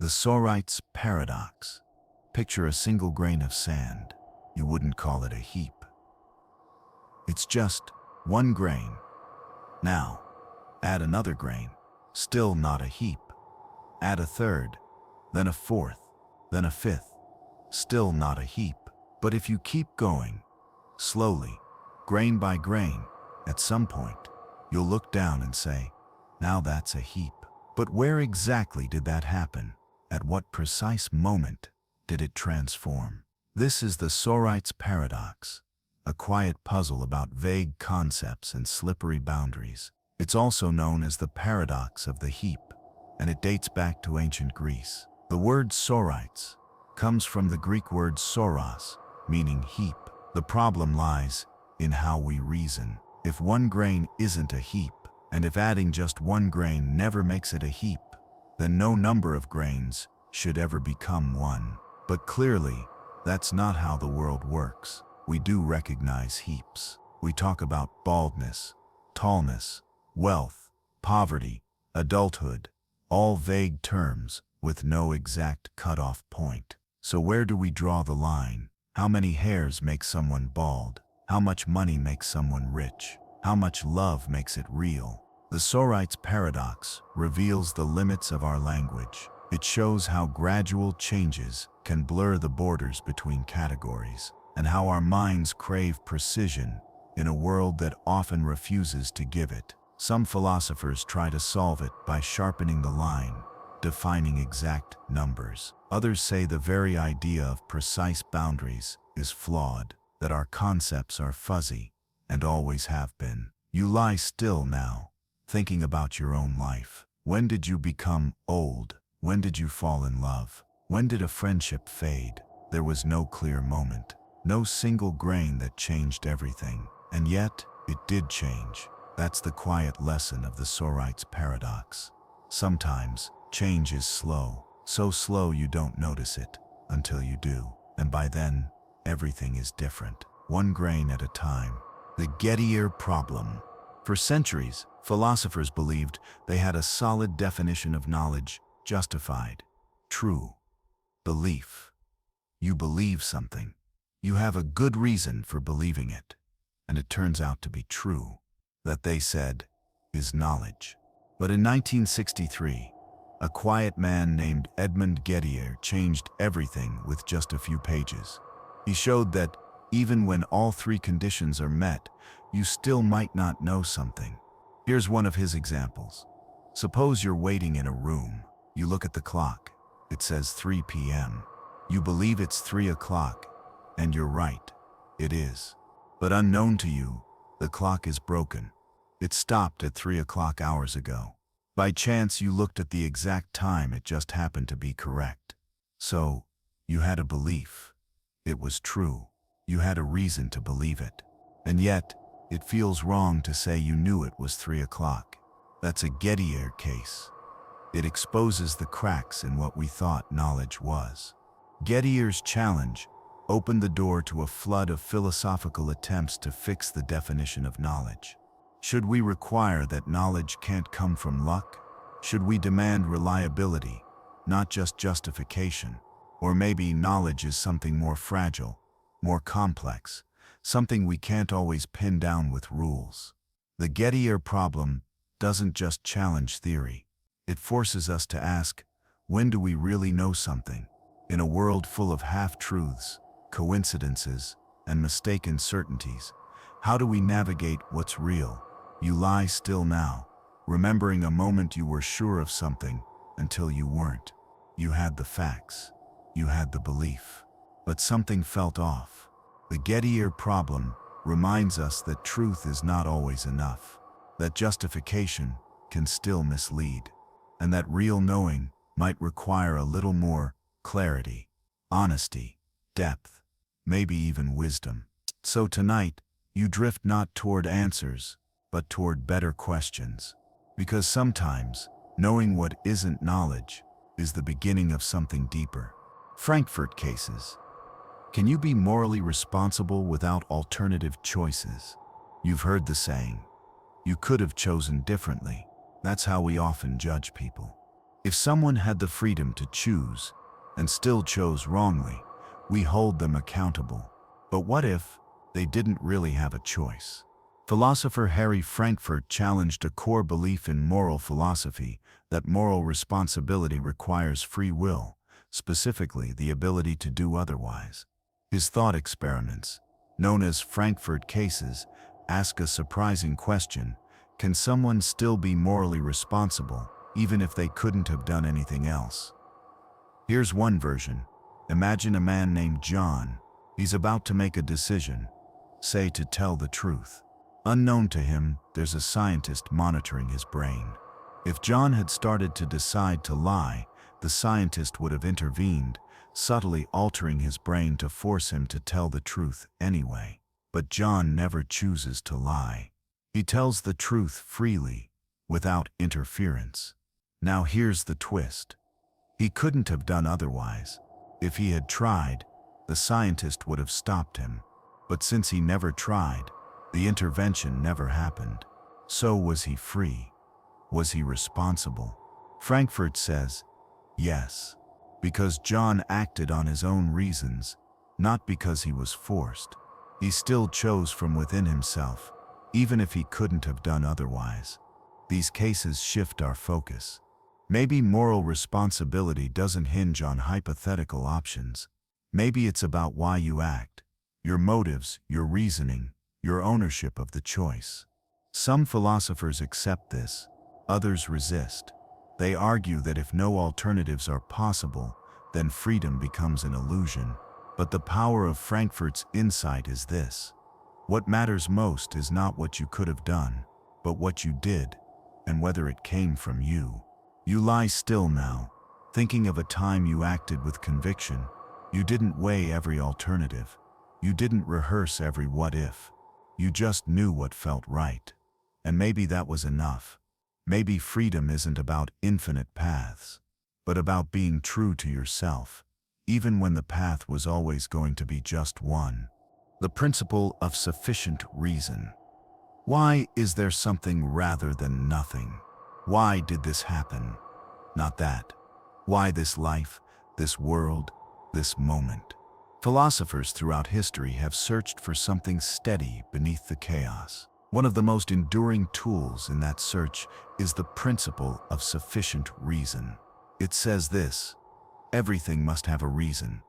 The Sorite's paradox. Picture a single grain of sand. You wouldn't call it a heap. It's just one grain. Now, add another grain. Still not a heap. Add a third, then a fourth, then a fifth. Still not a heap. But if you keep going, slowly, grain by grain, at some point, you'll look down and say, now that's a heap. But where exactly did that happen? At what precise moment did it transform? This is the Sorite's paradox, a quiet puzzle about vague concepts and slippery boundaries. It's also known as the paradox of the heap, and it dates back to ancient Greece. The word Sorites comes from the Greek word soros, meaning heap. The problem lies in how we reason. If one grain isn't a heap, and if adding just one grain never makes it a heap, then no number of grains should ever become one. But clearly, that's not how the world works. We do recognize heaps. We talk about baldness, tallness, wealth, poverty, adulthood, all vague terms with no exact cutoff point. So where do we draw the line? How many hairs make someone bald? How much money makes someone rich? How much love makes it real? The Sorite's paradox reveals the limits of our language. It shows how gradual changes can blur the borders between categories, and how our minds crave precision in a world that often refuses to give it. Some philosophers try to solve it by sharpening the line, defining exact numbers. Others say the very idea of precise boundaries is flawed, that our concepts are fuzzy and always have been. You lie still now, thinking about your own life. When did you become old? When did you fall in love? When did a friendship fade? There was no clear moment, no single grain that changed everything. And yet, it did change. That's the quiet lesson of the Sorite's paradox. Sometimes, change is slow, so slow you don't notice it until you do. And by then, everything is different, one grain at a time. The Gettier problem. For centuries, philosophers believed they had a solid definition of knowledge, justified, true. Belief. You believe something. You have a good reason for believing it, and it turns out to be true. That, they said, is knowledge. But in 1963, a quiet man named Edmund Gettier changed everything with just a few pages. He showed that even when all three conditions are met, you still might not know something. Here's one of his examples. Suppose you're waiting in a room. You look at the clock. It says 3 p.m. You believe it's 3 o'clock, and you're right. It is. But unknown to you, the clock is broken. It stopped at 3 o'clock hours ago. By chance, you looked at the exact time. It just happened to be correct. So, you had a belief. It was true. You had a reason to believe it. And yet, it feels wrong to say you knew it was 3 o'clock. That's a Gettier case. It exposes the cracks in what we thought knowledge was. Gettier's challenge opened the door to a flood of philosophical attempts to fix the definition of knowledge. Should we require that knowledge can't come from luck? Should we demand reliability, not just justification? Or maybe knowledge is something more fragile, more complex, something we can't always pin down with rules. The Gettier problem doesn't just challenge theory. It forces us to ask, when do we really know something? In a world full of half-truths, coincidences, and mistaken certainties, how do we navigate what's real? You lie still now, remembering a moment you were sure of something until you weren't. You had the facts. You had the belief. But something felt off. The Gettier problem reminds us that truth is not always enough, that justification can still mislead, and that real knowing might require a little more clarity, honesty, depth, maybe even wisdom. So tonight, you drift not toward answers, but toward better questions. Because sometimes, knowing what isn't knowledge is the beginning of something deeper. Frankfurt cases. Can you be morally responsible without alternative choices? You've heard the saying, you could have chosen differently. That's how we often judge people. If someone had the freedom to choose and still chose wrongly, we hold them accountable. But what if they didn't really have a choice? Philosopher Harry Frankfurt challenged a core belief in moral philosophy that moral responsibility requires free will, specifically the ability to do otherwise. His thought experiments, known as Frankfurt cases, ask a surprising question: can someone still be morally responsible even if they couldn't have done anything else? Here's one version. Imagine a man named John. He's about to make a decision, say to tell the truth. Unknown to him, there's a scientist monitoring his brain. If John had started to decide to lie, the scientist would have intervened, subtly altering his brain to force him to tell the truth anyway. But John never chooses to lie. He tells the truth freely, without interference. Now here's the twist. He couldn't have done otherwise. If he had tried, the scientist would have stopped him. But since he never tried, the intervention never happened. So was he free? Was he responsible? Frankfurt says, yes, because John acted on his own reasons, not because he was forced. He still chose from within himself, even if he couldn't have done otherwise. These cases shift our focus. Maybe moral responsibility doesn't hinge on hypothetical options. Maybe it's about why you act, your motives, your reasoning, your ownership of the choice. Some philosophers accept this, others resist. They argue that if no alternatives are possible, then freedom becomes an illusion. But the power of Frankfurt's insight is this: what matters most is not what you could have done, but what you did, and whether it came from you. You lie still now, thinking of a time you acted with conviction. You didn't weigh every alternative. You didn't rehearse every what if. You just knew what felt right. And maybe that was enough. Maybe freedom isn't about infinite paths, but about being true to yourself, even when the path was always going to be just one. The principle of sufficient reason. Why is there something rather than nothing? Why did this happen? Not that. Why this life, this world, this moment? Philosophers throughout history have searched for something steady beneath the chaos. One of the most enduring tools in that search is the principle of sufficient reason. It says this: everything must have a reason,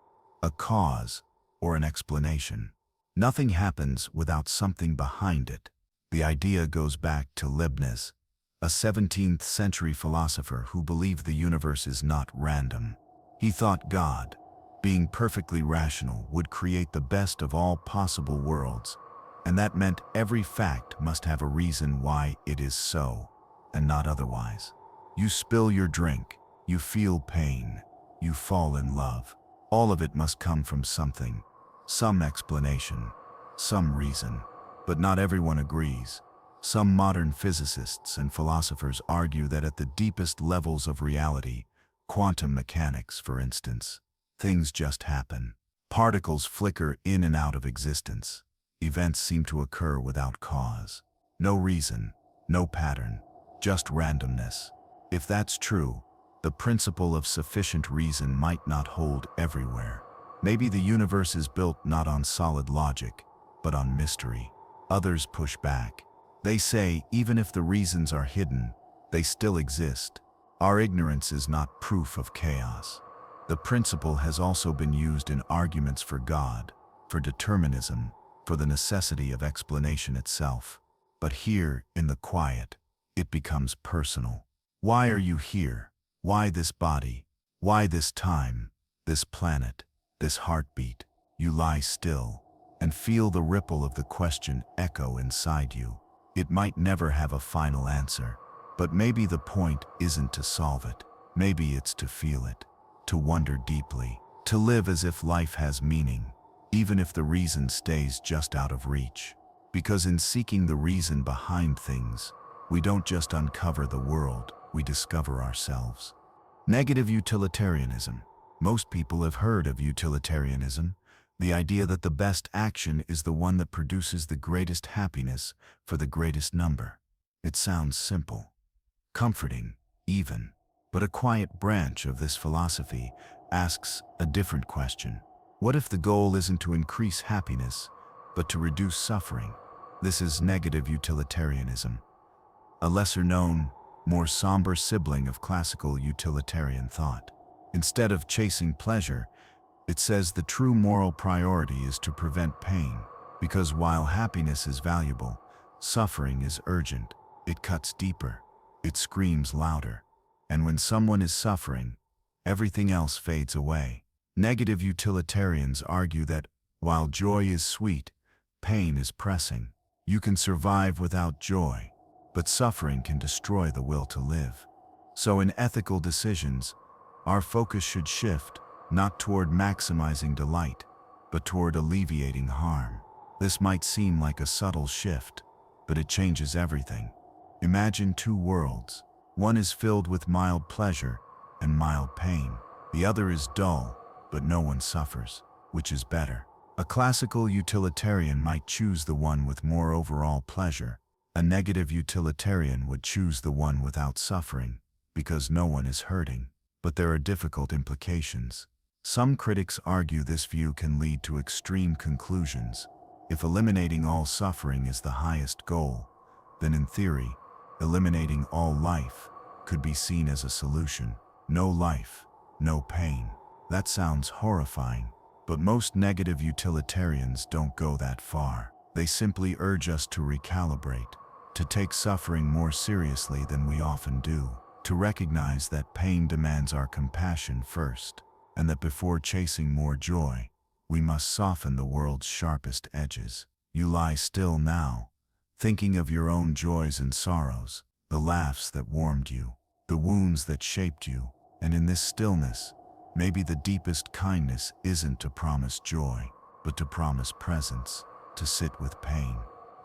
a cause, or an explanation. Nothing happens without something behind it. The idea goes back to Leibniz, a 17th century philosopher who believed the universe is not random. He thought God, being perfectly rational, would create the best of all possible worlds, and that meant every fact must have a reason why it is so, and not otherwise. You spill your drink, you feel pain, you fall in love. All of it must come from something, some explanation, some reason. But not everyone agrees. Some modern physicists and philosophers argue that at the deepest levels of reality, quantum mechanics, for instance, things just happen. Particles flicker in and out of existence. Events seem to occur without cause. No reason, no pattern, just randomness. If that's true, the principle of sufficient reason might not hold everywhere. Maybe the universe is built not on solid logic, but on mystery. Others push back. They say even if the reasons are hidden, they still exist. Our ignorance is not proof of chaos. The principle has also been used in arguments for God, for determinism, for the necessity of explanation itself. But here, in the quiet, it becomes personal. Why are you here? Why this body? Why this time, this planet, this heartbeat? You lie still and feel the ripple of the question echo inside you. It might never have a final answer, but maybe the point isn't to solve it. Maybe it's to feel it, to wonder deeply, to live as if life has meaning, even if the reason stays just out of reach. Because in seeking the reason behind things, we don't just uncover the world, we discover ourselves. Negative utilitarianism. Most people have heard of utilitarianism, the idea that the best action is the one that produces the greatest happiness for the greatest number. It sounds simple, comforting, even. But a quiet branch of this philosophy asks a different question. What if the goal isn't to increase happiness, but to reduce suffering? This is negative utilitarianism, a lesser-known, more somber sibling of classical utilitarian thought. Instead of chasing pleasure, it says the true moral priority is to prevent pain, because while happiness is valuable, suffering is urgent. It cuts deeper, it screams louder, and when someone is suffering, everything else fades away. Negative utilitarians argue that while joy is sweet, pain is pressing. You can survive without joy, but suffering can destroy the will to live. So in ethical decisions, our focus should shift, not toward maximizing delight, but toward alleviating harm. This might seem like a subtle shift, but it changes everything. Imagine two worlds. One is filled with mild pleasure and mild pain. The other is dull, but no one suffers. Which is better? A classical utilitarian might choose the one with more overall pleasure. A negative utilitarian would choose the one without suffering, because no one is hurting. But there are difficult implications. Some critics argue this view can lead to extreme conclusions. If eliminating all suffering is the highest goal, then in theory, eliminating all life could be seen as a solution. No life, no pain. That sounds horrifying, but most negative utilitarians don't go that far. They simply urge us to recalibrate, to take suffering more seriously than we often do, to recognize that pain demands our compassion first, and that before chasing more joy, we must soften the world's sharpest edges. You lie still now, thinking of your own joys and sorrows, the laughs that warmed you, the wounds that shaped you, and in this stillness, maybe the deepest kindness isn't to promise joy, but to promise presence, to sit with pain,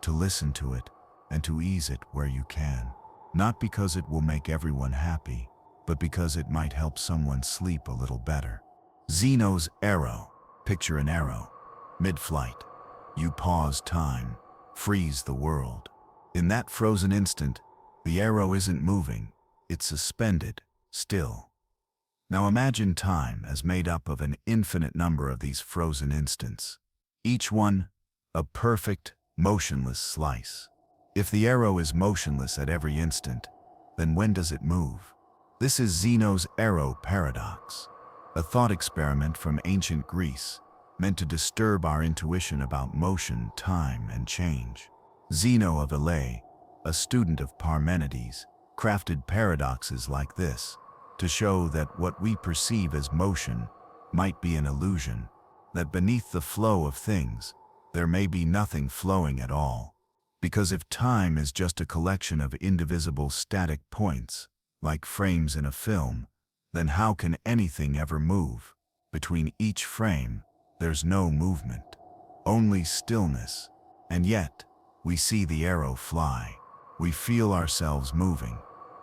to listen to it, and to ease it where you can. Not because it will make everyone happy, but because it might help someone sleep a little better. Zeno's arrow. Picture an arrow. Mid-flight. You pause time, freeze the world. In that frozen instant, the arrow isn't moving, it's suspended, still. Now imagine time as made up of an infinite number of these frozen instants. Each one, a perfect, motionless slice. If the arrow is motionless at every instant, then when does it move? This is Zeno's arrow paradox, a thought experiment from ancient Greece, meant to disturb our intuition about motion, time, and change. Zeno of Elea, a student of Parmenides, crafted paradoxes like this to show that what we perceive as motion might be an illusion, that beneath the flow of things, there may be nothing flowing at all. Because if time is just a collection of indivisible static points, like frames in a film, then how can anything ever move? Between each frame, there's no movement, only stillness. And yet, we see the arrow fly. We feel ourselves moving.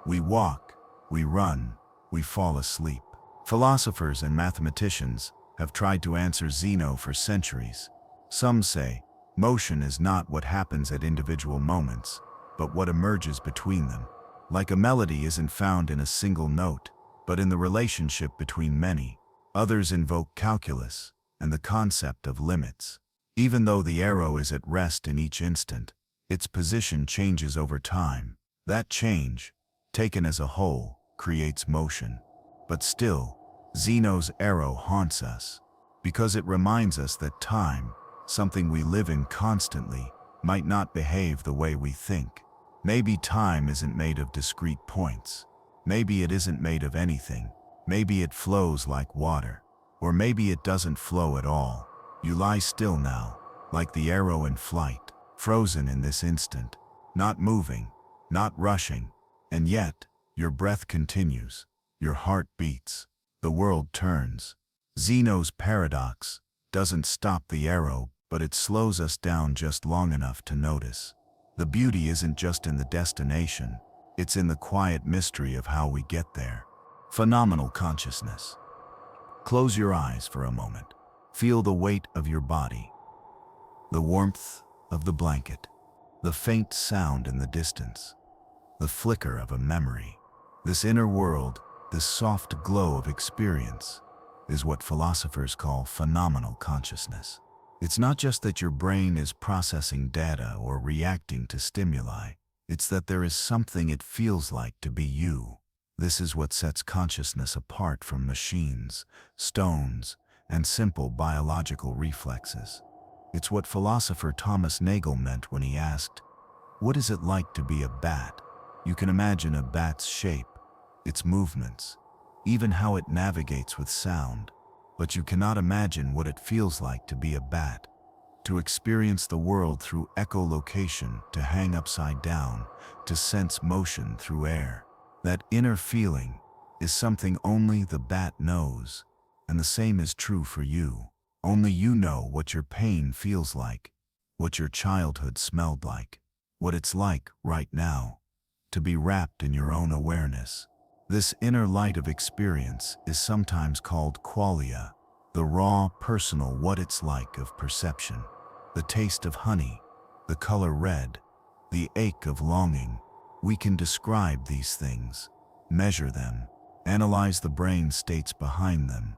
We walk, we run, we fall asleep. Philosophers and mathematicians have tried to answer Zeno for centuries. Some say, motion is not what happens at individual moments, but what emerges between them. Like a melody isn't found in a single note, but in the relationship between many. Others invoke calculus and the concept of limits. Even though the arrow is at rest in each instant, its position changes over time. That change, taken as a whole, creates motion. But still, Zeno's arrow haunts us, because it reminds us that time, something we live in constantly, might not behave the way we think. Maybe time isn't made of discrete points. Maybe it isn't made of anything. Maybe it flows like water. Or maybe it doesn't flow at all. You lie still now, like the arrow in flight, frozen in this instant, not moving, not rushing, and yet, your breath continues, your heart beats, the world turns. Zeno's paradox doesn't stop the arrow, but it slows us down just long enough to notice. The beauty isn't just in the destination, it's in the quiet mystery of how we get there. Phenomenal consciousness. Close your eyes for a moment. Feel the weight of your body, the warmth of the blanket, the faint sound in the distance, the flicker of a memory. This inner world, this soft glow of experience, is what philosophers call phenomenal consciousness. It's not just that your brain is processing data or reacting to stimuli. It's that there is something it feels like to be you. This is what sets consciousness apart from machines, stones, and simple biological reflexes. It's what philosopher Thomas Nagel meant when he asked, "What is it like to be a bat?" You can imagine a bat's shape, its movements, even how it navigates with sound, but you cannot imagine what it feels like to be a bat, to experience the world through echolocation, to hang upside down, to sense motion through air. That inner feeling is something only the bat knows, and the same is true for you. Only you know what your pain feels like, what your childhood smelled like, what it's like right now, to be wrapped in your own awareness. This inner light of experience is sometimes called qualia, the raw, personal what it's like of perception. The taste of honey, the color red, the ache of longing. We can describe these things, measure them, analyze the brain states behind them.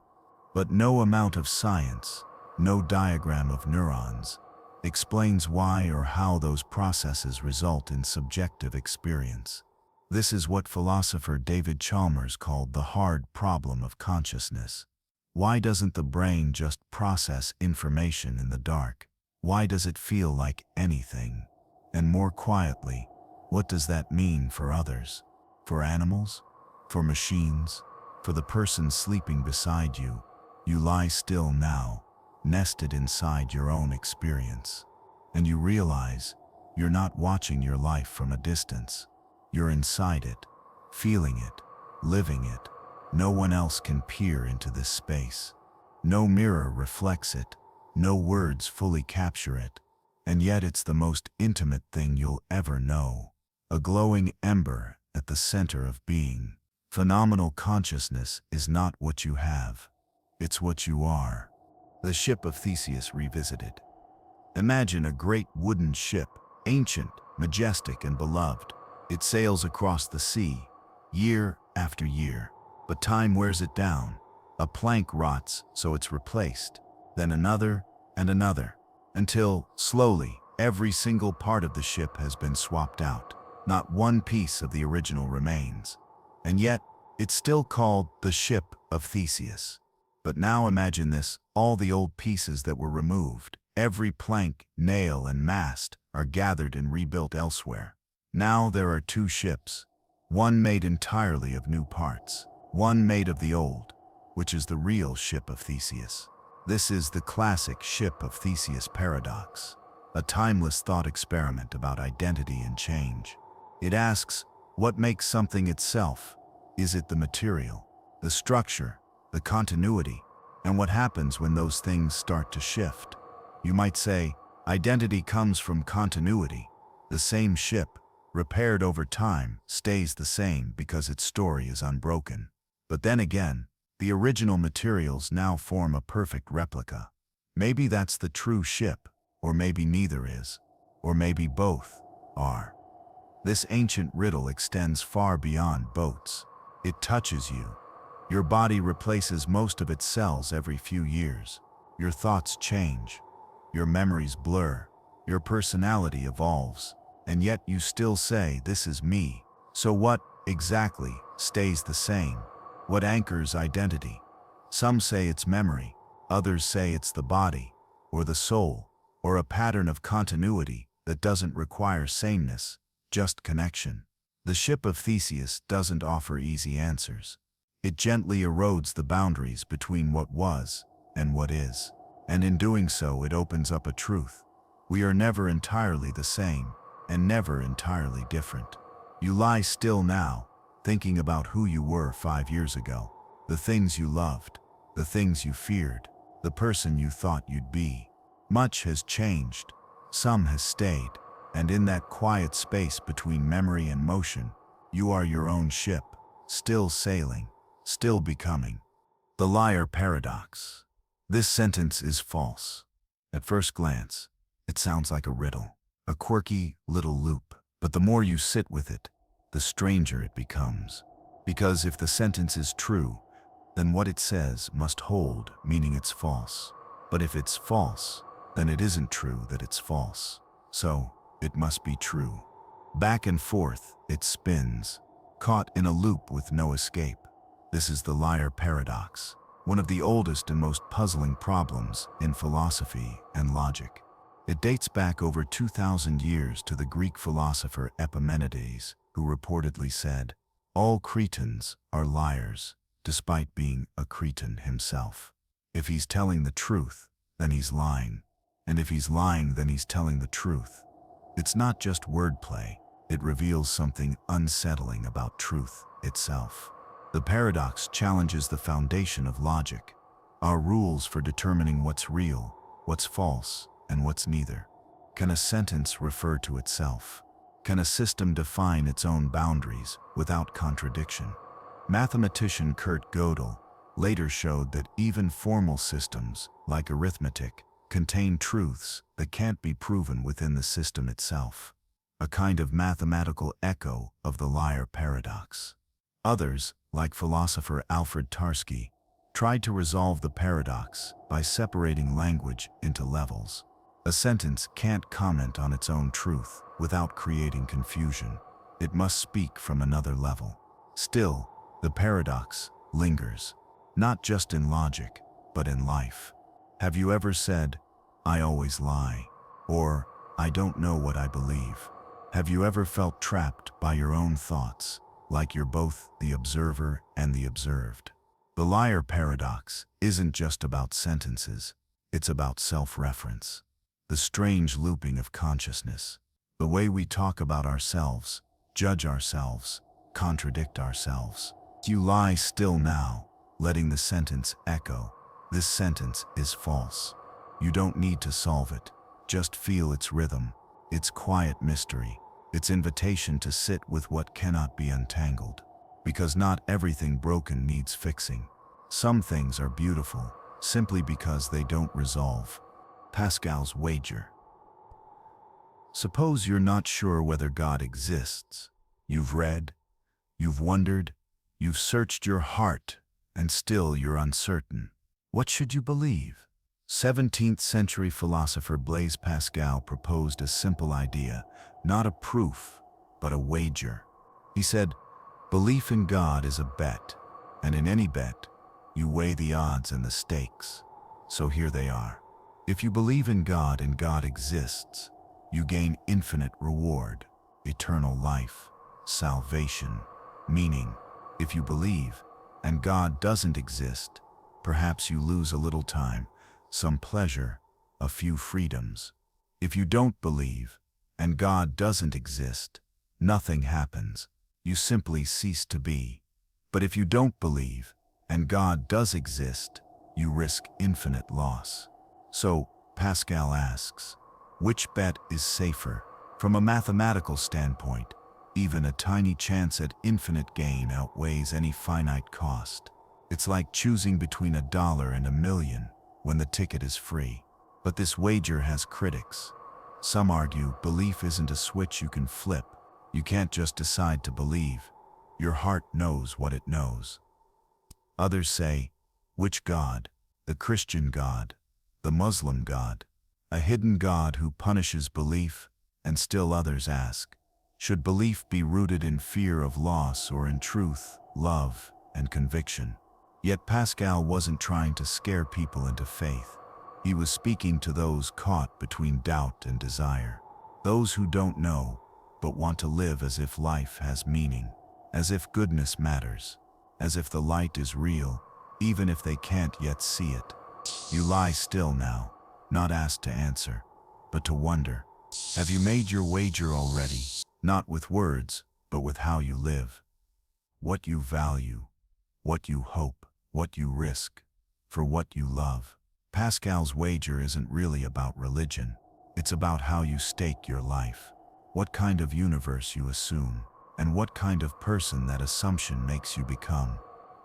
But no amount of science, no diagram of neurons, explains why or how those processes result in subjective experience. This is what philosopher David Chalmers called the hard problem of consciousness. Why doesn't the brain just process information in the dark? Why does it feel like anything? And more quietly, what does that mean for others? For animals? For machines? For the person sleeping beside you? You lie still now, nested inside your own experience. And you realize you're not watching your life from a distance. You're inside it, feeling it, living it. No one else can peer into this space. No mirror reflects it. No words fully capture it. And yet it's the most intimate thing you'll ever know. A glowing ember at the center of being. Phenomenal consciousness is not what you have. It's what you are. The ship of Theseus revisited. Imagine a great wooden ship, ancient, majestic, and beloved. It sails across the sea, year after year. But time wears it down. A plank rots, so it's replaced. Then another and another, until, slowly, every single part of the ship has been swapped out. Not one piece of the original remains. And yet, it's still called the ship of Theseus. But now imagine this, all the old pieces that were removed, every plank, nail, and mast are gathered and rebuilt elsewhere. Now there are two ships, one made entirely of new parts, one made of the old, which is the real ship of Theseus. This is the classic ship of Theseus paradox, a timeless thought experiment about identity and change. It asks, what makes something itself? Is it the material, the structure, the continuity? And what happens when those things start to shift? You might say, identity comes from continuity. The same ship, repaired over time, stays the same because its story is unbroken. But then again, the original materials now form a perfect replica. Maybe that's the true ship, or maybe neither is, or maybe both are. This ancient riddle extends far beyond boats. It touches you. Your body replaces most of its cells every few years. Your thoughts change. Your memories blur. Your personality evolves. And yet you still say, this is me. So what, exactly, stays the same? What anchors identity? Some say it's memory. Others say it's the body, or the soul, or a pattern of continuity that doesn't require sameness, just connection. The ship of Theseus doesn't offer easy answers. It gently erodes the boundaries between what was and what is. And in doing so, it opens up a truth. We are never entirely the same, and never entirely different. You lie still now, thinking about who you were 5 years ago, the things you loved, the things you feared, the person you thought you'd be. Much has changed, some has stayed, and in that quiet space between memory and motion, you are your own ship, still sailing, still becoming. The liar paradox. This sentence is false. At first glance, it sounds like a riddle, a quirky little loop, but the more you sit with it, the stranger it becomes. Because if the sentence is true, then what it says must hold, meaning it's false. But if it's false, then it isn't true that it's false. So, it must be true. Back and forth, it spins, caught in a loop with no escape. This is the liar paradox, one of the oldest and most puzzling problems in philosophy and logic. It dates back over 2,000 years to the Greek philosopher Epimenides, who reportedly said, "All Cretans are liars, despite being a Cretan himself. If he's telling the truth, then he's lying. And if he's lying, then he's telling the truth." It's not just wordplay. It reveals something unsettling about truth itself. The paradox challenges the foundation of logic, our rules for determining what's real, what's false, and what's neither. Can a sentence refer to itself? Can a system define its own boundaries without contradiction? Mathematician Kurt Gödel later showed that even formal systems, like arithmetic, contain truths that can't be proven within the system itself, a kind of mathematical echo of the liar paradox. Others, like philosopher Alfred Tarski, tried to resolve the paradox by separating language into levels. A sentence can't comment on its own truth without creating confusion. It must speak from another level. Still, the paradox lingers, not just in logic, but in life. Have you ever said, "I always lie," or "I don't know what I believe"? Have you ever felt trapped by your own thoughts, like you're both the observer and the observed? The liar paradox isn't just about sentences, it's about self-reference. The strange looping of consciousness, the way we talk about ourselves, judge ourselves, contradict ourselves. You lie still now, letting the sentence echo. This sentence is false. You don't need to solve it. Just feel its rhythm, its quiet mystery, its invitation to sit with what cannot be untangled. Because not everything broken needs fixing. Some things are beautiful simply because they don't resolve. Pascal's wager. Suppose you're not sure whether God exists. You've read, you've wondered, you've searched your heart, and still you're uncertain. What should you believe? 17th century philosopher Blaise Pascal proposed a simple idea, not a proof, but a wager. He said, "Belief in God is a bet, and in any bet, you weigh the odds and the stakes. So here they are. If you believe in God and God exists, you gain infinite reward, eternal life, salvation, meaning. If you believe and God doesn't exist, perhaps you lose a little time, some pleasure, a few freedoms. If you don't believe and God doesn't exist, nothing happens. You simply cease to be. But if you don't believe and God does exist, you risk infinite loss." So, Pascal asks, which bet is safer? From a mathematical standpoint, even a tiny chance at infinite gain outweighs any finite cost. It's like choosing between $1 and $1,000,000 when the ticket is free. But this wager has critics. Some argue belief isn't a switch you can flip. You can't just decide to believe. Your heart knows what it knows. Others say, which God? The Christian God? The Muslim God? A hidden God who punishes belief? And still others ask, should belief be rooted in fear of loss or in truth, love, and conviction? Yet Pascal wasn't trying to scare people into faith. He was speaking to those caught between doubt and desire. Those who don't know, but want to live as if life has meaning, as if goodness matters, as if the light is real, even if they can't yet see it. You lie still now, not asked to answer, but to wonder. Have you made your wager already? Not with words, but with how you live. What you value, what you hope, what you risk, for what you love. Pascal's wager isn't really about religion. It's about how you stake your life, what kind of universe you assume, and what kind of person that assumption makes you become.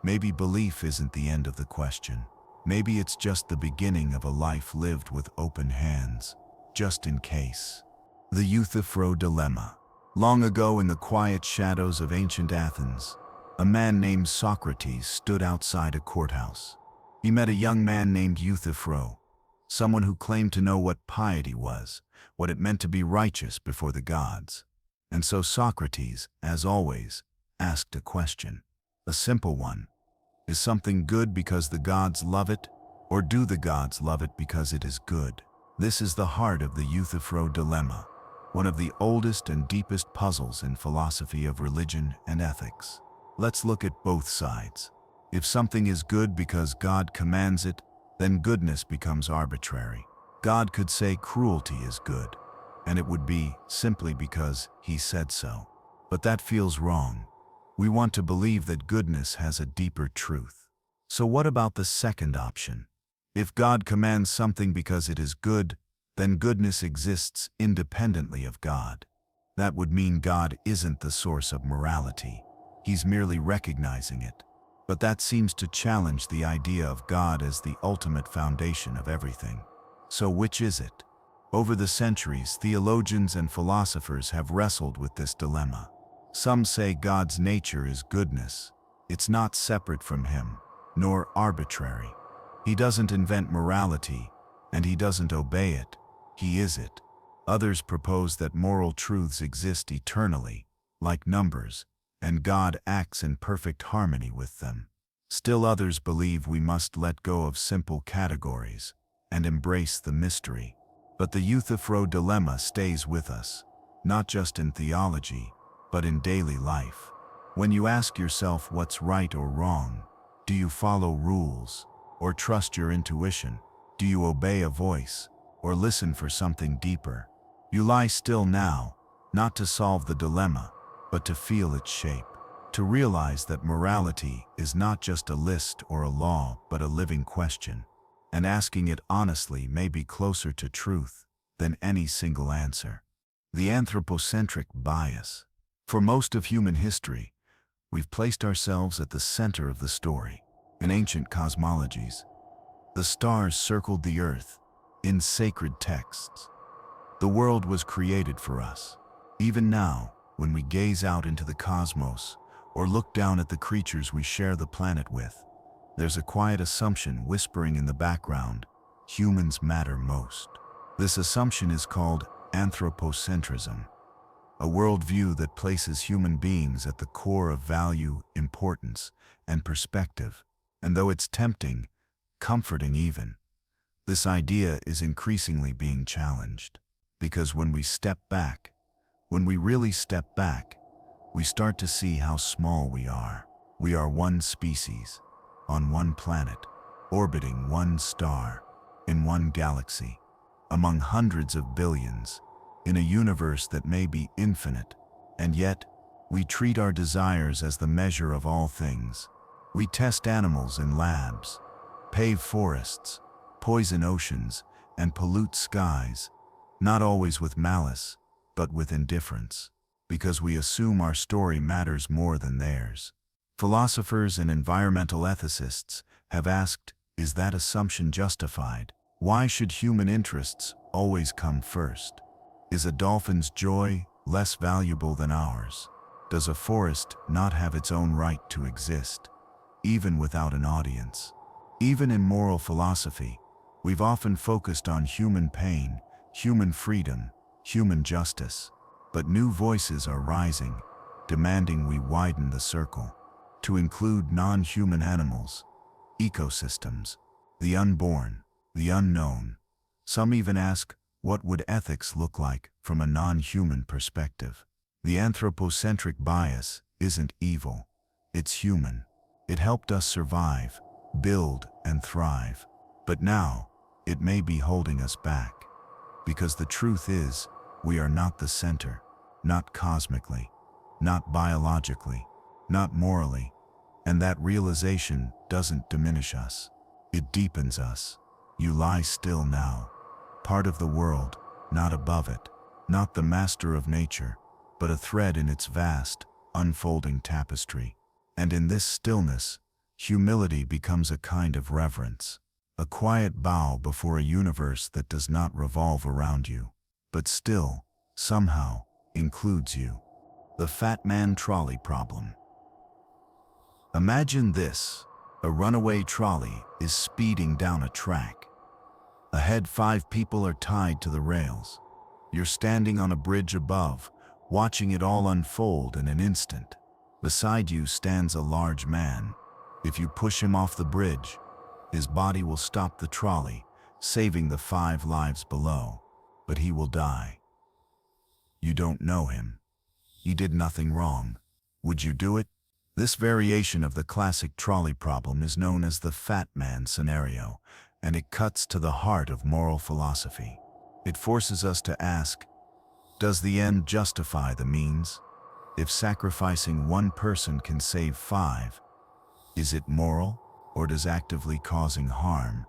Maybe belief isn't the end of the question. Maybe it's just the beginning of a life lived with open hands, just in case. The Euthyphro Dilemma. Long ago in the quiet shadows of ancient Athens, A man named Socrates stood outside a courthouse. He met a young man named Euthyphro, someone who claimed to know what piety was, what it meant to be righteous before the gods. And so Socrates, as always, asked a question, a simple one. Is something good because the gods love it, or do the gods love it because it is good? This is the heart of the Euthyphro dilemma, one of the oldest and deepest puzzles in philosophy of religion and ethics. Let's look at both sides. If something is good because God commands it, then goodness becomes arbitrary. God could say cruelty is good, and it would be simply because He said so. But that feels wrong. We want to believe that goodness has a deeper truth. So what about the second option? If God commands something because it is good, then goodness exists independently of God. That would mean God isn't the source of morality. He's merely recognizing it. But that seems to challenge the idea of God as the ultimate foundation of everything. So which is it? Over the centuries, theologians and philosophers have wrestled with this dilemma. Some say God's nature is goodness. It's not separate from Him, nor arbitrary. He doesn't invent morality, and He doesn't obey it. He is it. Others propose that moral truths exist eternally, like numbers, and God acts in perfect harmony with them. Still others believe we must let go of simple categories and embrace the mystery. But the Euthyphro dilemma stays with us, not just in theology, but in daily life. When you ask yourself what's right or wrong, do you follow rules or trust your intuition? Do you obey a voice or listen for something deeper? You lie still now, not to solve the dilemma, but to feel its shape, to realize that morality is not just a list or a law, but a living question, and asking it honestly may be closer to truth than any single answer. The anthropocentric bias. For most of human history, we've placed ourselves at the center of the story. In ancient cosmologies, the stars circled the earth in sacred texts. The world was created for us. Even now, when we gaze out into the cosmos or look down at the creatures we share the planet with, there's a quiet assumption whispering in the background: humans matter most. This assumption is called anthropocentrism, a worldview that places human beings at the core of value, importance, and perspective. And though it's tempting, comforting even, this idea is increasingly being challenged. Because when we step back, when we really step back, we start to see how small we are. We are one species, on one planet, orbiting one star, in one galaxy, among hundreds of billions, in a universe that may be infinite, and yet we treat our desires as the measure of all things. We test animals in labs, pave forests, poison oceans, and pollute skies, not always with malice, but with indifference, because we assume our story matters more than theirs. Philosophers and environmental ethicists have asked, is that assumption justified? Why should human interests always come first? Is a dolphin's joy less valuable than ours? Does a forest not have its own right to exist, even without an audience? Even in moral philosophy, we've often focused on human pain, human freedom, human justice. But new voices are rising, demanding we widen the circle to include non-human animals, ecosystems, the unborn, the unknown. Some even ask, what would ethics look like from a non-human perspective? The anthropocentric bias isn't evil, it's human. It helped us survive, build, and thrive. But now, it may be holding us back. Because the truth is, we are not the center, not cosmically, not biologically, not morally, and that realization doesn't diminish us. It deepens us. You lie still now, part of the world, not above it, not the master of nature, but a thread in its vast, unfolding tapestry. And in this stillness, humility becomes a kind of reverence, a quiet bow before a universe that does not revolve around you, but still, somehow, includes you. The fat man trolley problem. Imagine this. A runaway trolley is speeding down a track. Ahead, 5 people are tied to the rails. You're standing on a bridge above, watching it all unfold in an instant. Beside you stands a large man. If you push him off the bridge, his body will stop the trolley, saving the 5 lives below. But he will die. You don't know him. He did nothing wrong. Would you do it? This variation of the classic trolley problem is known as the fat man scenario, and it cuts to the heart of moral philosophy. It forces us to ask, does the end justify the means? If sacrificing 1 person can save 5, is it moral, or does actively causing harm,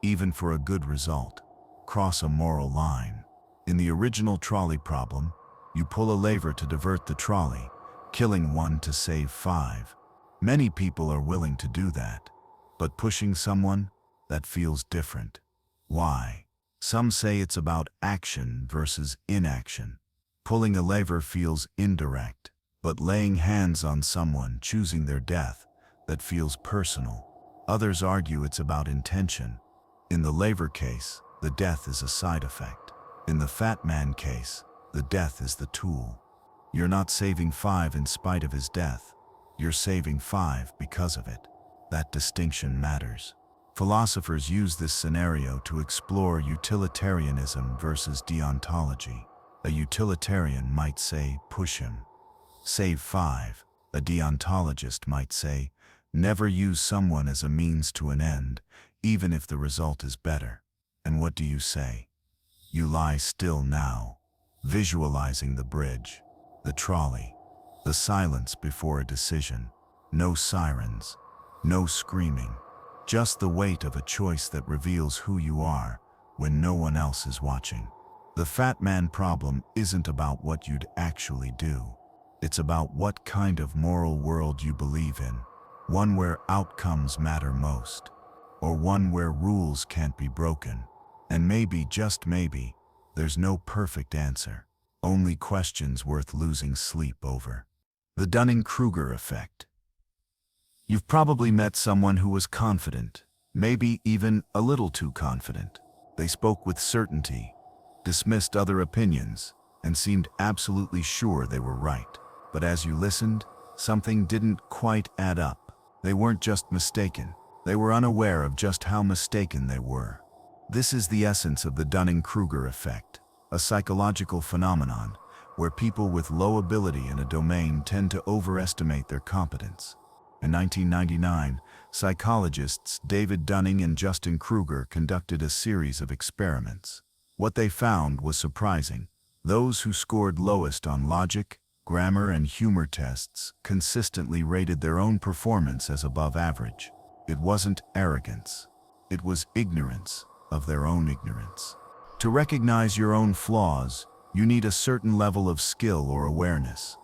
even for a good result, cross a moral line? In the original trolley problem, you pull a lever to divert the trolley, killing 1 to save 5. Many people are willing to do that, but pushing someone, that feels different. Why? Some say it's about action versus inaction. Pulling a lever feels indirect, but laying hands on someone, choosing their death, that feels personal. Others argue it's about intention. In the lever case, the death is a side effect. In the fat man case, the death is the tool. You're not saving 5 in spite of his death. You're saving 5 because of it. That distinction matters. Philosophers use this scenario to explore utilitarianism versus deontology. A utilitarian might say, push him. Save 5. A deontologist might say, never use someone as a means to an end, even if the result is better. And what do you say? You lie still now, visualizing the bridge, the trolley, the silence before a decision. No sirens, no screaming, just the weight of a choice that reveals who you are when no one else is watching. The fat man problem isn't about what you'd actually do. It's about what kind of moral world you believe in. One where outcomes matter most, or one where rules can't be broken. And maybe, just maybe, there's no perfect answer. Only questions worth losing sleep over. The Dunning-Kruger effect. You've probably met someone who was confident, maybe even a little too confident. They spoke with certainty, dismissed other opinions, and seemed absolutely sure they were right. But as you listened, something didn't quite add up. They weren't just mistaken. They were unaware of just how mistaken they were. This is the essence of the Dunning-Kruger effect, a psychological phenomenon where people with low ability in a domain tend to overestimate their competence. In 1999, psychologists David Dunning and Justin Kruger conducted a series of experiments. What they found was surprising. Those who scored lowest on logic, grammar, and humor tests consistently rated their own performance as above average. It wasn't arrogance. It was ignorance of their own ignorance. To recognize your own flaws, you need a certain level of skill or awareness.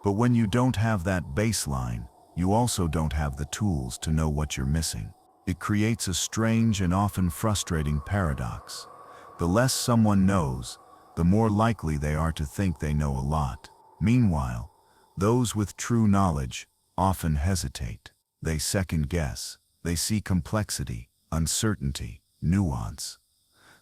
But when you don't have that baseline, you also don't have the tools to know what you're missing. It creates a strange and often frustrating paradox. The less someone knows, the more likely they are to think they know a lot. Meanwhile, those with true knowledge often hesitate. They second guess. They see complexity, uncertainty, nuance.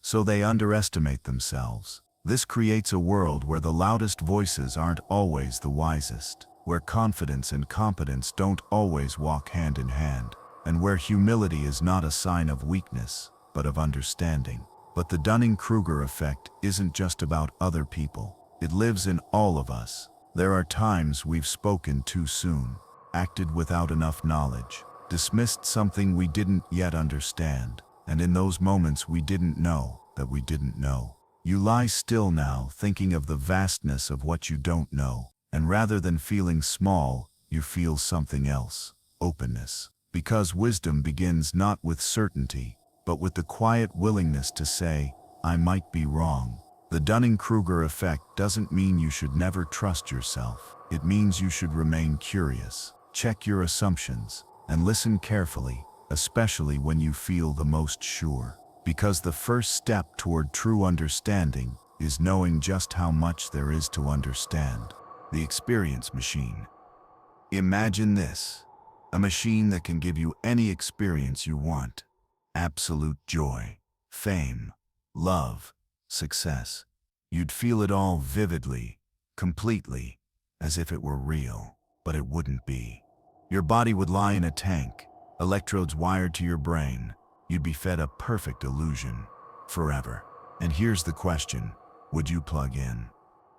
So they underestimate themselves. This creates a world where the loudest voices aren't always the wisest, where confidence and competence don't always walk hand in hand, and where humility is not a sign of weakness, but of understanding. But the Dunning-Kruger effect isn't just about other people. It lives in all of us. There are times we've spoken too soon, acted without enough knowledge, dismissed something we didn't yet understand, and in those moments we didn't know that we didn't know. You lie still now, thinking of the vastness of what you don't know, and rather than feeling small, you feel something else, openness. Because wisdom begins not with certainty, but with the quiet willingness to say, I might be wrong. The Dunning-Kruger effect doesn't mean you should never trust yourself. It means you should remain curious, check your assumptions, and listen carefully, especially when you feel the most sure. Because the first step toward true understanding is knowing just how much there is to understand. The experience machine. Imagine this. A machine that can give you any experience you want. Absolute joy, fame, love, success. You'd feel it all vividly, completely, as if it were real, but it wouldn't be. Your body would lie in a tank, electrodes wired to your brain. You'd be fed a perfect illusion, forever. And here's the question, would you plug in?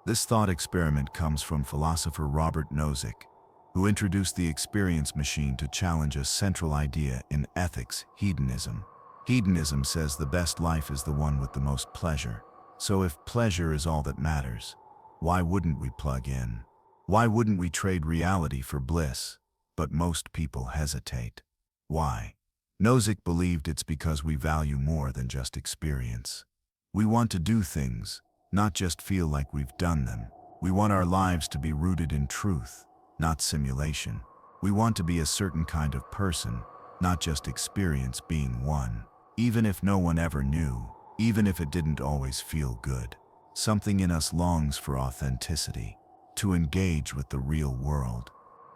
This thought experiment comes from philosopher Robert Nozick, who introduced the experience machine to challenge a central idea in ethics, hedonism. Hedonism says the best life is the one with the most pleasure. So if pleasure is all that matters, why wouldn't we plug in? Why wouldn't we trade reality for bliss? But most people hesitate. Why? Nozick believed it's because we value more than just experience. We want to do things, not just feel like we've done them. We want our lives to be rooted in truth, not simulation. We want to be a certain kind of person, not just experience being one. Even if no one ever knew, even if it didn't always feel good. Something in us longs for authenticity, to engage with the real world,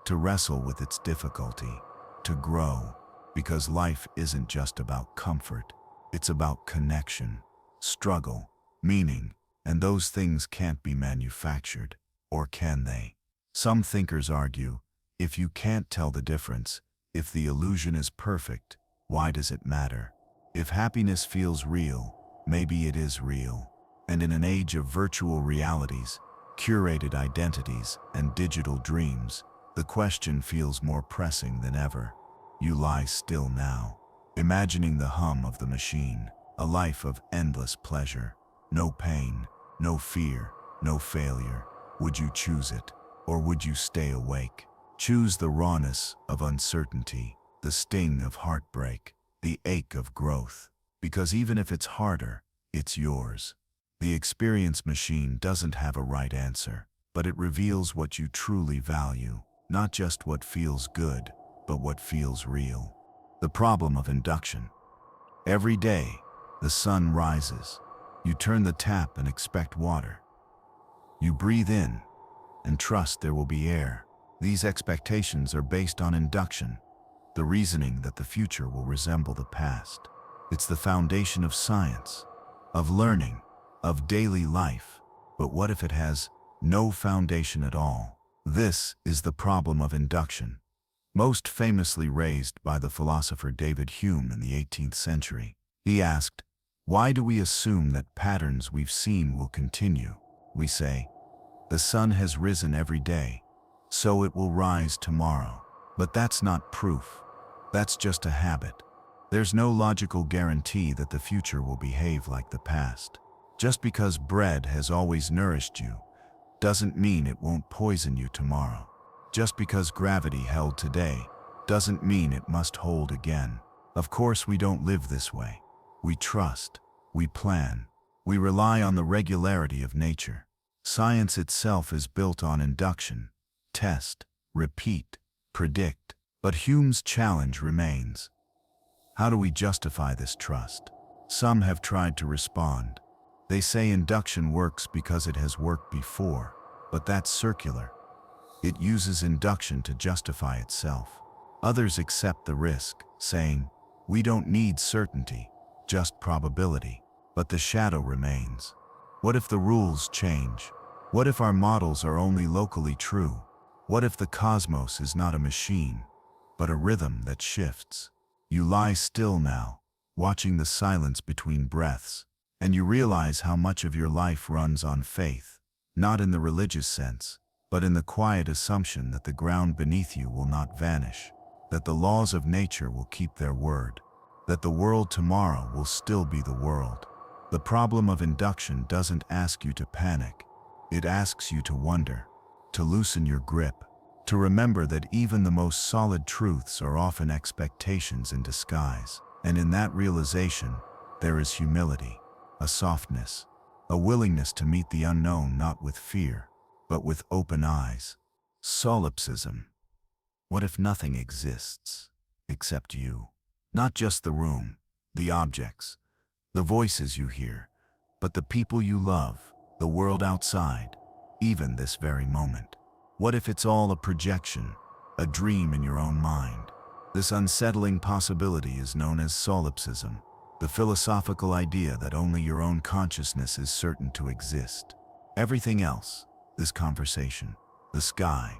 to wrestle with its difficulty, to grow, because life isn't just about comfort, it's about connection, struggle, meaning, and those things can't be manufactured, or can they? Some thinkers argue, if you can't tell the difference, if the illusion is perfect, why does it matter? If happiness feels real, maybe it is real. And in an age of virtual realities, curated identities, and digital dreams, the question feels more pressing than ever. You lie still now, imagining the hum of the machine, a life of endless pleasure, no pain, no fear, no failure. Would you choose it, or would you stay awake? Choose the rawness of uncertainty, the sting of heartbreak, the ache of growth, because even if it's harder, it's yours. The experience machine doesn't have a right answer, but it reveals what you truly value, not just what feels good, but what feels real. The problem of induction. Every day, the sun rises. You turn the tap and expect water. You breathe in and trust there will be air. These expectations are based on induction, the reasoning that the future will resemble the past. It's the foundation of science, of learning, of daily life. But what if it has no foundation at all? This is the problem of induction, most famously raised by the philosopher David Hume in the 18th century. He asked, why do we assume that patterns we've seen will continue? We say, the sun has risen every day, so it will rise tomorrow. But that's not proof. That's just a habit. There's no logical guarantee that the future will behave like the past. Just because bread has always nourished you doesn't mean it won't poison you tomorrow. Just because gravity held today doesn't mean it must hold again. Of course, we don't live this way. We trust, we plan, we rely on the regularity of nature. Science itself is built on induction, test, repeat, predict. But Hume's challenge remains. How do we justify this trust? Some have tried to respond. They say induction works because it has worked before, but that's circular. It uses induction to justify itself. Others accept the risk, saying, we don't need certainty, just probability. But the shadow remains. What if the rules change? What if our models are only locally true? What if the cosmos is not a machine, but a rhythm that shifts? You lie still now, watching the silence between breaths, and you realize how much of your life runs on faith, not in the religious sense, but in the quiet assumption that the ground beneath you will not vanish, that the laws of nature will keep their word, that the world tomorrow will still be the world. The problem of induction doesn't ask you to panic. It asks you to wonder, to loosen your grip, to remember that even the most solid truths are often expectations in disguise. And in that realization, there is humility, a softness, a willingness to meet the unknown not with fear, but with open eyes. Solipsism. What if nothing exists except you? Not just the room, the objects, the voices you hear, but the people you love, the world outside, even this very moment. What if it's all a projection, a dream in your own mind. This unsettling possibility is known as solipsism, the philosophical idea that only your own consciousness is certain to exist. Everything else, this conversation, the sky,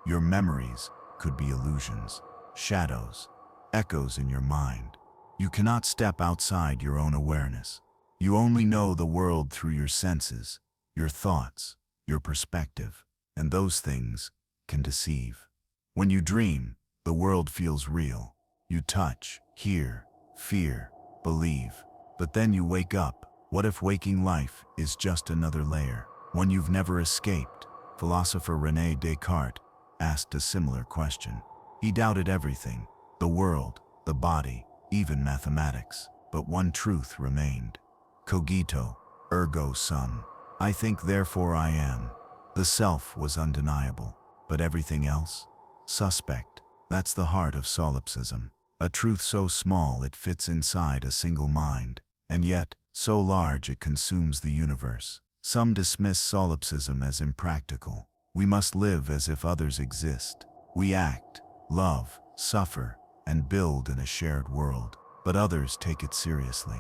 your memories, could be illusions, shadows, echoes in your mind. You cannot step outside your own awareness. You only know the world through your senses, your thoughts, your perspective, and those things can deceive. When you dream, the world feels real. You touch, hear, fear, believe. But then you wake up. What if waking life is just another layer, one you've never escaped? Philosopher René Descartes asked a similar question. He doubted everything, the world, the body, even mathematics. But one truth remained. Cogito, ergo sum. I think, therefore I am. The self was undeniable, but everything else? Suspect. That's the heart of solipsism. A truth so small it fits inside a single mind, and yet so large it consumes the universe. Some dismiss solipsism as impractical. We must live as if others exist. We act, love, suffer, and build in a shared world. But others take it seriously.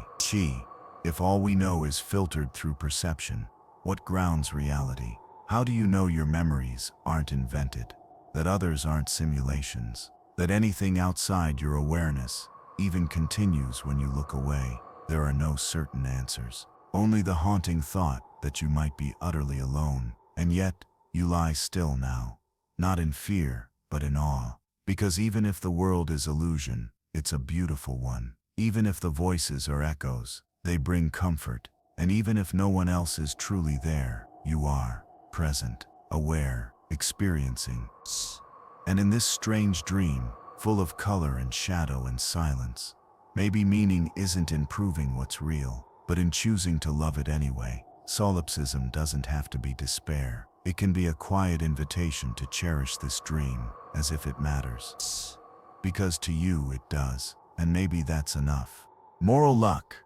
If all we know is filtered through perception, what grounds reality? How do you know your memories aren't invented? That others aren't simulations? That anything outside your awareness even continues when you look away? There are no certain answers. Only the haunting thought that you might be utterly alone, and yet you lie still now, not in fear, but in awe. Because even if the world is illusion, it's a beautiful one. Even if the voices are echoes, they bring comfort. And even if no one else is truly there, you are present, aware, experiencing. And in this strange dream, full of color and shadow and silence, maybe meaning isn't in proving what's real, but in choosing to love it anyway. Solipsism doesn't have to be despair. It can be a quiet invitation to cherish this dream as if it matters. Because to you it does, and maybe that's enough. Moral luck.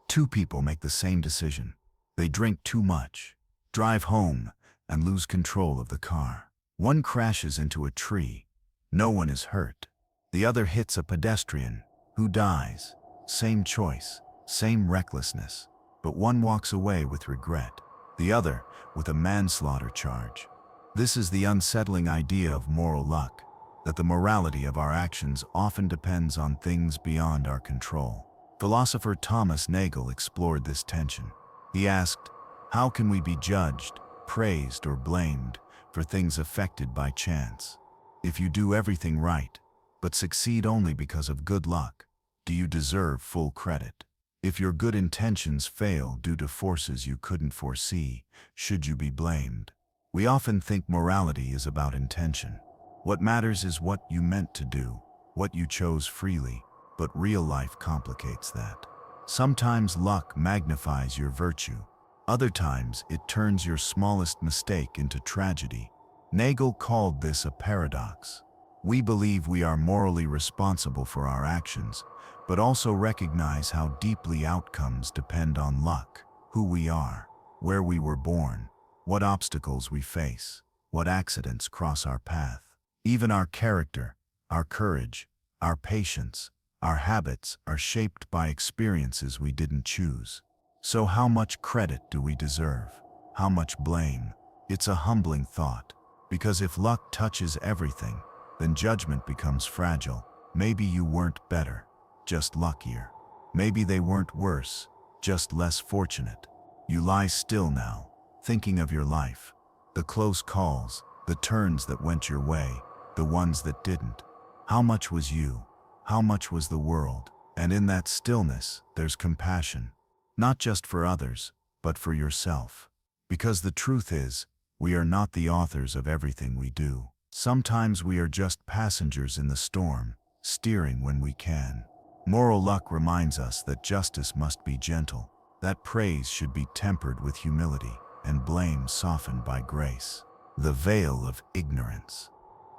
Two people make the same decision. They drink too much, drive home, and lose control of the car. One crashes into a tree. No one is hurt. The other hits a pedestrian, who dies. Same choice, same recklessness. But one walks away with regret, the other with a manslaughter charge. This is the unsettling idea of moral luck, that the morality of our actions often depends on things beyond our control. Philosopher Thomas Nagel explored this tension. He asked, how can we be judged, praised, or blamed for things affected by chance? If you do everything right, but succeed only because of good luck, do you deserve full credit? If your good intentions fail due to forces you couldn't foresee, should you be blamed? We often think morality is about intention. What matters is what you meant to do, what you chose freely. But real life complicates that. Sometimes luck magnifies your virtue. Other times it turns your smallest mistake into tragedy. Nagel called this a paradox. We believe we are morally responsible for our actions, but also recognize how deeply outcomes depend on luck, who we are, where we were born, what obstacles we face, what accidents cross our path. Even our character, our courage, our patience, our habits are shaped by experiences we didn't choose. So how much credit do we deserve? How much blame? It's a humbling thought, because if luck touches everything, then judgment becomes fragile. Maybe you weren't better, just luckier. Maybe they weren't worse, just less fortunate. You lie still now, thinking of your life, the close calls, the turns that went your way, the ones that didn't. How much was you? How much was the world? And in that stillness, there's compassion, not just for others, but for yourself. Because the truth is, we are not the authors of everything we do. Sometimes we are just passengers in the storm, steering when we can. Moral luck reminds us that justice must be gentle, that praise should be tempered with humility, and blame softened by grace. The veil of ignorance.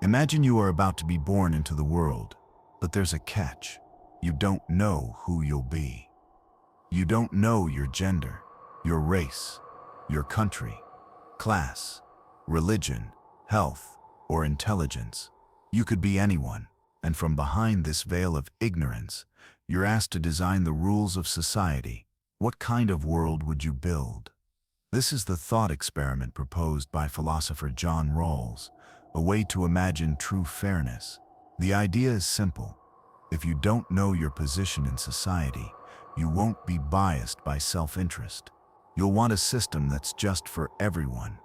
Imagine you are about to be born into the world. But there's a catch. You don't know who you'll be. You don't know your gender, your race, your country, class, religion, health, or intelligence. You could be anyone, and from behind this veil of ignorance, you're asked to design the rules of society. What kind of world would you build? This is the thought experiment proposed by philosopher John Rawls, a way to imagine true fairness. The idea is simple. If you don't know your position in society, you won't be biased by self-interest. You'll want a system that's just for everyone,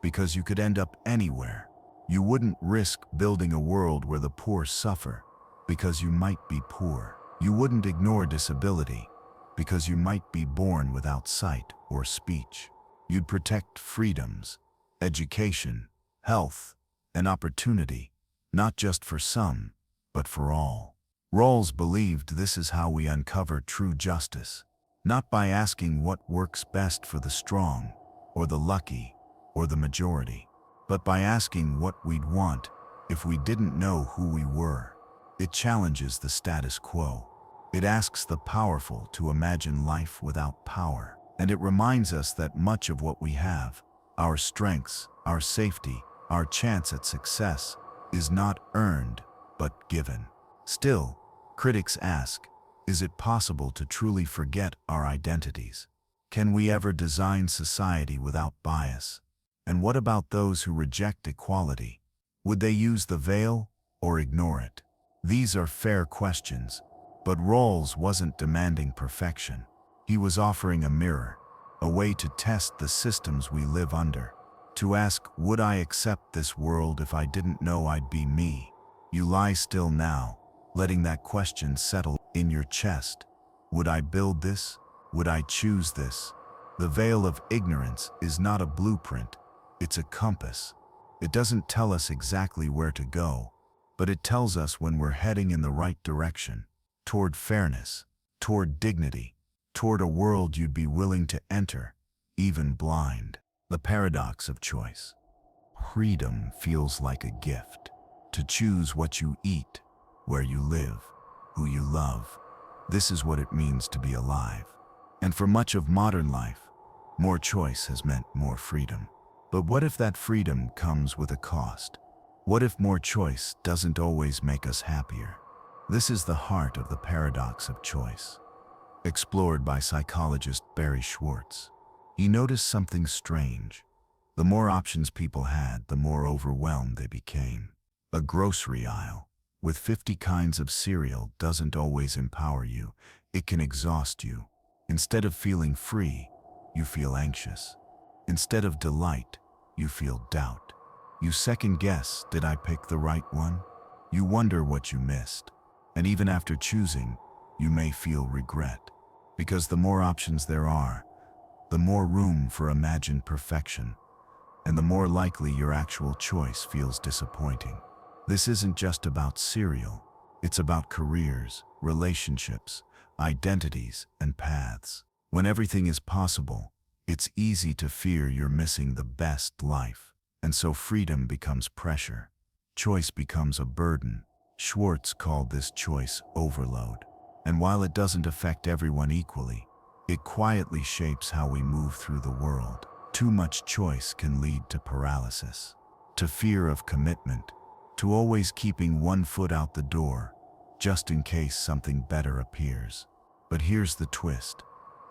because you could end up anywhere. You wouldn't risk building a world where the poor suffer, because you might be poor. You wouldn't ignore disability, because you might be born without sight or speech. You'd protect freedoms, education, health, and opportunity, not just for some, but for all. Rawls believed this is how we uncover true justice, not by asking what works best for the strong, or the lucky, or the majority, but by asking what we'd want if we didn't know who we were. It challenges the status quo. It asks the powerful to imagine life without power. And it reminds us that much of what we have, our strengths, our safety, our chance at success, is not earned, but given. Still, critics ask, is it possible to truly forget our identities? Can we ever design society without bias? And what about those who reject equality? Would they use the veil or ignore it? These are fair questions, but Rawls wasn't demanding perfection. He was offering a mirror, a way to test the systems we live under, to ask, would I accept this world if I didn't know I'd be me? You lie still now, letting that question settle in your chest. Would I build this? Would I choose this? The veil of ignorance is not a blueprint, it's a compass. It doesn't tell us exactly where to go, but it tells us when we're heading in the right direction, toward fairness, toward dignity, toward a world you'd be willing to enter, even blind. The paradox of choice. Freedom feels like a gift. To choose what you eat, where you live, who you love. This is what it means to be alive. And for much of modern life, more choice has meant more freedom. But what if that freedom comes with a cost? What if more choice doesn't always make us happier? This is the heart of the paradox of choice, explored by psychologist Barry Schwartz. He noticed something strange. The more options people had, the more overwhelmed they became. A grocery aisle with 50 kinds of cereal doesn't always empower you. It can exhaust you. Instead of feeling free, you feel anxious. Instead of delight, you feel doubt. You second guess, did I pick the right one? You wonder what you missed. And even after choosing, you may feel regret. Because the more options there are, the more room for imagined perfection, and the more likely your actual choice feels disappointing. This isn't just about cereal. It's about careers, relationships, identities, and paths. When everything is possible, it's easy to fear you're missing the best life. And so freedom becomes pressure. Choice becomes a burden. Schwartz called this choice overload. And while it doesn't affect everyone equally, it quietly shapes how we move through the world. Too much choice can lead to paralysis, to fear of commitment, to always keeping one foot out the door, just in case something better appears. But here's the twist.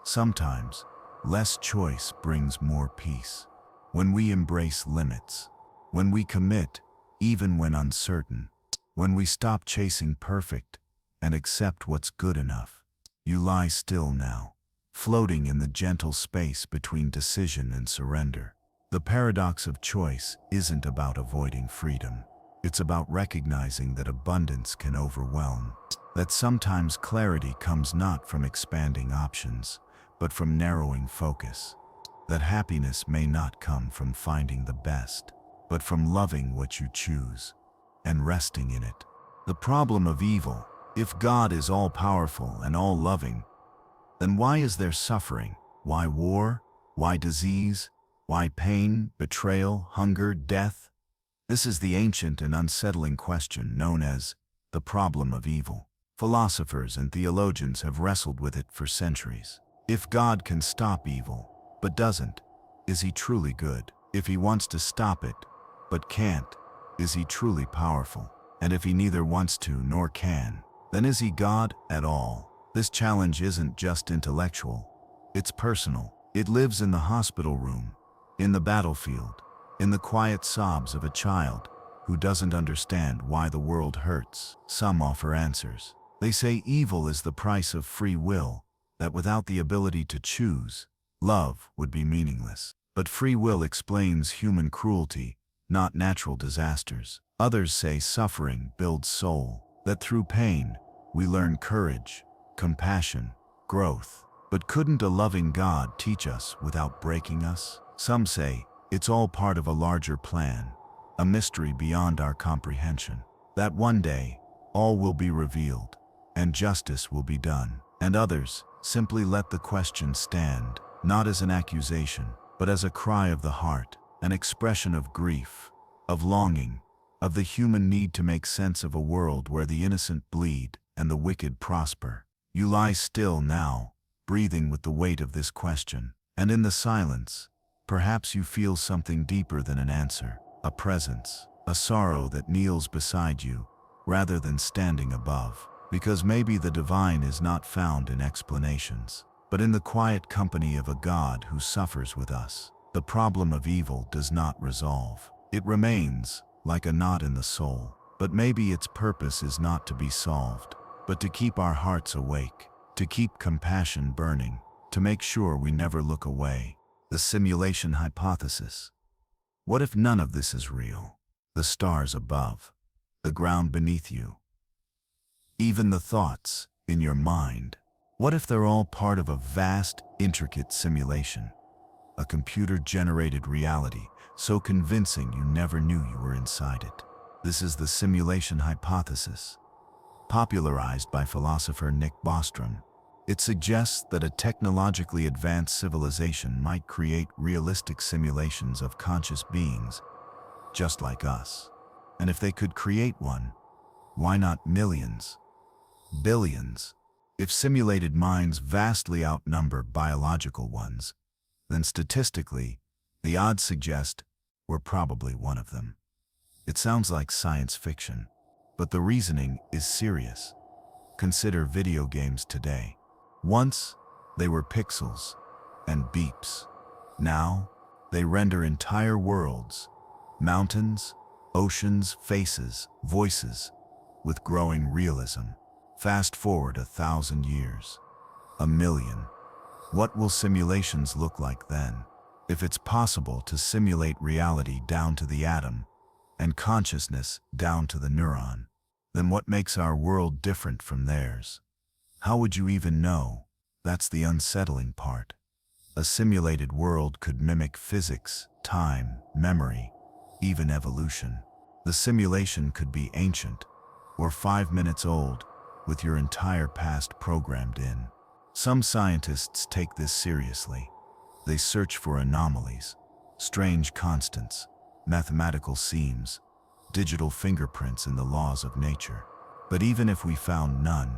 Sometimes, less choice brings more peace. When we embrace limits, when we commit, even when uncertain, when we stop chasing perfect and accept what's good enough. You lie still now, floating in the gentle space between decision and surrender. The paradox of choice isn't about avoiding freedom. It's about recognizing that abundance can overwhelm, that sometimes clarity comes not from expanding options, but from narrowing focus, that happiness may not come from finding the best, but from loving what you choose and resting in it. The problem of evil. If God is all-powerful and all-loving, then why is there suffering? Why war? Why disease? Why pain, betrayal, hunger, death? This is the ancient and unsettling question known as the problem of evil. Philosophers and theologians have wrestled with it for centuries. If God can stop evil, but doesn't, is he truly good? If he wants to stop it, but can't, is he truly powerful? And if he neither wants to nor can, then is he God at all? This challenge isn't just intellectual. It's personal. It lives in the hospital room, in the battlefield, in the quiet sobs of a child who doesn't understand why the world hurts. Some offer answers. They say evil is the price of free will, that without the ability to choose, love would be meaningless. But free will explains human cruelty, not natural disasters. Others say suffering builds soul, that through pain we learn courage, compassion, growth. But couldn't a loving God teach us without breaking us? Some say it's all part of a larger plan, a mystery beyond our comprehension, that one day all will be revealed and justice will be done. And others simply let the question stand, not as an accusation, but as a cry of the heart, an expression of grief, of longing, of the human need to make sense of a world where the innocent bleed and the wicked prosper. You lie still now, breathing with the weight of this question, and in the silence, perhaps you feel something deeper than an answer, a presence, a sorrow that kneels beside you, rather than standing above. Because maybe the divine is not found in explanations, but in the quiet company of a God who suffers with us. The problem of evil does not resolve. It remains, like a knot in the soul. But maybe its purpose is not to be solved, but to keep our hearts awake, to keep compassion burning, to make sure we never look away. The simulation hypothesis. What if none of this is real? The stars above, the ground beneath you, even the thoughts in your mind. What if they're all part of a vast, intricate simulation? A computer-generated reality so convincing you never knew you were inside it. This is the simulation hypothesis, popularized by philosopher Nick Bostrom. It suggests that a technologically advanced civilization might create realistic simulations of conscious beings, just like us. And if they could create one, why not millions, billions? If simulated minds vastly outnumber biological ones, then statistically, the odds suggest we're probably one of them. It sounds like science fiction, but the reasoning is serious. Consider video games today. Once, they were pixels and beeps. Now, they render entire worlds, mountains, oceans, faces, voices, with growing realism. Fast forward 1,000 years, 1,000,000. What will simulations look like then? If it's possible to simulate reality down to the atom and consciousness down to the neuron, then what makes our world different from theirs? How would you even know? That's the unsettling part. A simulated world could mimic physics, time, memory, even evolution. The simulation could be ancient or 5 minutes old, with your entire past programmed in. Some scientists take this seriously. They search for anomalies, strange constants, mathematical seams, digital fingerprints in the laws of nature. But even if we found none,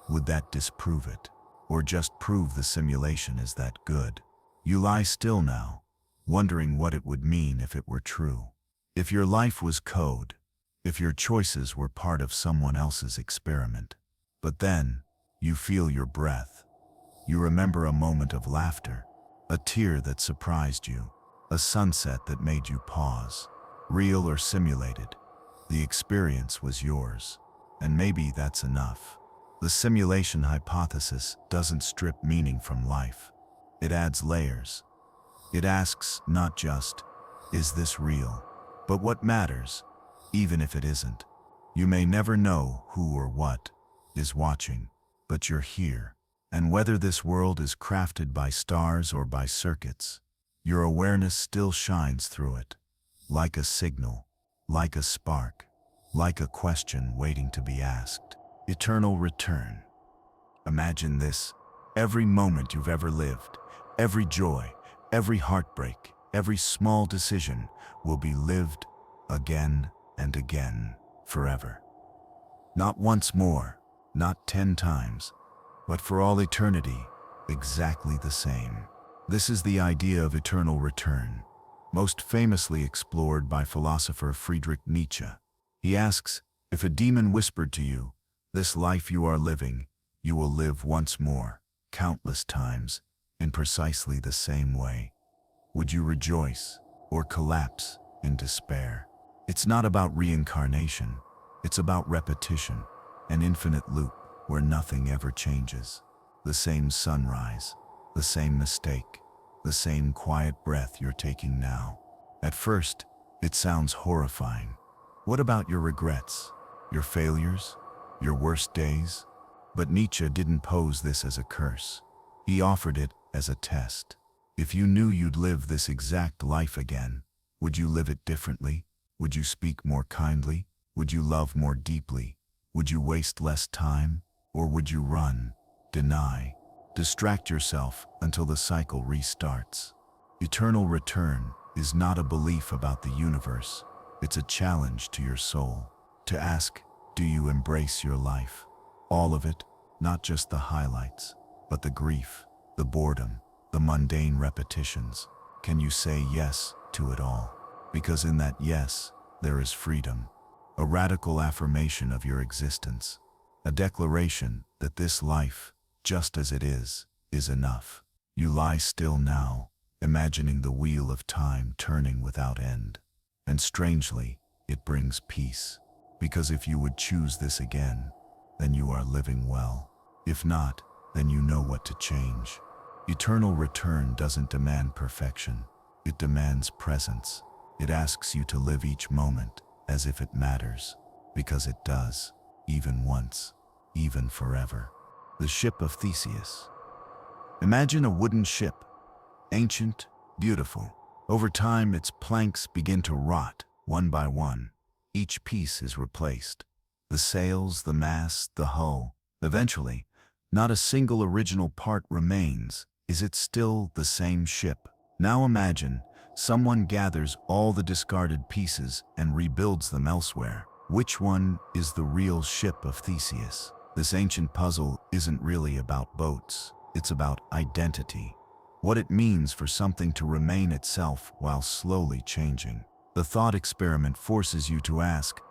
would that disprove it? Or just prove the simulation is that good? You lie still now, wondering what it would mean if it were true. If your life was code, if your choices were part of someone else's experiment. But then, you feel your breath. You remember a moment of laughter, a tear that surprised you, a sunset that made you pause. Real or simulated, the experience was yours. And maybe that's enough. The simulation hypothesis doesn't strip meaning from life. It adds layers. It asks not just, is this real? But what matters, even if it isn't? You may never know who or what is watching, but you're here. And whether this world is crafted by stars or by circuits, your awareness still shines through it, like a signal, like a spark, like a question waiting to be asked. Eternal return. Imagine this: every moment you've ever lived, every joy, every heartbreak, every small decision will be lived again and again, forever. Not once more, not 10 times, but for all eternity, exactly the same. This is the idea of eternal return, most famously explored by philosopher Friedrich Nietzsche. He asks, If a demon whispered to you, "This life you are living, you will live once more, countless times, in precisely the same way," would you rejoice or collapse in despair? It's not about reincarnation. It's about repetition, an infinite loop where nothing ever changes. The same sunrise, the same mistake, the same quiet breath you're taking now. At first, it sounds horrifying. What about your regrets, your failures, your worst days? But Nietzsche didn't pose this as a curse. He offered it as a test. If you knew you'd live this exact life again, would you live it differently? Would you speak more kindly? Would you love more deeply? Would you waste less time? Or would you run, deny, distract yourself until the cycle restarts? Eternal return is not a belief about the universe. It's a challenge to your soul. To ask, do you embrace your life? All of it, not just the highlights, but the grief, the boredom, the mundane repetitions. Can you say yes to it all? Because in that yes, there is freedom, a radical affirmation of your existence, a declaration that this life, just as it is enough. You lie still now, imagining the wheel of time turning without end. And strangely, it brings peace. Because if you would choose this again, then you are living well. If not, then you know what to change. Eternal return doesn't demand perfection. It demands presence. It asks you to live each moment as if it matters, because it does, even once, even forever. The ship of Theseus. Imagine a wooden ship, ancient, beautiful. Over time, its planks begin to rot, one by one. Each piece is replaced. The sails, the mast, the hull. Eventually, not a single original part remains. Is it still the same ship? Now imagine someone gathers all the discarded pieces and rebuilds them elsewhere. Which one is the real ship of Theseus? This ancient puzzle isn't really about boats. It's about identity. What it means for something to remain itself while slowly changing. The thought experiment forces you to ask,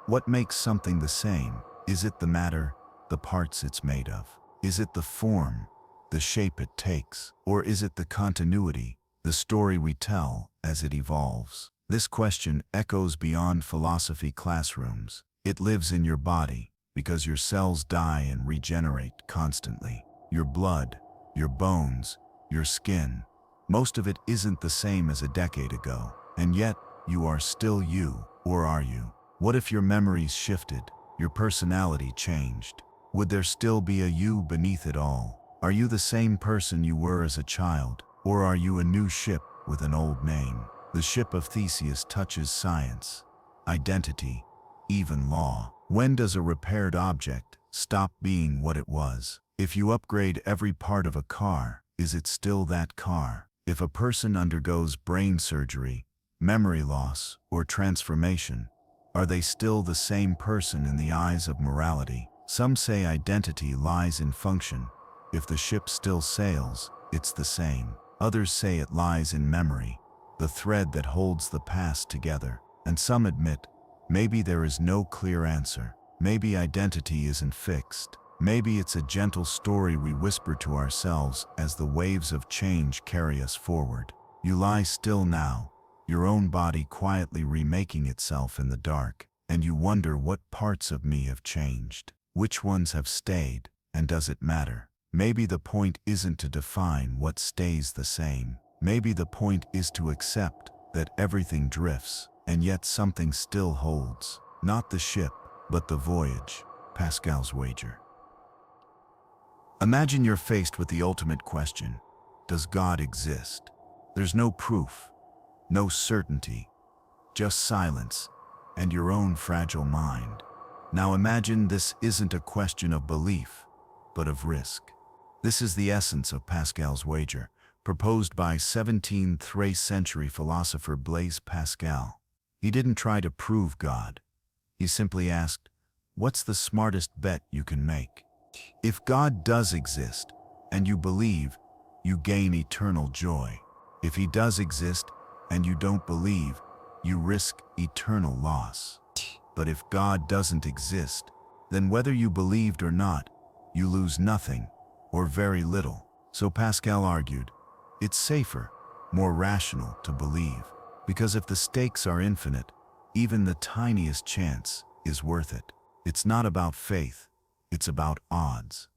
what makes something the same? Is it the matter, the parts it's made of? Is it the form, the shape it takes? Or is it the continuity, the story we tell as it evolves? This question echoes beyond philosophy classrooms. It lives in your body because your cells die and regenerate constantly. Your blood, your bones, your skin. Most of it isn't the same as a decade ago, and yet you are still you, or are you? What if your memories shifted, your personality changed? Would there still be a you beneath it all? Are you the same person you were as a child, or are you a new ship with an old name? The ship of Theseus touches science, identity, even law. When does a repaired object stop being what it was? If you upgrade every part of a car, is it still that car? If a person undergoes brain surgery, memory loss, or transformation, are they still the same person in the eyes of morality? Some say identity lies in function. If the ship still sails, it's the same. Others say it lies in memory, the thread that holds the past together. And some admit, maybe there is no clear answer. Maybe identity isn't fixed. Maybe it's a gentle story we whisper to ourselves as the waves of change carry us forward. You lie still now, your own body quietly remaking itself in the dark, and you wonder what parts of me have changed. Which ones have stayed, and does it matter? Maybe the point isn't to define what stays the same. Maybe the point is to accept that everything drifts, and yet something still holds. Not the ship, but the voyage. Pascal's wager. Imagine you're faced with the ultimate question. Does God exist? There's no proof, no certainty, just silence and your own fragile mind. Now imagine this isn't a question of belief, but of risk. This is the essence of Pascal's wager, proposed by 17th century philosopher Blaise Pascal. He didn't try to prove God. He simply asked, what's the smartest bet you can make? If God does exist, and you believe, you gain eternal joy. If he does exist, and you don't believe, you risk eternal loss. But if God doesn't exist, then whether you believed or not, you lose nothing, or very little. So Pascal argued, it's safer, more rational to believe, because if the stakes are infinite, even the tiniest chance is worth it. It's not about faith, it's about odds.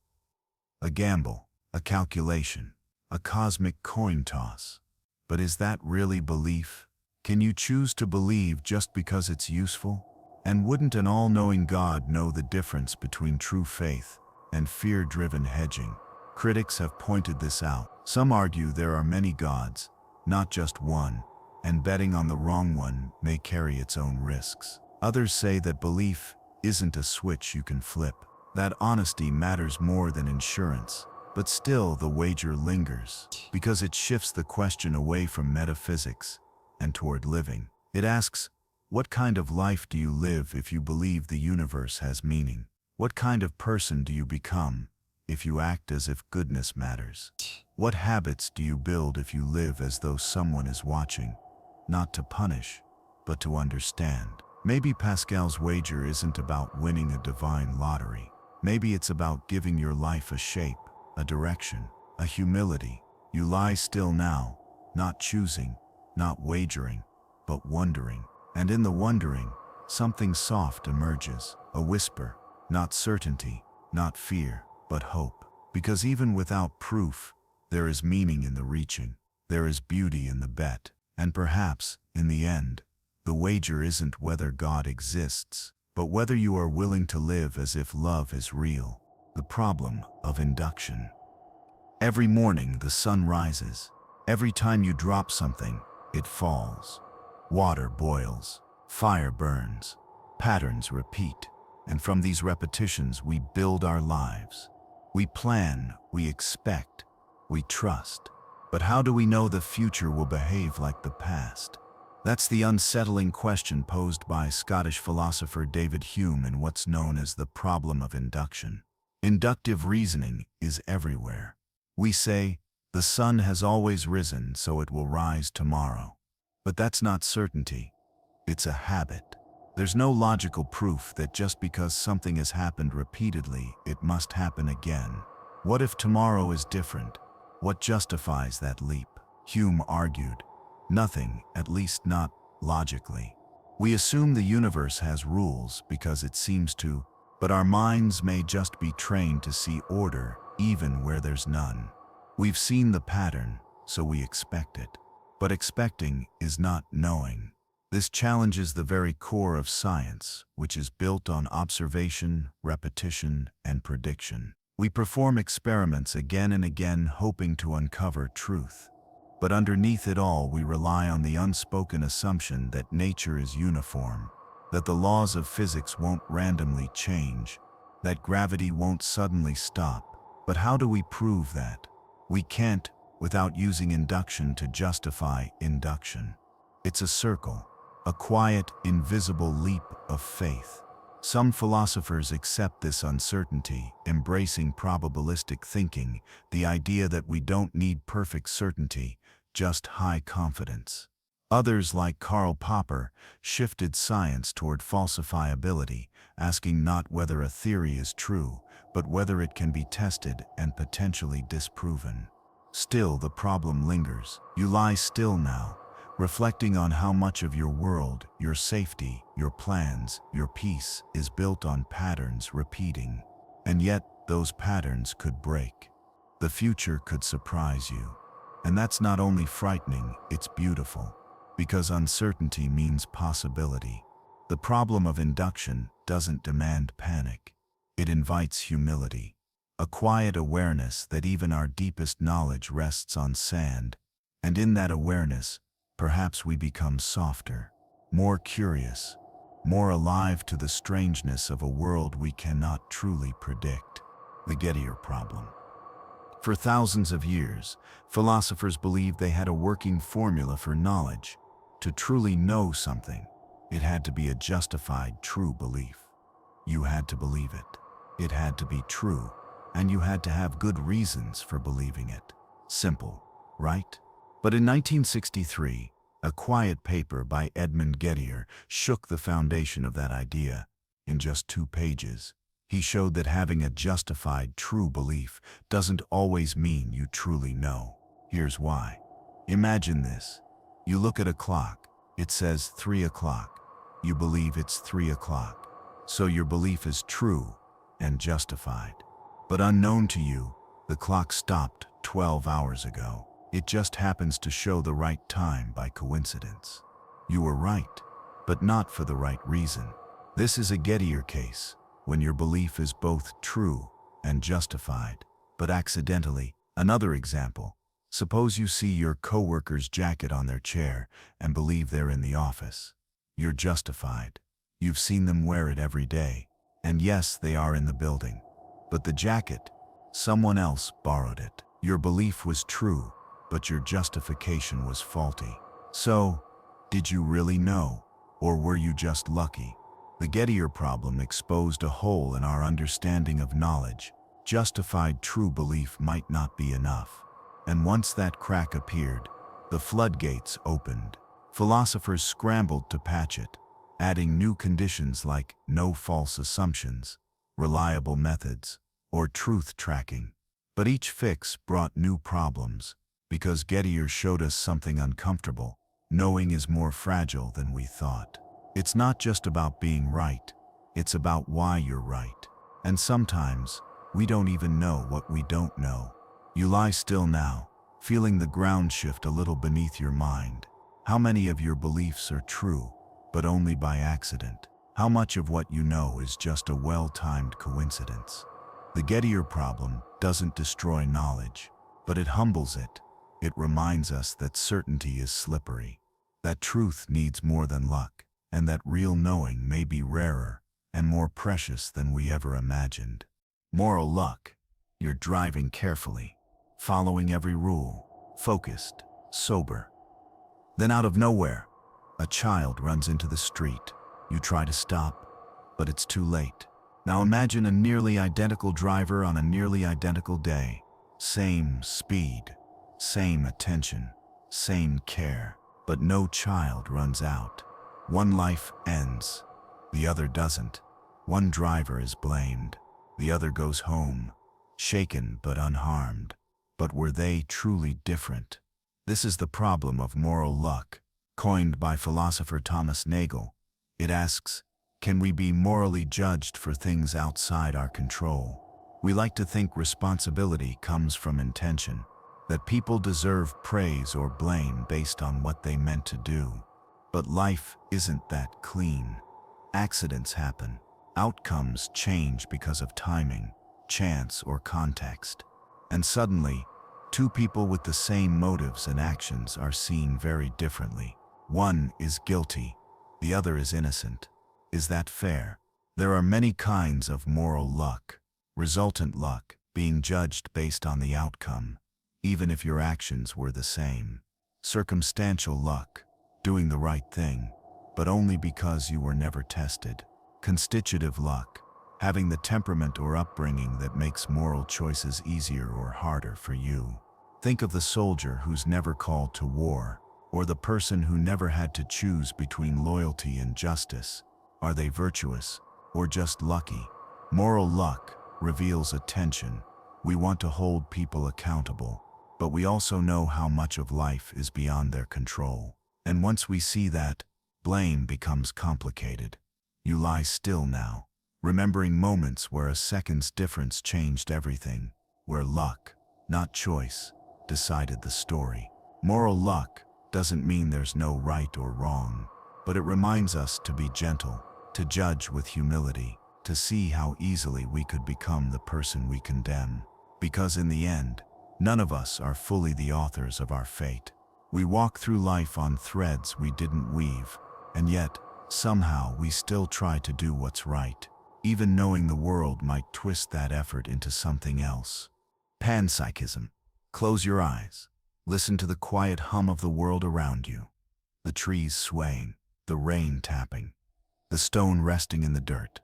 A gamble, a calculation, a cosmic coin toss. But is that really belief? Can you choose to believe just because it's useful? And wouldn't an all-knowing God know the difference between true faith and fear-driven hedging? Critics have pointed this out. Some argue there are many gods, not just one, and betting on the wrong one may carry its own risks. Others say that belief isn't a switch you can flip, that honesty matters more than insurance. But still, the wager lingers, because it shifts the question away from metaphysics and toward living. It asks, what kind of life do you live if you believe the universe has meaning? What kind of person do you become if you act as if goodness matters? What habits do you build if you live as though someone is watching, not to punish, but to understand? Maybe Pascal's wager isn't about winning a divine lottery. Maybe it's about giving your life a shape, a direction, a humility. You lie still now, not choosing, not wagering, but wondering. And in the wondering, something soft emerges, a whisper, not certainty, not fear, but hope. Because even without proof, there is meaning in the reaching, there is beauty in the bet, and perhaps, in the end, the wager isn't whether God exists, but whether you are willing to live as if love is real. The problem of induction. Every morning the sun rises. Every time you drop something, it falls. Water boils, fire burns, patterns repeat, and from these repetitions we build our lives. We plan, we expect, we trust. But how do we know the future will behave like the past? That's the unsettling question posed by Scottish philosopher David Hume in what's known as the problem of induction. Inductive reasoning is everywhere. We say, the sun has always risen, so it will rise tomorrow. But that's not certainty. It's a habit. There's no logical proof that just because something has happened repeatedly, it must happen again. What if tomorrow is different? What justifies that leap? Hume argued, nothing, at least not logically. We assume the universe has rules because it seems to, but our minds may just be trained to see order even where there's none. We've seen the pattern, so we expect it. But expecting is not knowing. This challenges the very core of science, which is built on observation, repetition, and prediction. We perform experiments again and again, hoping to uncover truth. But underneath it all, we rely on the unspoken assumption that nature is uniform, that the laws of physics won't randomly change, that gravity won't suddenly stop. But how do we prove that? We can't without using induction to justify induction. It's a circle, a quiet, invisible leap of faith. Some philosophers accept this uncertainty, embracing probabilistic thinking, the idea that we don't need perfect certainty, just high confidence. Others, like Karl Popper, shifted science toward falsifiability, asking not whether a theory is true, but whether it can be tested and potentially disproven. Still, the problem lingers. You lie still now, reflecting on how much of your world, your safety, your plans, your peace is built on patterns repeating. And yet, those patterns could break. The future could surprise you. And that's not only frightening, it's beautiful. Because uncertainty means possibility. The problem of induction doesn't demand panic. It invites humility. A quiet awareness that even our deepest knowledge rests on sand. And in that awareness, perhaps we become softer, more curious, more alive to the strangeness of a world we cannot truly predict. The Gettier problem. For thousands of years, philosophers believed they had a working formula for knowledge. To truly know something, it had to be a justified, true belief. You had to believe it. It had to be true, and you had to have good reasons for believing it. Simple, right? But in 1963, A Quiet Paper by Edmund Gettier shook the foundation of that idea. In just 2 pages, he showed that having a justified true belief doesn't always mean you truly know. Here's why. Imagine this. You look at a clock. It says 3 o'clock. You believe it's 3 o'clock. So your belief is true and justified. But unknown to you, the clock stopped 12 hours ago. It just happens to show the right time by coincidence. You were right, but not for the right reason. This is a Gettier case, when your belief is both true and justified, but accidentally. Another example. Suppose you see your coworker's jacket on their chair and believe they're in the office. You're justified. You've seen them wear it every day. And yes, they are in the building. But the jacket, someone else borrowed it. Your belief was true, but your justification was faulty. So, did you really know, or were you just lucky? The Gettier problem exposed a hole in our understanding of knowledge. Justified true belief might not be enough. And once that crack appeared, the floodgates opened. Philosophers scrambled to patch it, adding new conditions like no false assumptions, reliable methods, or truth tracking. But each fix brought new problems, because Gettier showed us something uncomfortable. Knowing is more fragile than we thought. It's not just about being right, it's about why you're right. And sometimes, we don't even know what we don't know. You lie still now, feeling the ground shift a little beneath your mind. How many of your beliefs are true, but only by accident? How much of what you know is just a well-timed coincidence? The Gettier problem doesn't destroy knowledge, but it humbles it. It reminds us that certainty is slippery, that truth needs more than luck, and that real knowing may be rarer and more precious than we ever imagined. Moral luck. You're driving carefully, following every rule, focused, sober. Then out of nowhere, a child runs into the street. You try to stop, but it's too late. Now imagine a nearly identical driver on a nearly identical day. Same speed, same attention, same care, but no child runs out. One life ends, the other doesn't. One driver is blamed, the other goes home, shaken but unharmed. But were they truly different? This is the problem of moral luck, coined by philosopher Thomas Nagel. It asks, can we be morally judged for things outside our control? We like to think responsibility comes from intention, that people deserve praise or blame based on what they meant to do. But life isn't that clean. Accidents happen. Outcomes change because of timing, chance, or context. And suddenly, 2 people with the same motives and actions are seen very differently. One is guilty, the other is innocent. Is that fair? There are many kinds of moral luck. Resultant luck, being judged based on the outcome, even if your actions were the same. Circumstantial luck, doing the right thing, but only because you were never tested. Constitutive luck, having the temperament or upbringing that makes moral choices easier or harder for you. Think of the soldier who's never called to war, or the person who never had to choose between loyalty and justice. Are they virtuous, or just lucky? Moral luck reveals a tension. We want to hold people accountable, but we also know how much of life is beyond their control. And once we see that, blame becomes complicated. You lie still now, remembering moments where a second's difference changed everything, where luck, not choice, decided the story. Moral luck doesn't mean there's no right or wrong, but it reminds us to be gentle, to judge with humility, to see how easily we could become the person we condemn. Because in the end, none of us are fully the authors of our fate. We walk through life on threads we didn't weave, and yet, somehow we still try to do what's right, even knowing the world might twist that effort into something else. Panpsychism. Close your eyes. Listen to the quiet hum of the world around you. The trees swaying, the rain tapping, the stone resting in the dirt.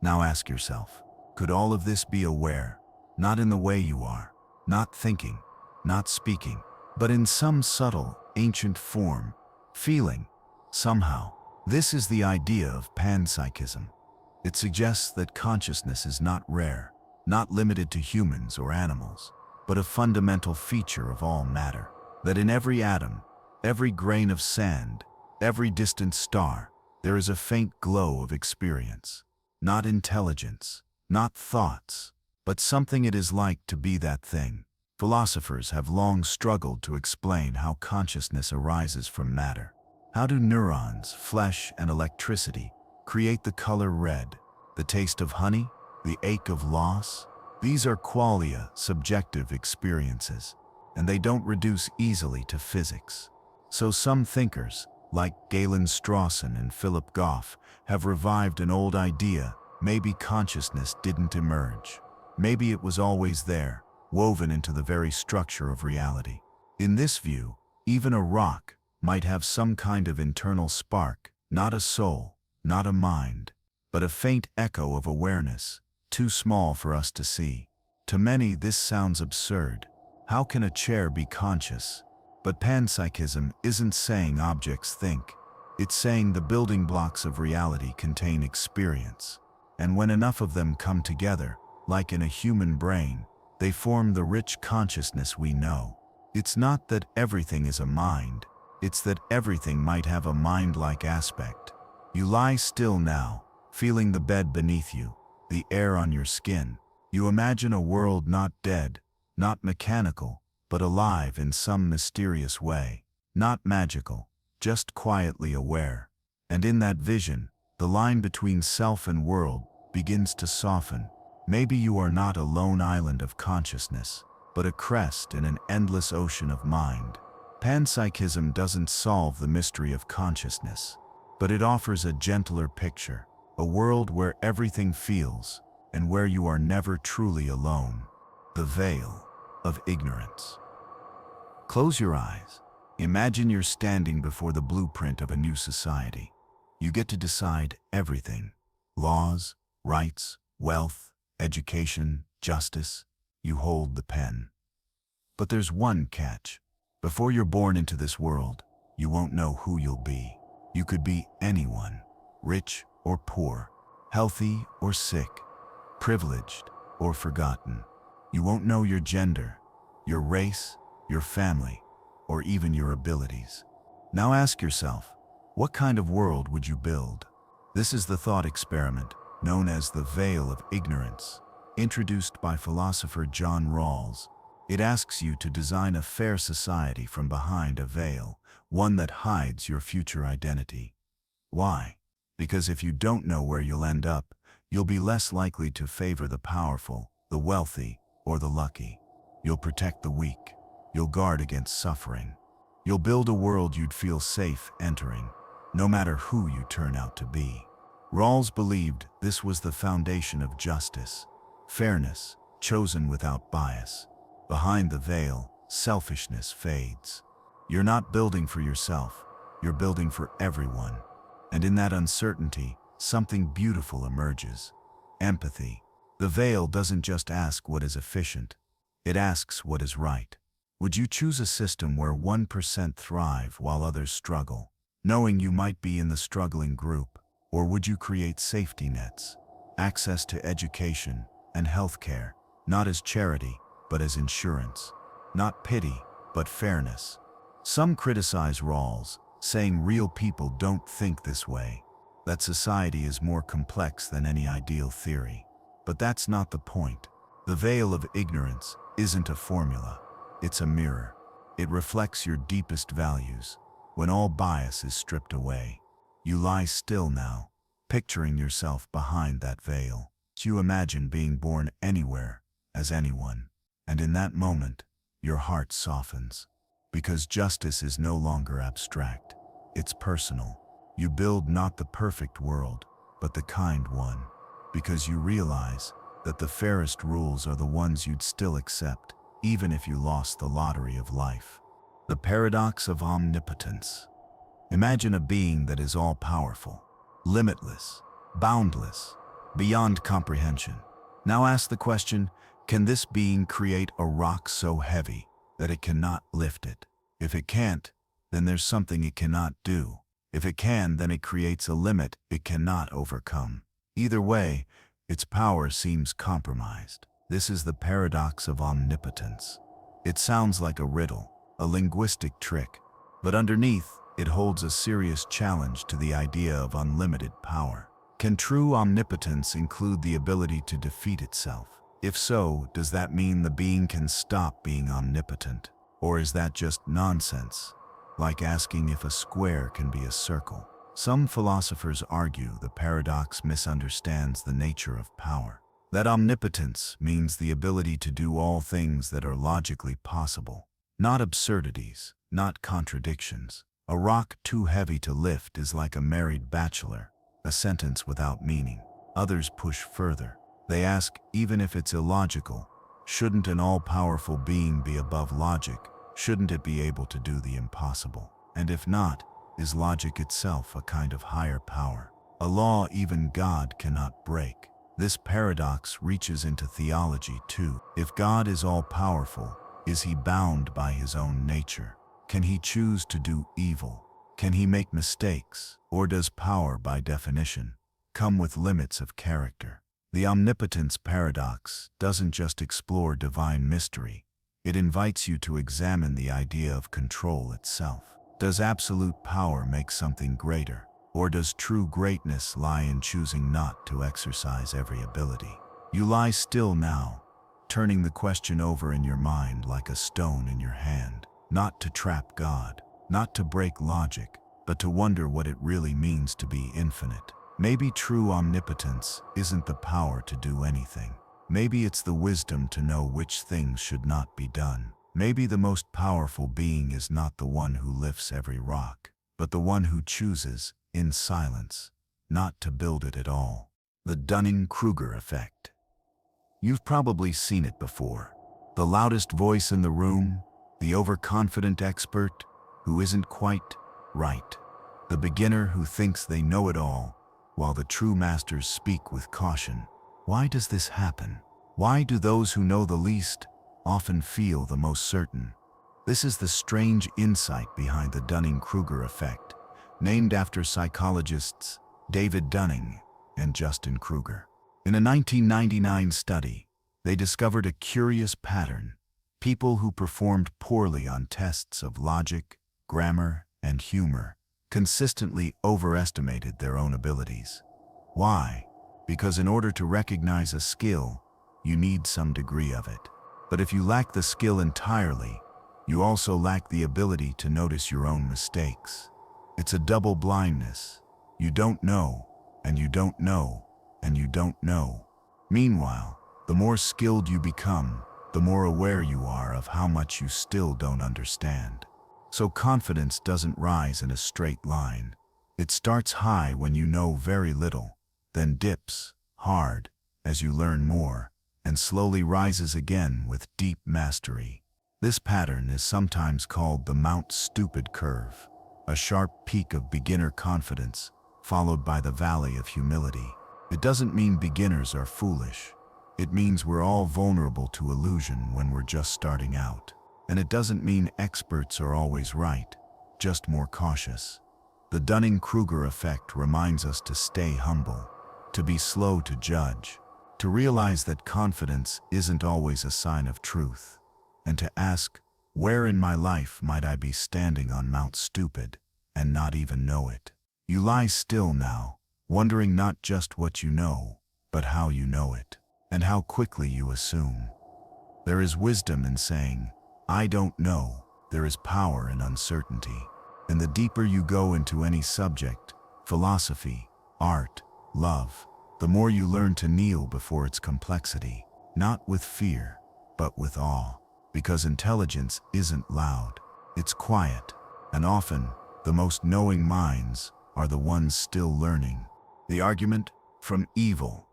Now ask yourself, could all of this be aware? Not in the way you are, not thinking, not speaking, but in some subtle, ancient form, feeling, somehow. This is the idea of panpsychism. It suggests that consciousness is not rare, not limited to humans or animals, but a fundamental feature of all matter. That in every atom, every grain of sand, every distant star, there is a faint glow of experience. Not intelligence, not thoughts, but something it is like to be that thing. Philosophers have long struggled to explain how consciousness arises from matter. How do neurons, flesh, and electricity create the color red, the taste of honey, the ache of loss? These are qualia, subjective experiences, and they don't reduce easily to physics. So some thinkers, like Galen Strawson and Philip Goff, have revived an old idea. Maybe consciousness didn't emerge. Maybe it was always there, woven into the very structure of reality. In this view, even a rock might have some kind of internal spark, not a soul, not a mind, but a faint echo of awareness, too small for us to see. To many, this sounds absurd. How can a chair be conscious? But panpsychism isn't saying objects think. It's saying the building blocks of reality contain experience. And when enough of them come together, like in a human brain, they form the rich consciousness we know. It's not that everything is a mind. It's that everything might have a mind-like aspect. You lie still now, feeling the bed beneath you, the air on your skin. You imagine a world not dead, not mechanical, but alive in some mysterious way. Not magical, just quietly aware. And in that vision, the line between self and world begins to soften. Maybe you are not a lone island of consciousness, but a crest in an endless ocean of mind. Panpsychism doesn't solve the mystery of consciousness, but it offers a gentler picture, a world where everything feels, and where you are never truly alone. The veil of ignorance. Close your eyes. Imagine you're standing before the blueprint of a new society. You get to decide everything: laws, rights, wealth, education, justice. You hold the pen. But there's one catch. Before you're born into this world, you won't know who you'll be. You could be anyone, rich or poor, healthy or sick, privileged or forgotten. You won't know your gender, your race, your family, or even your abilities. Now ask yourself, what kind of world would you build? This is the thought experiment known as the veil of ignorance, introduced by philosopher John Rawls. It asks you to design a fair society from behind a veil, one that hides your future identity. Why? Because if you don't know where you'll end up, you'll be less likely to favor the powerful, the wealthy, or the lucky. You'll protect the weak. You'll guard against suffering. You'll build a world you'd feel safe entering, no matter who you turn out to be. Rawls believed this was the foundation of justice, fairness, chosen without bias. Behind the veil, selfishness fades. You're not building for yourself, you're building for everyone. And in that uncertainty, something beautiful emerges. Empathy. The veil doesn't just ask what is efficient, it asks what is right. Would you choose a system where 1% thrive while others struggle, knowing you might be in the struggling group? Or would you create safety nets, access to education and healthcare, not as charity, but as insurance? Not pity, but fairness. Some criticize Rawls, saying real people don't think this way, that society is more complex than any ideal theory. But that's not the point. The veil of ignorance isn't a formula, it's a mirror. It reflects your deepest values. When all bias is stripped away, you lie still now, picturing yourself behind that veil. You imagine being born anywhere, as anyone. And in that moment, your heart softens. Because justice is no longer abstract, it's personal. You build not the perfect world, but the kind one. Because you realize that the fairest rules are the ones you'd still accept, even if you lost the lottery of life. The paradox of omnipotence. Imagine a being that is all-powerful, limitless, boundless, beyond comprehension. Now ask the question, can this being create a rock so heavy that it cannot lift it? If it can't, then there's something it cannot do. If it can, then it creates a limit it cannot overcome. Either way, its power seems compromised. This is the paradox of omnipotence. It sounds like a riddle, a linguistic trick, but underneath, it holds a serious challenge to the idea of unlimited power. Can true omnipotence include the ability to defeat itself? If so, does that mean the being can stop being omnipotent? Or is that just nonsense? Like asking if a square can be a circle. Some philosophers argue the paradox misunderstands the nature of power. That omnipotence means the ability to do all things that are logically possible. Not absurdities, not contradictions. A rock too heavy to lift is like a married bachelor, a sentence without meaning. Others push further. They ask, even if it's illogical, shouldn't an all-powerful being be above logic? Shouldn't it be able to do the impossible? And if not, is logic itself a kind of higher power? A law even God cannot break. This paradox reaches into theology too. If God is all-powerful, is he bound by his own nature? Can he choose to do evil? Can he make mistakes? Or does power, by definition, come with limits of character? The omnipotence paradox doesn't just explore divine mystery. It invites you to examine the idea of control itself. Does absolute power make something greater? Or does true greatness lie in choosing not to exercise every ability? You lie still now, turning the question over in your mind like a stone in your hand. Not to trap God, not to break logic, but to wonder what it really means to be infinite. Maybe true omnipotence isn't the power to do anything. Maybe it's the wisdom to know which things should not be done. Maybe the most powerful being is not the one who lifts every rock, but the one who chooses, in silence, not to build it at all. The Dunning-Kruger effect. You've probably seen it before. The loudest voice in the room, the overconfident expert who isn't quite right. The beginner who thinks they know it all, while the true masters speak with caution. Why does this happen? Why do those who know the least often feel the most certain? This is the strange insight behind the Dunning-Kruger effect, named after psychologists David Dunning and Justin Kruger. In a 1999 study, they discovered a curious pattern. People who performed poorly on tests of logic, grammar, and humor consistently overestimated their own abilities. Why? Because in order to recognize a skill, you need some degree of it. But if you lack the skill entirely, you also lack the ability to notice your own mistakes. It's a double blindness. You don't know, and you don't know, and you don't know. Meanwhile, the more skilled you become, the more aware you are of how much you still don't understand. So confidence doesn't rise in a straight line. It starts high when you know very little, then dips hard as you learn more, and slowly rises again with deep mastery. This pattern is sometimes called the Mount Stupid curve, a sharp peak of beginner confidence, followed by the valley of humility. It doesn't mean beginners are foolish. It means we're all vulnerable to illusion when we're just starting out. And it doesn't mean experts are always right, just more cautious. The Dunning-Kruger effect reminds us to stay humble, to be slow to judge, to realize that confidence isn't always a sign of truth, and to ask, where in my life might I be standing on Mount Stupid and not even know it? You lie still now, wondering not just what you know, but how you know it, and how quickly you assume. There is wisdom in saying, I don't know. There is power in uncertainty. And the deeper you go into any subject, philosophy, art, love, the more you learn to kneel before its complexity, not with fear, but with awe. Because intelligence isn't loud, it's quiet, and often, the most knowing minds are the ones still learning. The argument from evil.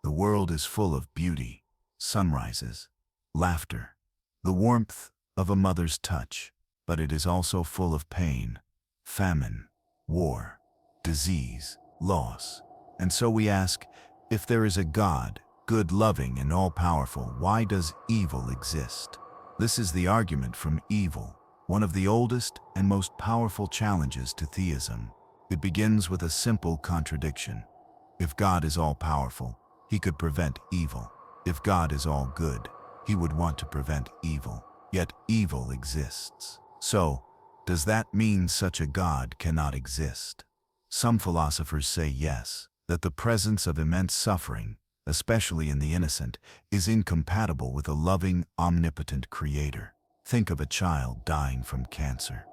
The world is full of beauty, sunrises, laughter, the warmth of a mother's touch, but it is also full of pain, famine, war, disease, loss. And so we ask, if there is a God, good, loving, and all-powerful, why does evil exist? This is the argument from evil. one of the oldest and most powerful challenges to theism. It begins with a simple contradiction. If God is all-powerful, he could prevent evil. If God is all good, he would want to prevent evil. Yet evil exists. So, does that mean such a God cannot exist? Some philosophers say yes, that the presence of immense suffering, especially in the innocent, is incompatible with a loving, omnipotent creator. Think of a child dying from cancer,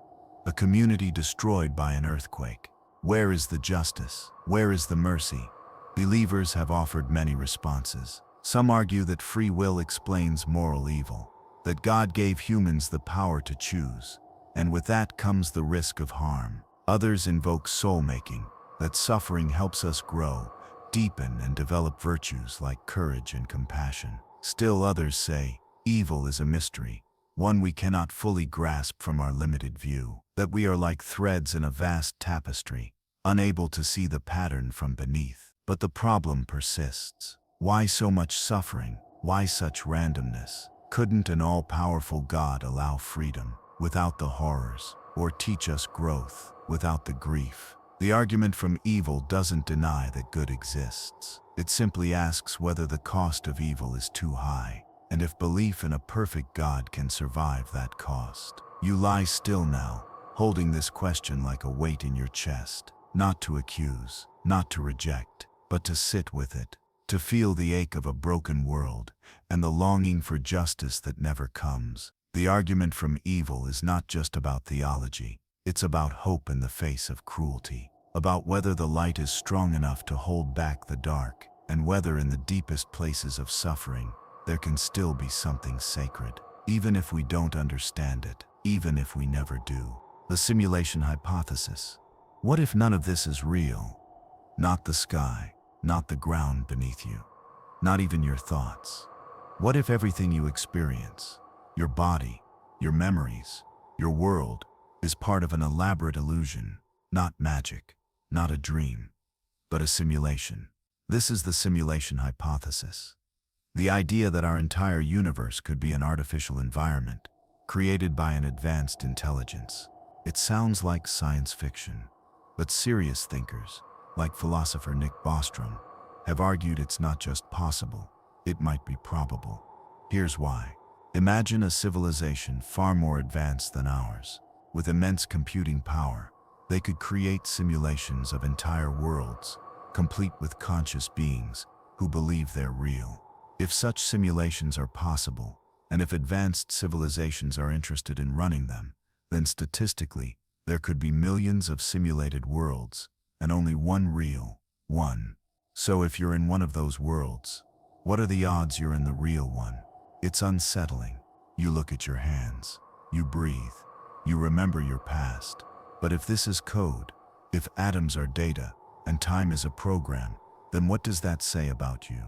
a community destroyed by an earthquake. Where is the justice? Where is the mercy? Believers have offered many responses. Some argue that free will explains moral evil, that God gave humans the power to choose, and with that comes the risk of harm. Others invoke soul-making, that suffering helps us grow, deepen and develop virtues like courage and compassion. Still others say, evil is a mystery, one we cannot fully grasp from our limited view, that we are like threads in a vast tapestry, unable to see the pattern from beneath. But the problem persists. Why so much suffering? Why such randomness? Couldn't an all-powerful God allow freedom without the horrors, or teach us growth without the grief? The argument from evil doesn't deny that good exists. It simply asks whether the cost of evil is too high, and if belief in a perfect God can survive that cost. You lie still now, holding this question like a weight in your chest, not to accuse, not to reject, but to sit with it, to feel the ache of a broken world and the longing for justice that never comes. The argument from evil is not just about theology. It's about hope in the face of cruelty, about whether the light is strong enough to hold back the dark, and whether in the deepest places of suffering, there can still be something sacred, even if we don't understand it, even if we never do. The simulation hypothesis. What if none of this is real? Not the sky, not the ground beneath you, not even your thoughts. What if everything you experience, your body, your memories, your world, is part of an elaborate illusion, not magic, not a dream, but a simulation? This is the simulation hypothesis. The idea that our entire universe could be an artificial environment, created by an advanced intelligence. It sounds like science fiction, but serious thinkers, like philosopher Nick Bostrom, have argued it's not just possible, it might be probable. Here's why. Imagine a civilization far more advanced than ours, with immense computing power. They could create simulations of entire worlds, complete with conscious beings who believe they're real. If such simulations are possible, and if advanced civilizations are interested in running them, then statistically, there could be millions of simulated worlds, and only one real one. So if you're in one of those worlds, what are the odds you're in the real one? It's unsettling. You look at your hands, you breathe, you remember your past. But if this is code, if atoms are data, and time is a program, then what does that say about you?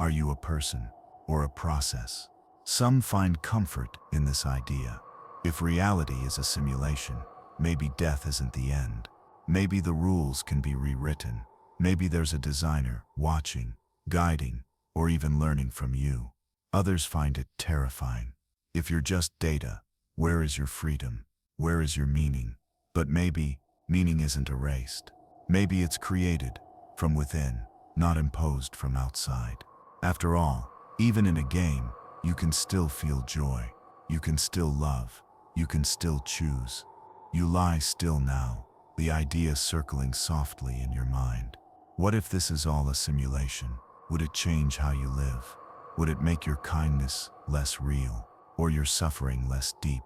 Are you a person, or a process? Some find comfort in this idea. If reality is a simulation, maybe death isn't the end. Maybe the rules can be rewritten. Maybe there's a designer watching, guiding, or even learning from you. Others find it terrifying. If you're just data, where is your freedom? Where is your meaning? But maybe meaning isn't erased. Maybe it's created from within, not imposed from outside. After all, even in a game, you can still feel joy. You can still love. You can still choose. You lie still now, the idea circling softly in your mind. What if this is all a simulation? Would it change how you live? Would it make your kindness less real, or your suffering less deep?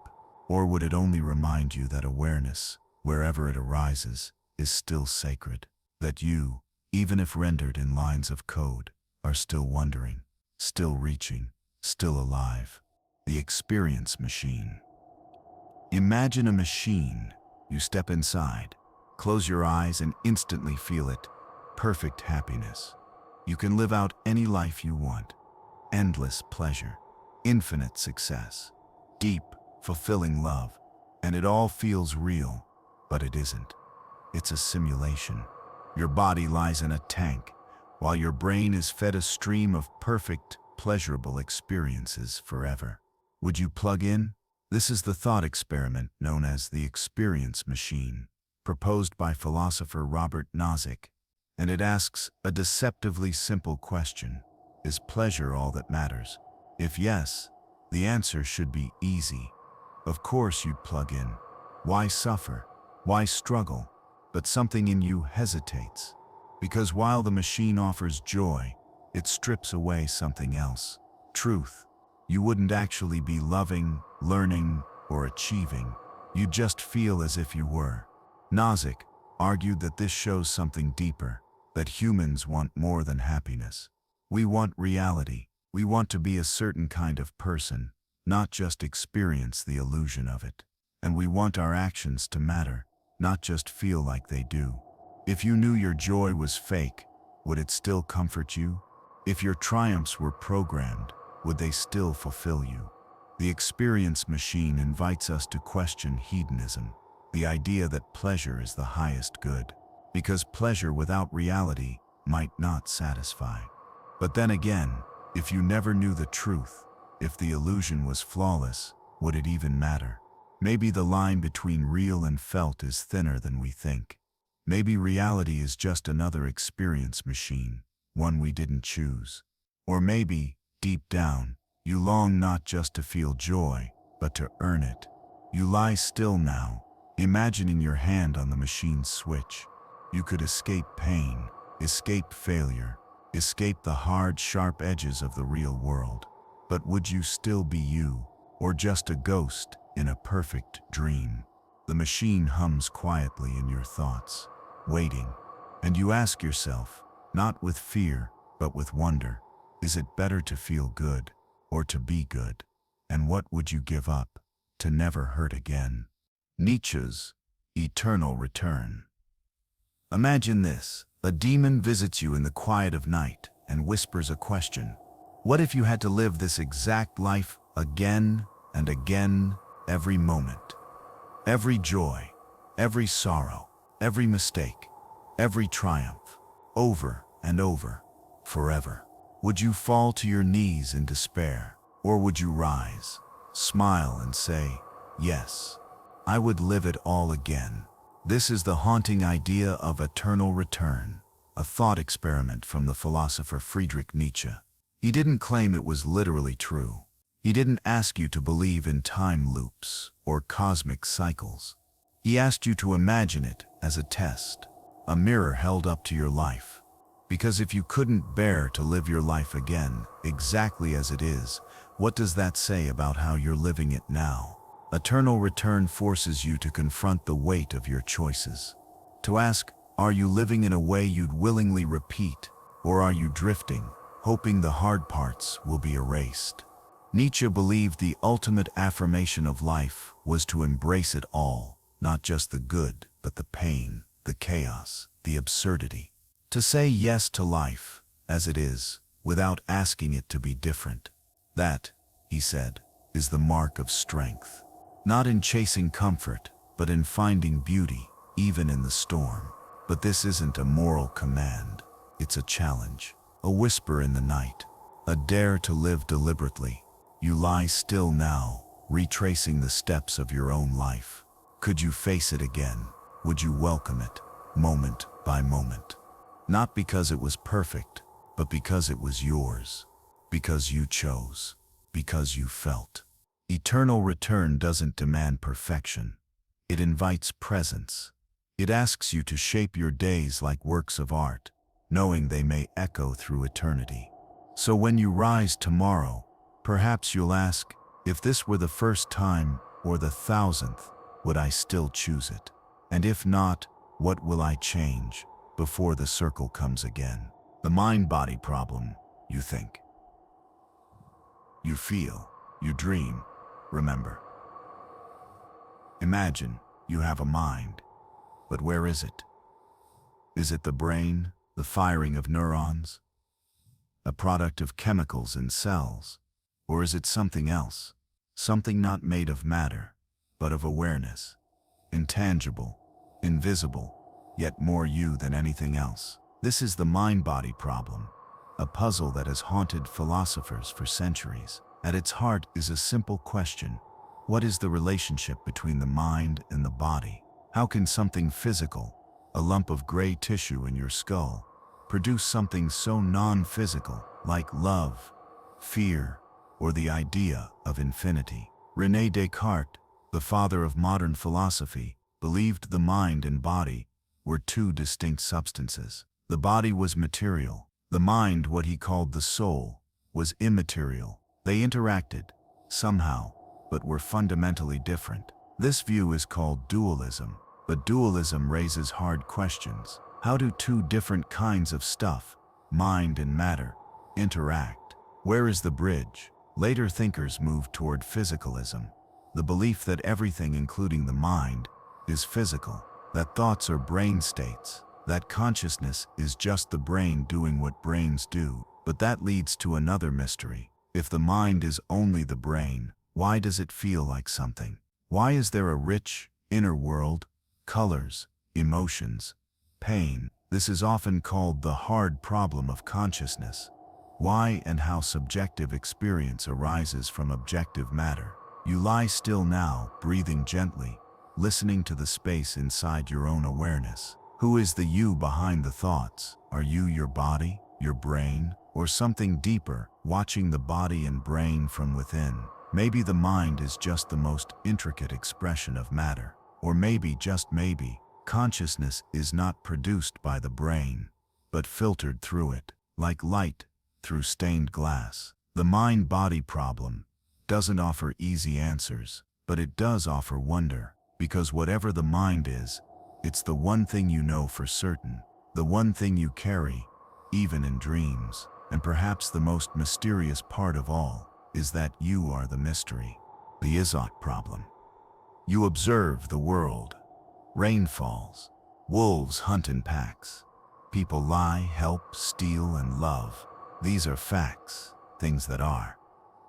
Or would it only remind you that awareness, wherever it arises, is still sacred? That you, even if rendered in lines of code, are still wondering, still reaching, still alive? The experience machine. Imagine a machine. You step inside, close your eyes and instantly feel it. Perfect happiness. You can live out any life you want. Endless pleasure, infinite success, deep, fulfilling love. And it all feels real, but it isn't. It's a simulation. Your body lies in a tank, while your brain is fed a stream of perfect, pleasurable experiences forever. Would you plug in? This is the thought experiment known as the experience machine, proposed by philosopher Robert Nozick, and it asks a deceptively simple question: is pleasure all that matters? If yes, the answer should be easy. Of course you'd plug in. Why suffer? Why struggle? But something in you hesitates. Because while the machine offers joy, it strips away something else. Truth. You wouldn't actually be loving, learning, or achieving. You'd just feel as if you were. Nozick argued that this shows something deeper, that humans want more than happiness. We want reality. We want to be a certain kind of person, not just experience the illusion of it. And we want our actions to matter, not just feel like they do. If you knew your joy was fake, would it still comfort you? If your triumphs were programmed, would they still fulfill you? The experience machine invites us to question hedonism, the idea that pleasure is the highest good, because pleasure without reality might not satisfy. But then again, if you never knew the truth, if the illusion was flawless, would it even matter? Maybe the line between real and felt is thinner than we think. Maybe reality is just another experience machine, one we didn't choose. Or maybe, deep down, you long not just to feel joy, but to earn it. You lie still now, imagining your hand on the machine's switch. You could escape pain, escape failure, escape the hard, sharp edges of the real world. But would you still be you, or just a ghost in a perfect dream? The machine hums quietly in your thoughts, waiting, and you ask yourself, not with fear, but with wonder, is it better to feel good, or to be good? And what would you give up to never hurt again? Nietzsche's eternal return. Imagine this: a demon visits you in the quiet of night and whispers a question. What if you had to live this exact life again and again, every moment? Every joy, every sorrow, every mistake, every triumph, over and over, forever. Would you fall to your knees in despair, or would you rise, smile and say, yes, I would live it all again? This is the haunting idea of eternal return, a thought experiment from the philosopher Friedrich Nietzsche. He didn't claim it was literally true. He didn't ask you to believe in time loops or cosmic cycles. He asked you to imagine it as a test, a mirror held up to your life. Because if you couldn't bear to live your life again, exactly as it is, what does that say about how you're living it now? Eternal return forces you to confront the weight of your choices. To ask, are you living in a way you'd willingly repeat, or are you drifting, hoping the hard parts will be erased? Nietzsche believed the ultimate affirmation of life was to embrace it all, not just the good, but the pain, the chaos, the absurdity. To say yes to life, as it is, without asking it to be different. That, he said, is the mark of strength. Not in chasing comfort, but in finding beauty, even in the storm. But this isn't a moral command. It's a challenge, a whisper in the night, a dare to live deliberately. You lie still now, retracing the steps of your own life. Could you face it again? Would you welcome it, moment by moment? Not because it was perfect, but because it was yours. Because you chose. Because you felt. Eternal return doesn't demand perfection. It invites presence. It asks you to shape your days like works of art, knowing they may echo through eternity. So when you rise tomorrow, perhaps you'll ask, if this were the first time or the 1,000th, would I still choose it? And if not, what will I change before the circle comes again? The mind-body problem, you think. You feel, you dream, remember. Imagine you have a mind, but where is it? Is it the brain, the firing of neurons, a product of chemicals in cells? Or is it something else, something not made of matter, but of awareness, intangible, invisible, yet more you than anything else? This is the mind-body problem, a puzzle that has haunted philosophers for centuries. At its heart is a simple question: What is the relationship between the mind and the body? How can something physical, a lump of gray tissue in your skull, produce something so non-physical like love, fear, or the idea of infinity? René Descartes, the father of modern philosophy, believed the mind and body were two distinct substances. The body was material. The mind, what he called the soul, was immaterial. They interacted, somehow, but were fundamentally different. This view is called dualism, but dualism raises hard questions. How do two different kinds of stuff, mind and matter, interact? Where is the bridge? Later thinkers moved toward physicalism, the belief that everything, including the mind, is physical, that thoughts are brain states, that consciousness is just the brain doing what brains do. But that leads to another mystery. If the mind is only the brain, why does it feel like something? Why is there a rich, inner world, colors, emotions, pain? This is often called the hard problem of consciousness. Why and how subjective experience arises from objective matter. You lie still now, breathing gently, listening to the space inside your own awareness. Who is the you behind the thoughts? Are you your body, your brain, or something deeper, watching the body and brain from within? Maybe the mind is just the most intricate expression of matter. Or maybe, just maybe, consciousness is not produced by the brain, but filtered through it, like light through stained glass. The mind-body problem doesn't offer easy answers, but it does offer wonder, because whatever the mind is, it's the one thing you know for certain, the one thing you carry, even in dreams. And perhaps the most mysterious part of all is that you are the mystery. The thought problem. You observe the world. Rain falls. Wolves hunt in packs. People lie, help, steal, and love. These are facts, things that are.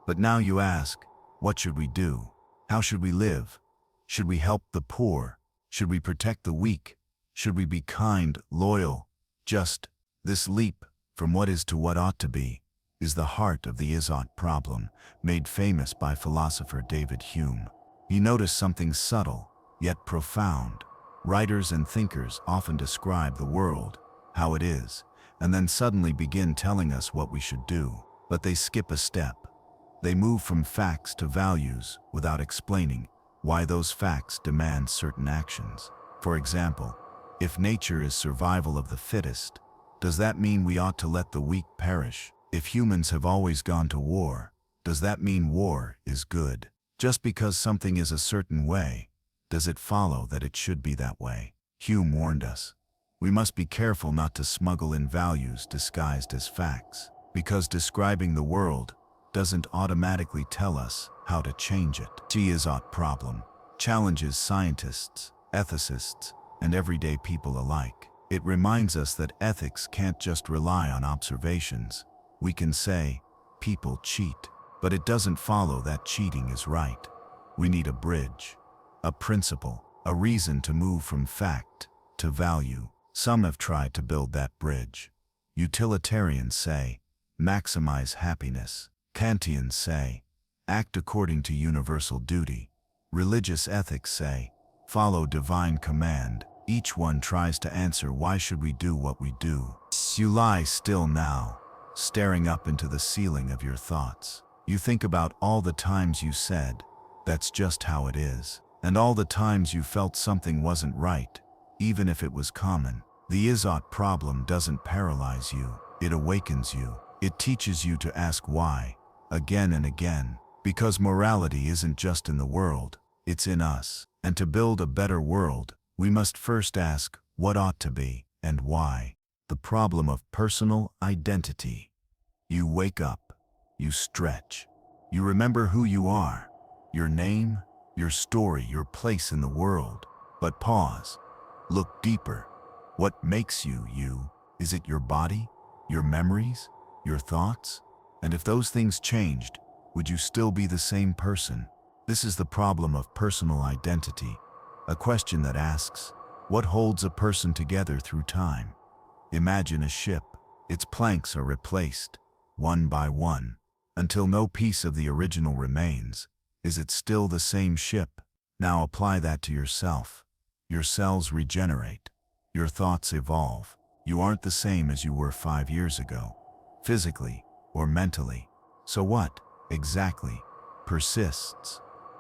But now you ask, what should we do? How should we live? Should we help the poor? Should we protect the weak? Should we be kind, loyal, just? This leap from what is to what ought to be is the heart of the thought problem, made famous by philosopher David Hume. He noticed something subtle, yet profound. Writers and thinkers often describe the world, how it is, and then suddenly begin telling us what we should do. But they skip a step. They move from facts to values without explaining why those facts demand certain actions. For example, if nature is survival of the fittest, does that mean we ought to let the weak perish? If humans have always gone to war, does that mean war is good? Just because something is a certain way, does it follow that it should be that way? Hume warned us. We must be careful not to smuggle in values disguised as facts, because describing the world doesn't automatically tell us how to change it. The thought problem challenges scientists, ethicists, and everyday people alike. It reminds us that ethics can't just rely on observations. We can say, people cheat, but it doesn't follow that cheating is right. We need a bridge, a principle, a reason to move from fact to value. Some have tried to build that bridge. Utilitarians say, maximize happiness. Kantians say, act according to universal duty. Religious ethics say, follow divine command. Each one tries to answer why should we do what we do. You lie still now, staring up into the ceiling of your thoughts. You think about all the times you said, that's just how it is, and all the times you felt something wasn't right, even if it was common. The thought problem doesn't paralyze you, it awakens you. It teaches you to ask why, again and again, because morality isn't just in the world, it's in us. And to build a better world, we must first ask what ought to be and why. The problem of personal identity. You wake up, you stretch, you remember who you are, your name, your story, your place in the world. But pause, look deeper. What makes you you? Is it your body, your memories, your thoughts? And if those things changed, would you still be the same person? This is the problem of personal identity, a question that asks, what holds a person together through time? Imagine a ship. Its planks are replaced, one by one, until no piece of the original remains. Is it still the same ship? Now apply that to yourself. Your cells regenerate. Your thoughts evolve. You aren't the same as you were 5 years ago, physically or mentally. So what, exactly, persists?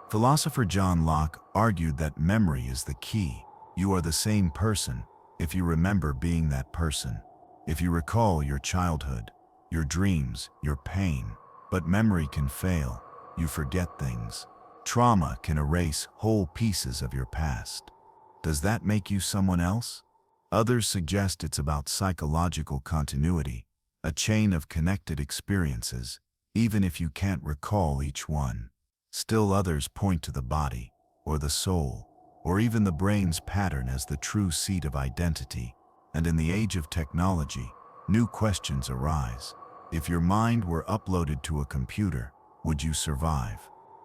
Philosopher John Locke argued that memory is the key. You are the same person if you remember being that person. If you recall your childhood, your dreams, your pain. But memory can fail. You forget things. Trauma can erase whole pieces of your past. Does that make you someone else? Others suggest it's about psychological continuity, a chain of connected experiences, even if you can't recall each one. Still others point to the body, or the soul, or even the brain's pattern as the true seat of identity. And in the age of technology, new questions arise. If your mind were uploaded to a computer, would you survive?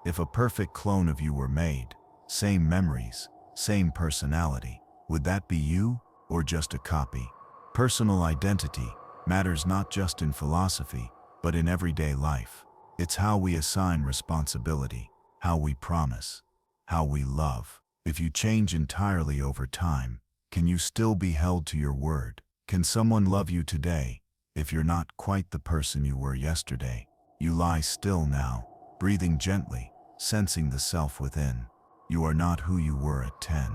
If a perfect clone of you were made, same memories, same personality, would that be you, or just a copy? Personal identity matters not just in philosophy, but in everyday life. It's how we assign responsibility, how we promise, how we love. If you change entirely over time, can you still be held to your word? Can someone love you today if you're not quite the person you were yesterday? You lie still now, breathing gently, sensing the self within. You are not who you were at 10.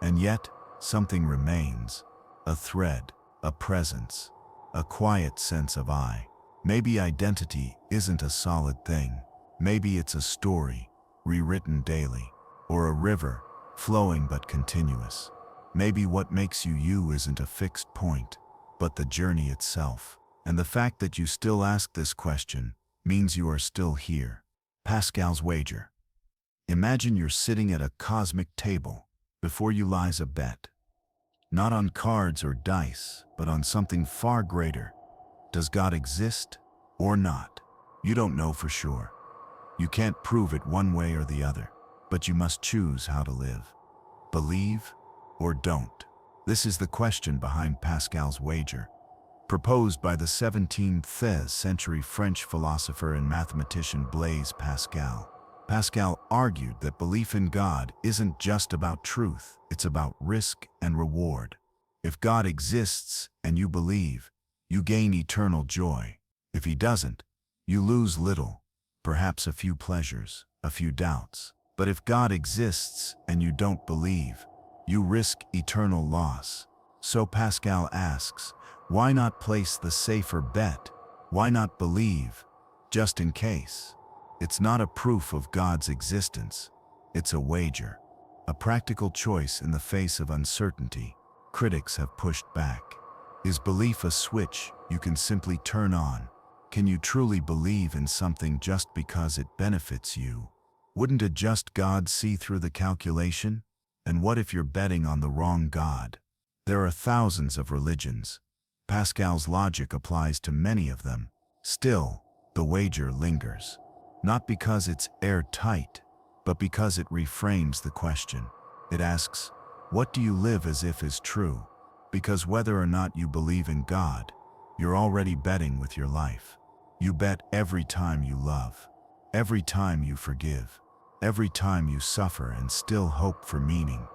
And yet, something remains, a thread, a presence, a quiet sense of I. Maybe identity isn't a solid thing. Maybe it's a story, rewritten daily, or a river, flowing but continuous. Maybe what makes you you isn't a fixed point, but the journey itself. And the fact that you still ask this question means you are still here. Pascal's wager. Imagine you're sitting at a cosmic table. Before you lies a bet. Not on cards or dice, but on something far greater. Does God exist or not? You don't know for sure. You can't prove it one way or the other, but you must choose how to live. Believe or don't? This is the question behind Pascal's wager, proposed by the 17th century French philosopher and mathematician Blaise Pascal. Pascal argued that belief in God isn't just about truth, it's about risk and reward. If God exists and you believe, you gain eternal joy. If he doesn't, you lose little, perhaps a few pleasures, a few doubts. But if God exists and you don't believe, you risk eternal loss. So Pascal asks, why not place the safer bet? Why not believe, just in case? It's not a proof of God's existence. It's a wager, a practical choice in the face of uncertainty. Critics have pushed back. Is belief a switch you can simply turn on? Can you truly believe in something just because it benefits you? Wouldn't a just God see through the calculation? And what if you're betting on the wrong God? There are thousands of religions. Pascal's logic applies to many of them. Still, the wager lingers. Not because it's airtight, but because it reframes the question. It asks, what do you live as if is true? Because whether or not you believe in God, you're already betting with your life. You bet every time you love, every time you forgive, every time you suffer and still hope for meaning.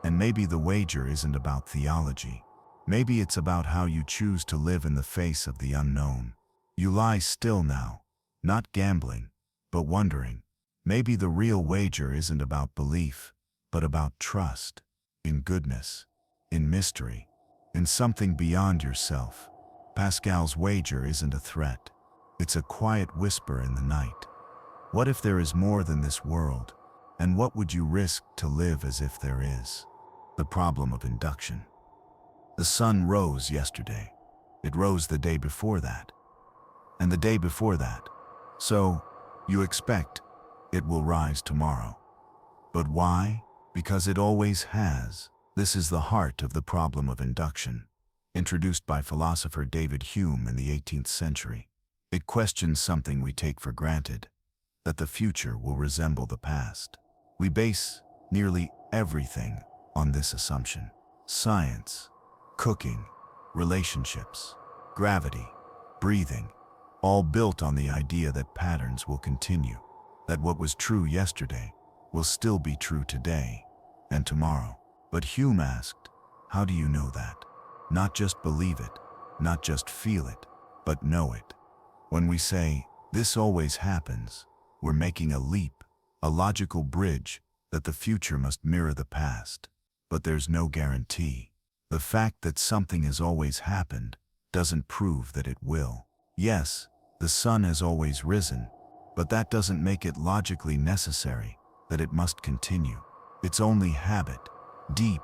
And maybe the wager isn't about theology. Maybe it's about how you choose to live in the face of the unknown. You lie still now, not gambling, but wondering. Maybe the real wager isn't about belief, but about trust, in goodness, in mystery, in something beyond yourself. Pascal's wager isn't a threat. It's a quiet whisper in the night. What if there is more than this world? And what would you risk to live as if there is? The problem of induction. The sun rose yesterday. It rose the day before that. And the day before that. So, you expect it will rise tomorrow. But why? Because it always has. This is the heart of the problem of induction, introduced by philosopher David Hume in the 18th century. It questions something we take for granted, that the future will resemble the past. We base nearly everything on this assumption. Science, cooking, relationships, gravity, breathing, all built on the idea that patterns will continue. that what was true yesterday will still be true today and tomorrow. But Hume asked, how do you know that? Not just believe it, not just feel it, but know it. When we say, this always happens, we're making a leap, a logical bridge that the future must mirror the past. But there's no guarantee. The fact that something has always happened doesn't prove that it will. Yes, the sun has always risen, but that doesn't make it logically necessary that it must continue. It's only habit, deep,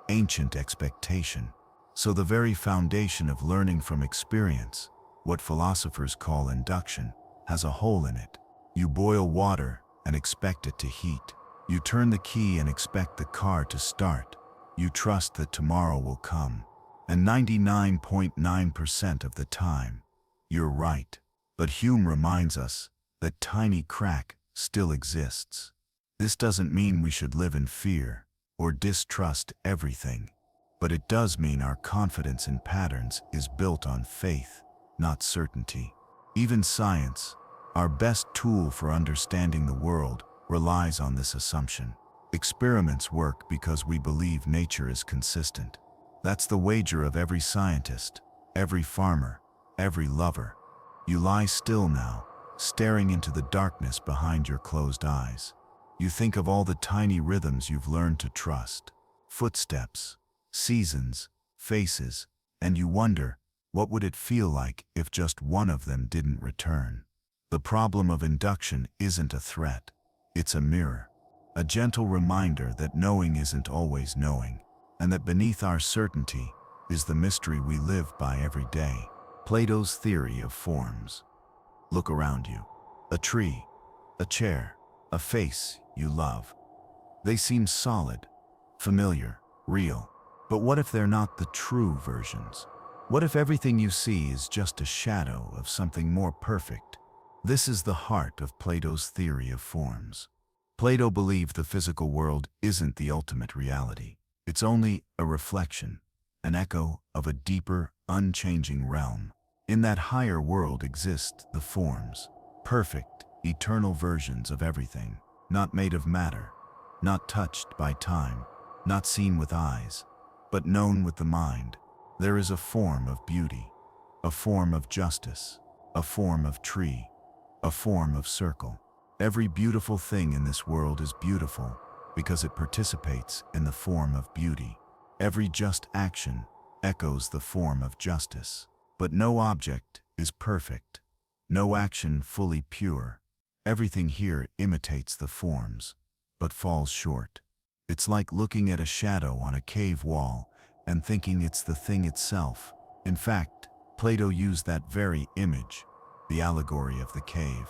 ancient expectation. So the very foundation of learning from experience, what philosophers call induction, has a hole in it. You boil water and expect it to heat. You turn the key and expect the car to start. You trust that tomorrow will come. And 99.9% of the time, you're right. But Hume reminds us that tiny crack still exists. This doesn't mean we should live in fear or distrust everything, but it does mean our confidence in patterns is built on faith, not certainty. Even science, our best tool for understanding the world, relies on this assumption. Experiments work because we believe nature is consistent. That's the wager of every scientist, every farmer, every lover. You lie still now, staring into the darkness behind your closed eyes. You think of all the tiny rhythms you've learned to trust, footsteps, seasons, faces, and you wonder, what would it feel like if just one of them didn't return? The problem of induction isn't a threat, it's a mirror, a gentle reminder that knowing isn't always knowing, and that beneath our certainty is the mystery we live by every day. Plato's theory of forms. Look around you. A tree, a chair, a face you love. They seem solid, familiar, real. But what if they're not the true versions? What if everything you see is just a shadow of something more perfect? This is the heart of Plato's theory of forms. Plato believed the physical world isn't the ultimate reality. It's only a reflection, an echo of a deeper, unchanging realm. In that higher world exist the forms, perfect, eternal versions of everything, not made of matter, not touched by time, not seen with eyes, but known with the mind. There is a form of beauty, a form of justice, a form of tree, a form of circle. Every beautiful thing in this world is beautiful because it participates in the form of beauty. Every just action echoes the form of justice. But no object is perfect, no action fully pure. Everything here imitates the forms, but falls short. It's like looking at a shadow on a cave wall and thinking it's the thing itself. In fact, Plato used that very image, the allegory of the cave.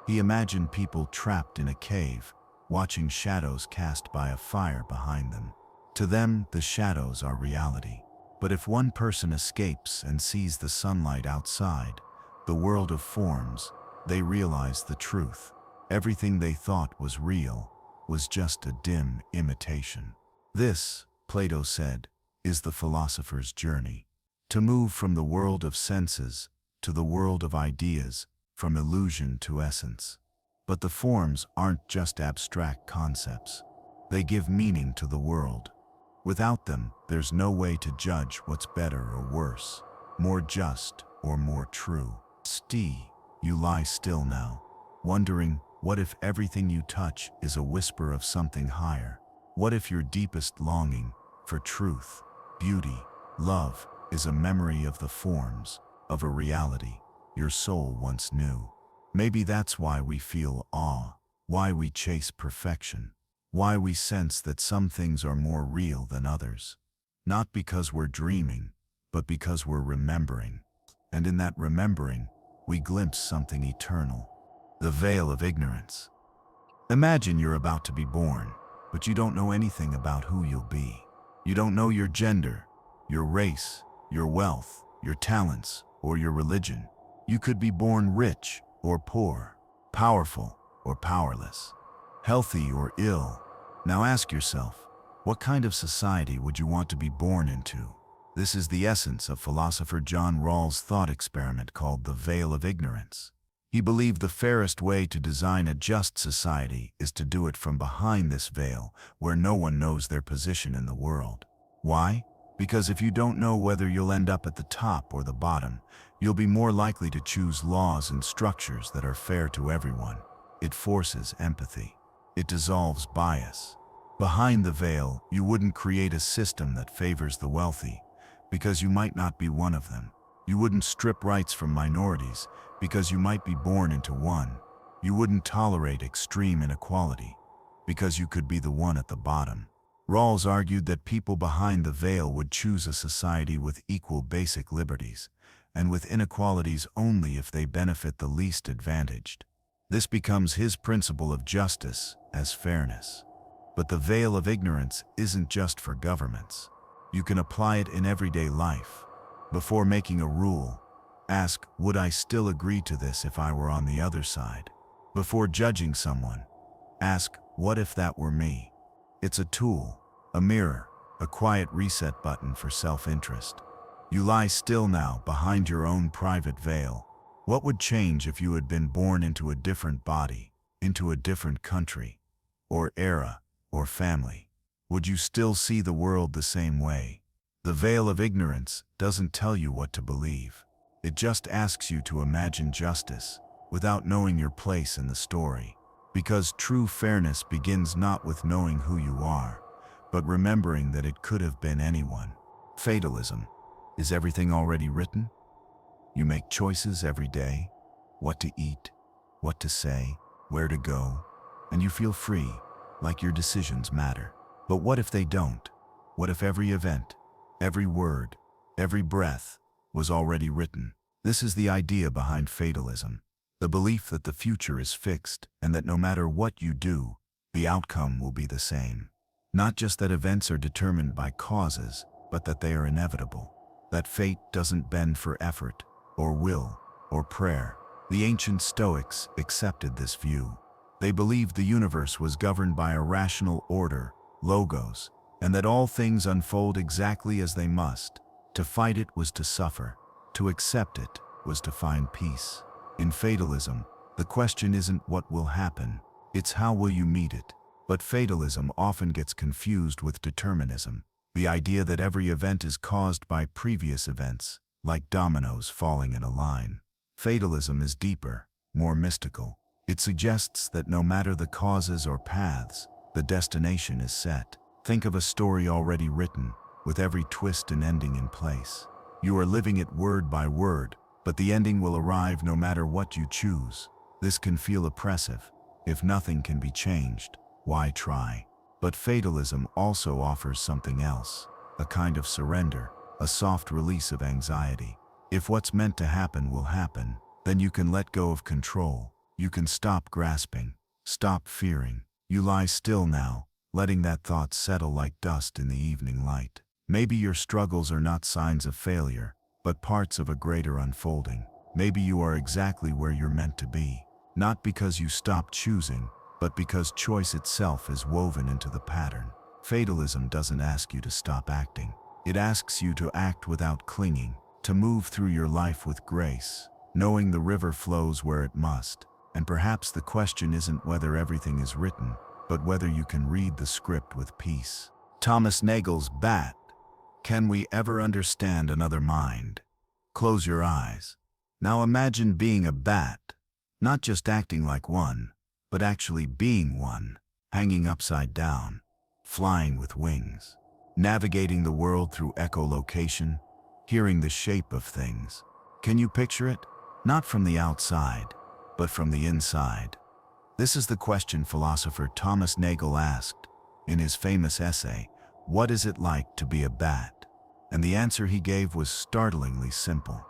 He imagined people trapped in a cave, watching shadows cast by a fire behind them. To them, the shadows are reality. But if one person escapes and sees the sunlight outside, the world of forms, they realize the truth. Everything they thought was real was just a dim imitation. This, Plato said, is the philosopher's journey. To move from the world of senses to the world of ideas, from illusion to essence. But the forms aren't just abstract concepts. They give meaning to the world. Without them, there's no way to judge what's better or worse, more just or more true. You lie still now, wondering, what if everything you touch is a whisper of something higher? What if your deepest longing for truth, beauty, love is a memory of the forms, of a reality your soul once knew? Maybe that's why we feel awe, why we chase perfection. Why we sense that some things are more real than others. Not because we're dreaming, but because we're remembering. And in that remembering, we glimpse something eternal. The veil of ignorance. Imagine you're about to be born, but you don't know anything about who you'll be. You don't know your gender, your race, your wealth, your talents, or your religion. You could be born rich or poor, powerful or powerless, healthy or ill. Now ask yourself, what kind of society would you want to be born into? This is the essence of philosopher John Rawls' thought experiment called the veil of ignorance. He believed the fairest way to design a just society is to do it from behind this veil, where no one knows their position in the world. Why? Because if you don't know whether you'll end up at the top or the bottom, you'll be more likely to choose laws and structures that are fair to everyone. It forces empathy. It dissolves bias. Behind the veil, you wouldn't create a system that favors the wealthy, because you might not be one of them. You wouldn't strip rights from minorities, because you might be born into one. You wouldn't tolerate extreme inequality, because you could be the one at the bottom. Rawls argued that people behind the veil would choose a society with equal basic liberties, and with inequalities only if they benefit the least advantaged. This becomes his principle of justice as fairness. But the veil of ignorance isn't just for governments. You can apply it in everyday life. Before making a rule, ask, would I still agree to this if I were on the other side? Before judging someone, ask, what if that were me? It's a tool, a mirror, a quiet reset button for self-interest. You lie still now behind your own private veil. What would change if you had been born into a different body, into a different country, or era, or family? Would you still see the world the same way? The veil of ignorance doesn't tell you what to believe. It just asks you to imagine justice without knowing your place in the story. Because true fairness begins not with knowing who you are, but remembering that it could have been anyone. Fatalism. Is everything already written? You make choices every day, what to eat, what to say, where to go, and you feel free, like your decisions matter. But what if they don't? What if every event, every word, every breath was already written? This is the idea behind fatalism, the belief that the future is fixed and that no matter what you do, the outcome will be the same. Not just that events are determined by causes, but that they are inevitable. That fate doesn't bend for effort, or will, or prayer. The ancient Stoics accepted this view. They believed the universe was governed by a rational order, logos, and that all things unfold exactly as they must. To fight it was to suffer. To accept it was to find peace. In fatalism, the question isn't what will happen, it's how will you meet it. But fatalism often gets confused with determinism, the idea that every event is caused by previous events, like dominoes falling in a line. Fatalism is deeper, more mystical. It suggests that no matter the causes or paths, the destination is set. Think of a story already written, with every twist and ending in place. You are living it word by word, but the ending will arrive no matter what you choose. This can feel oppressive. If nothing can be changed, why try? But fatalism also offers something else, a kind of surrender, a soft release of anxiety. If what's meant to happen will happen, then you can let go of control. You can stop grasping, stop fearing. You lie still now, letting that thought settle like dust in the evening light. Maybe your struggles are not signs of failure, but parts of a greater unfolding. Maybe you are exactly where you're meant to be, not because you stopped choosing, but because choice itself is woven into the pattern. Fatalism doesn't ask you to stop acting. It asks you to act without clinging, to move through your life with grace, knowing the river flows where it must. And perhaps the question isn't whether everything is written, but whether you can read the script with peace. Thomas Nagel's bat. Can we ever understand another mind? Close your eyes. Now imagine being a bat, not just acting like one, but actually being one, hanging upside down, flying with wings, navigating the world through echolocation, hearing the shape of things. Can you picture it? Not from the outside, but from the inside. This is the question philosopher Thomas Nagel asked in his famous essay, "What is it like to be a bat?" And the answer he gave was startlingly simple.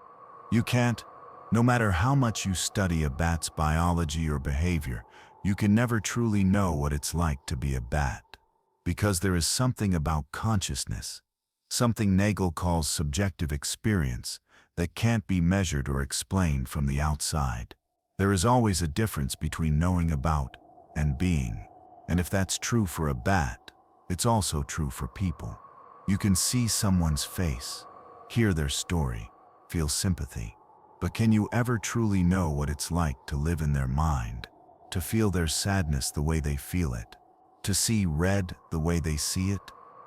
You can't, no matter how much you study a bat's biology or behavior, you can never truly know what it's like to be a bat. Because there is something about consciousness, something Nagel calls subjective experience, that can't be measured or explained from the outside. There is always a difference between knowing about and being. And if that's true for a bat, it's also true for people. You can see someone's face, hear their story, feel sympathy. But can you ever truly know what it's like to live in their mind, to feel their sadness the way they feel it, to see red the way they see it,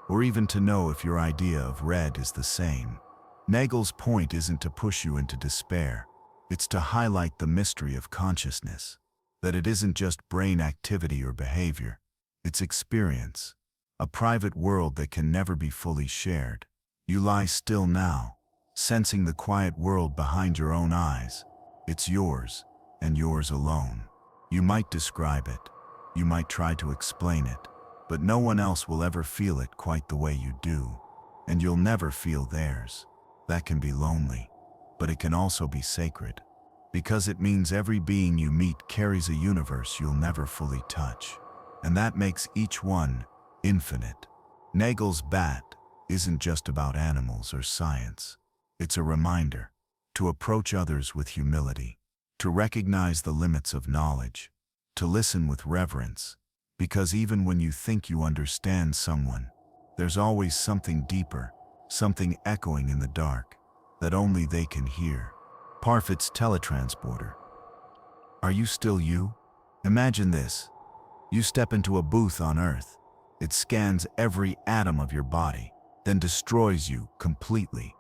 or even to know if your idea of red is the same? Nagel's point isn't to push you into despair. It's to highlight the mystery of consciousness, that it isn't just brain activity or behavior. It's experience, a private world that can never be fully shared. You lie still now, sensing the quiet world behind your own eyes. It's yours, and yours alone. You might describe it, you might try to explain it, but no one else will ever feel it quite the way you do, and you'll never feel theirs. That can be lonely, but it can also be sacred, because it means every being you meet carries a universe you'll never fully touch, and that makes each one infinite. Nagel's bat isn't just about animals or science. It's a reminder to approach others with humility, to recognize the limits of knowledge, to listen with reverence, because even when you think you understand someone, there's always something deeper, something echoing in the dark that only they can hear. Parfit's teletransporter. Are you still you? Imagine this. You step into a booth on Earth. It scans every atom of your body, then destroys you completely.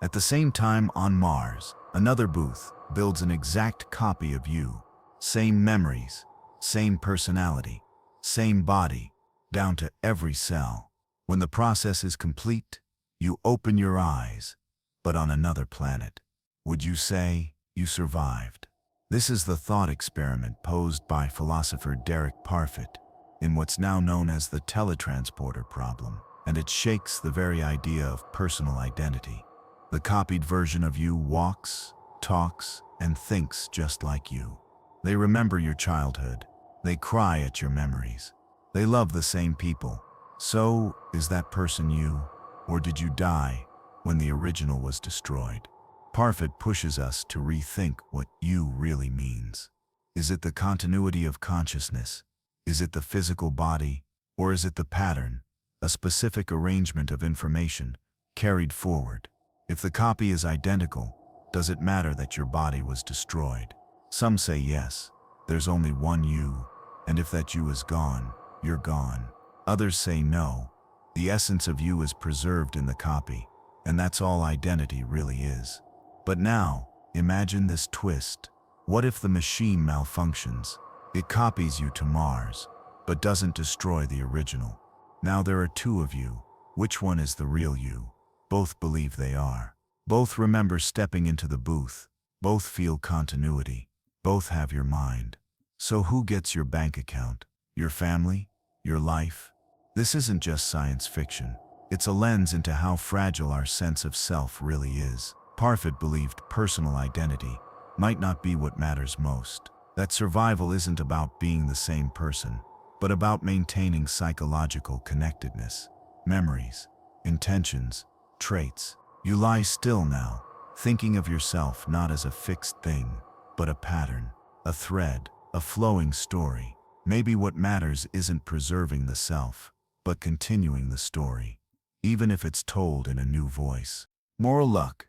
At the same time, on Mars, another booth builds an exact copy of you. Same memories, same personality, same body, down to every cell. When the process is complete, you open your eyes, but on another planet. Would you say you survived? This is the thought experiment posed by philosopher Derek Parfit in what's now known as the teletransporter problem, and it shakes the very idea of personal identity. The copied version of you walks, talks, and thinks just like you. They remember your childhood. They cry at your memories. They love the same people. So, is that person you? Or did you die when the original was destroyed? Parfit pushes us to rethink what you really means. Is it the continuity of consciousness? Is it the physical body? Or is it the pattern, a specific arrangement of information carried forward? If the copy is identical, does it matter that your body was destroyed? Some say yes, there's only one you, and if that you is gone, you're gone. Others say no, the essence of you is preserved in the copy, and that's all identity really is. But now, imagine this twist. What if the machine malfunctions? It copies you to Mars, but doesn't destroy the original. Now there are two of you. Which one is the real you? Both believe they are. Both remember stepping into the booth. Both feel continuity. Both have your mind. So who gets your bank account? Your family? Your life? This isn't just science fiction. It's a lens into how fragile our sense of self really is. Parfit believed personal identity might not be what matters most. That survival isn't about being the same person, but about maintaining psychological connectedness, memories, intentions, traits. You lie still now, thinking of yourself not as a fixed thing, but a pattern, a thread, a flowing story. Maybe what matters isn't preserving the self, but continuing the story, even if it's told in a new voice. Moral luck.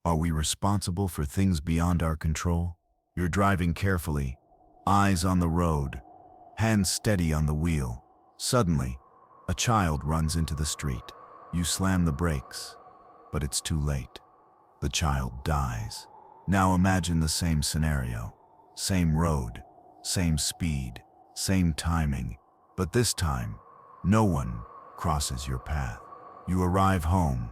Are we responsible for things beyond our control? You're driving carefully, eyes on the road, hands steady on the wheel. Suddenly, a child runs into the street. You slam the brakes, but it's too late. The child dies. Now imagine the same scenario, same road, same speed, same timing, but this time, no one crosses your path. You arrive home,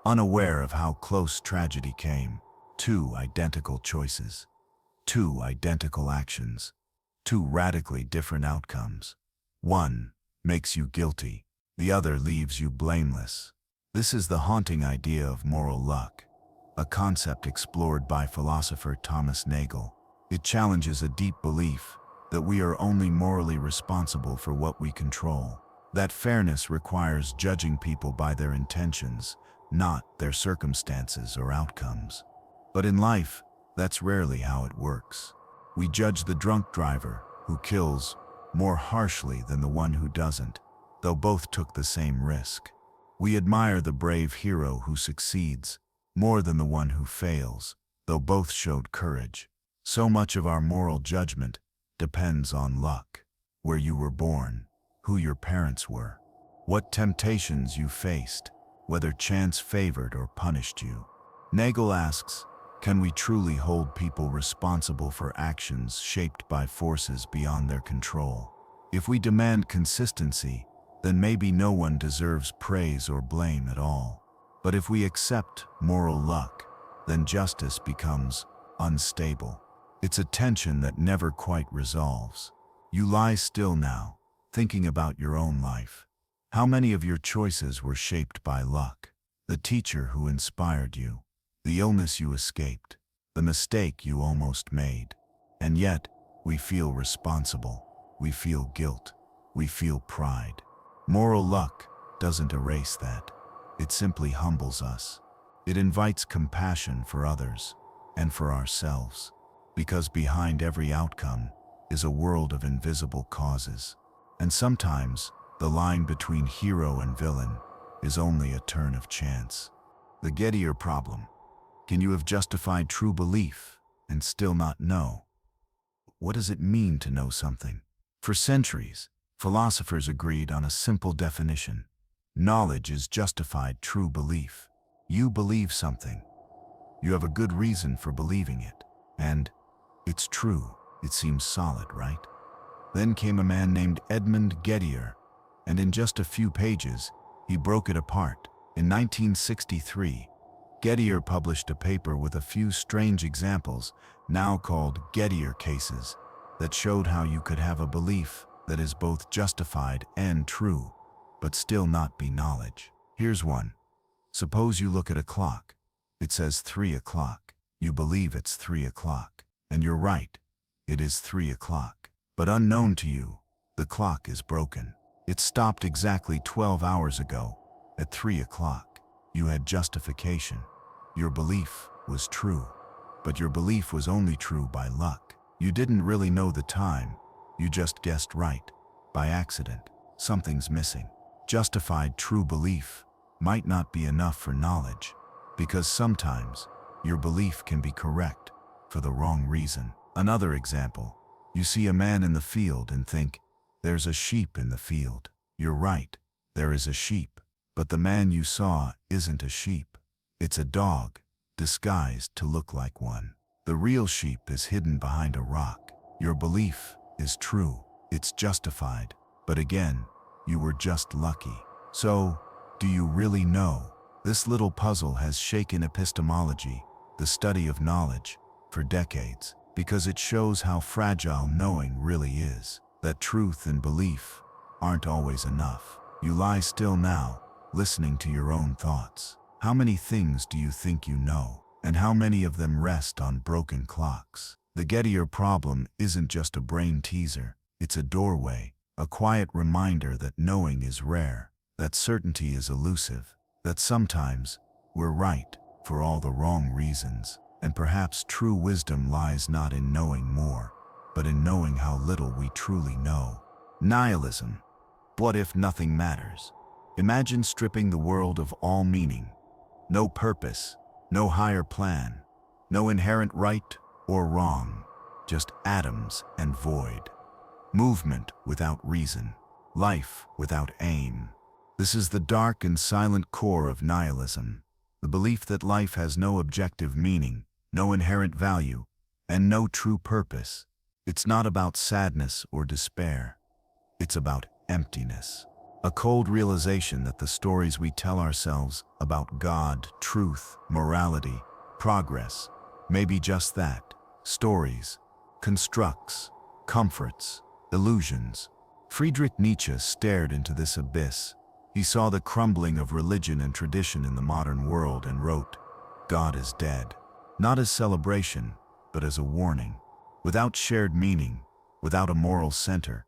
unaware of how close tragedy came. Two identical choices, two identical actions, two radically different outcomes. One makes you guilty, the other leaves you blameless. This is the haunting idea of moral luck, a concept explored by philosopher Thomas Nagel. It challenges a deep belief that we are only morally responsible for what we control, that fairness requires judging people by their intentions, not their circumstances or outcomes. But in life, that's rarely how it works. We judge the drunk driver who kills more harshly than the one who doesn't, though both took the same risk. We admire the brave hero who succeeds more than the one who fails, though both showed courage. So much of our moral judgment depends on luck, where you were born, who your parents were, what temptations you faced, whether chance favored or punished you. Nagel asks, can we truly hold people responsible for actions shaped by forces beyond their control? If we demand consistency, then maybe no one deserves praise or blame at all. But if we accept moral luck, then justice becomes unstable. It's a tension that never quite resolves. You lie still now, thinking about your own life. How many of your choices were shaped by luck? The teacher who inspired you, the illness you escaped, the mistake you almost made. And yet, we feel responsible. We feel guilt. We feel pride. Moral luck doesn't erase that. It simply humbles us. It invites compassion for others and for ourselves, because behind every outcome is a world of invisible causes. And sometimes, the line between hero and villain is only a turn of chance. The Gettier problem. Can you have justified true belief and still not know? What does it mean to know something? For centuries, philosophers agreed on a simple definition. Knowledge is justified true belief. You believe something. You have a good reason for believing it. And it's true. It seems solid, right? Then came a man named Edmund Gettier, and in just a few pages, he broke it apart. In 1963, Gettier published a paper with a few strange examples, now called Gettier cases, that showed how you could have a belief that is both justified and true, but still not be knowledge. Here's one. Suppose you look at a clock. It says 3 o'clock. You believe it's 3 o'clock. And you're right. It is 3 o'clock. But unknown to you, the clock is broken. It stopped exactly 12 hours ago, at 3 o'clock. You had justification. Your belief was true. But your belief was only true by luck. You didn't really know the time. You just guessed right. By accident. Something's missing. Justified true belief might not be enough for knowledge, because sometimes your belief can be correct for the wrong reason. Another example. You see a man in the field and think, there's a sheep in the field. You're right, there is a sheep. But the man you saw isn't a sheep. It's a dog, disguised to look like one. The real sheep is hidden behind a rock. Your belief is true. It's justified. But again, you were just lucky. So, do you really know? This little puzzle has shaken epistemology, the study of knowledge, for decades, because it shows how fragile knowing really is. That truth and belief aren't always enough. You lie still now, listening to your own thoughts. How many things do you think you know? And how many of them rest on broken clocks? The Gettier problem isn't just a brain teaser. It's a doorway, a quiet reminder that knowing is rare, that certainty is elusive, that sometimes we're right for all the wrong reasons. And perhaps true wisdom lies not in knowing more, but in knowing how little we truly know. Nihilism. What if nothing matters? Imagine stripping the world of all meaning. No purpose, no higher plan, no inherent right or wrong, just atoms and void. Movement without reason, life without aim. This is the dark and silent core of nihilism, the belief that life has no objective meaning, no inherent value, and no true purpose. It's not about sadness or despair. It's about emptiness. A cold realization that the stories we tell ourselves about God, truth, morality, progress, may be just that. Stories, constructs, comforts, illusions. Friedrich Nietzsche stared into this abyss. He saw the crumbling of religion and tradition in the modern world and wrote, "God is dead." Not as celebration, but as a warning. Without shared meaning, without a moral center,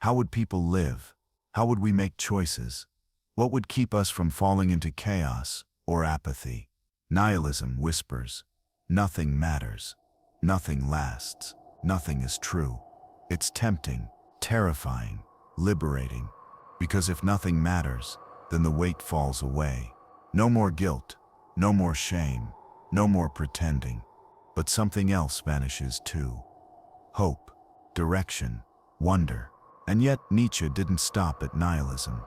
how would people live? How would we make choices? What would keep us from falling into chaos or apathy? Nihilism whispers, nothing matters, nothing lasts, nothing is true. It's tempting, terrifying, liberating, because if nothing matters, then the weight falls away. No more guilt, no more shame, no more pretending. But something else vanishes too. Hope, direction, wonder. And yet Nietzsche didn't stop at nihilism.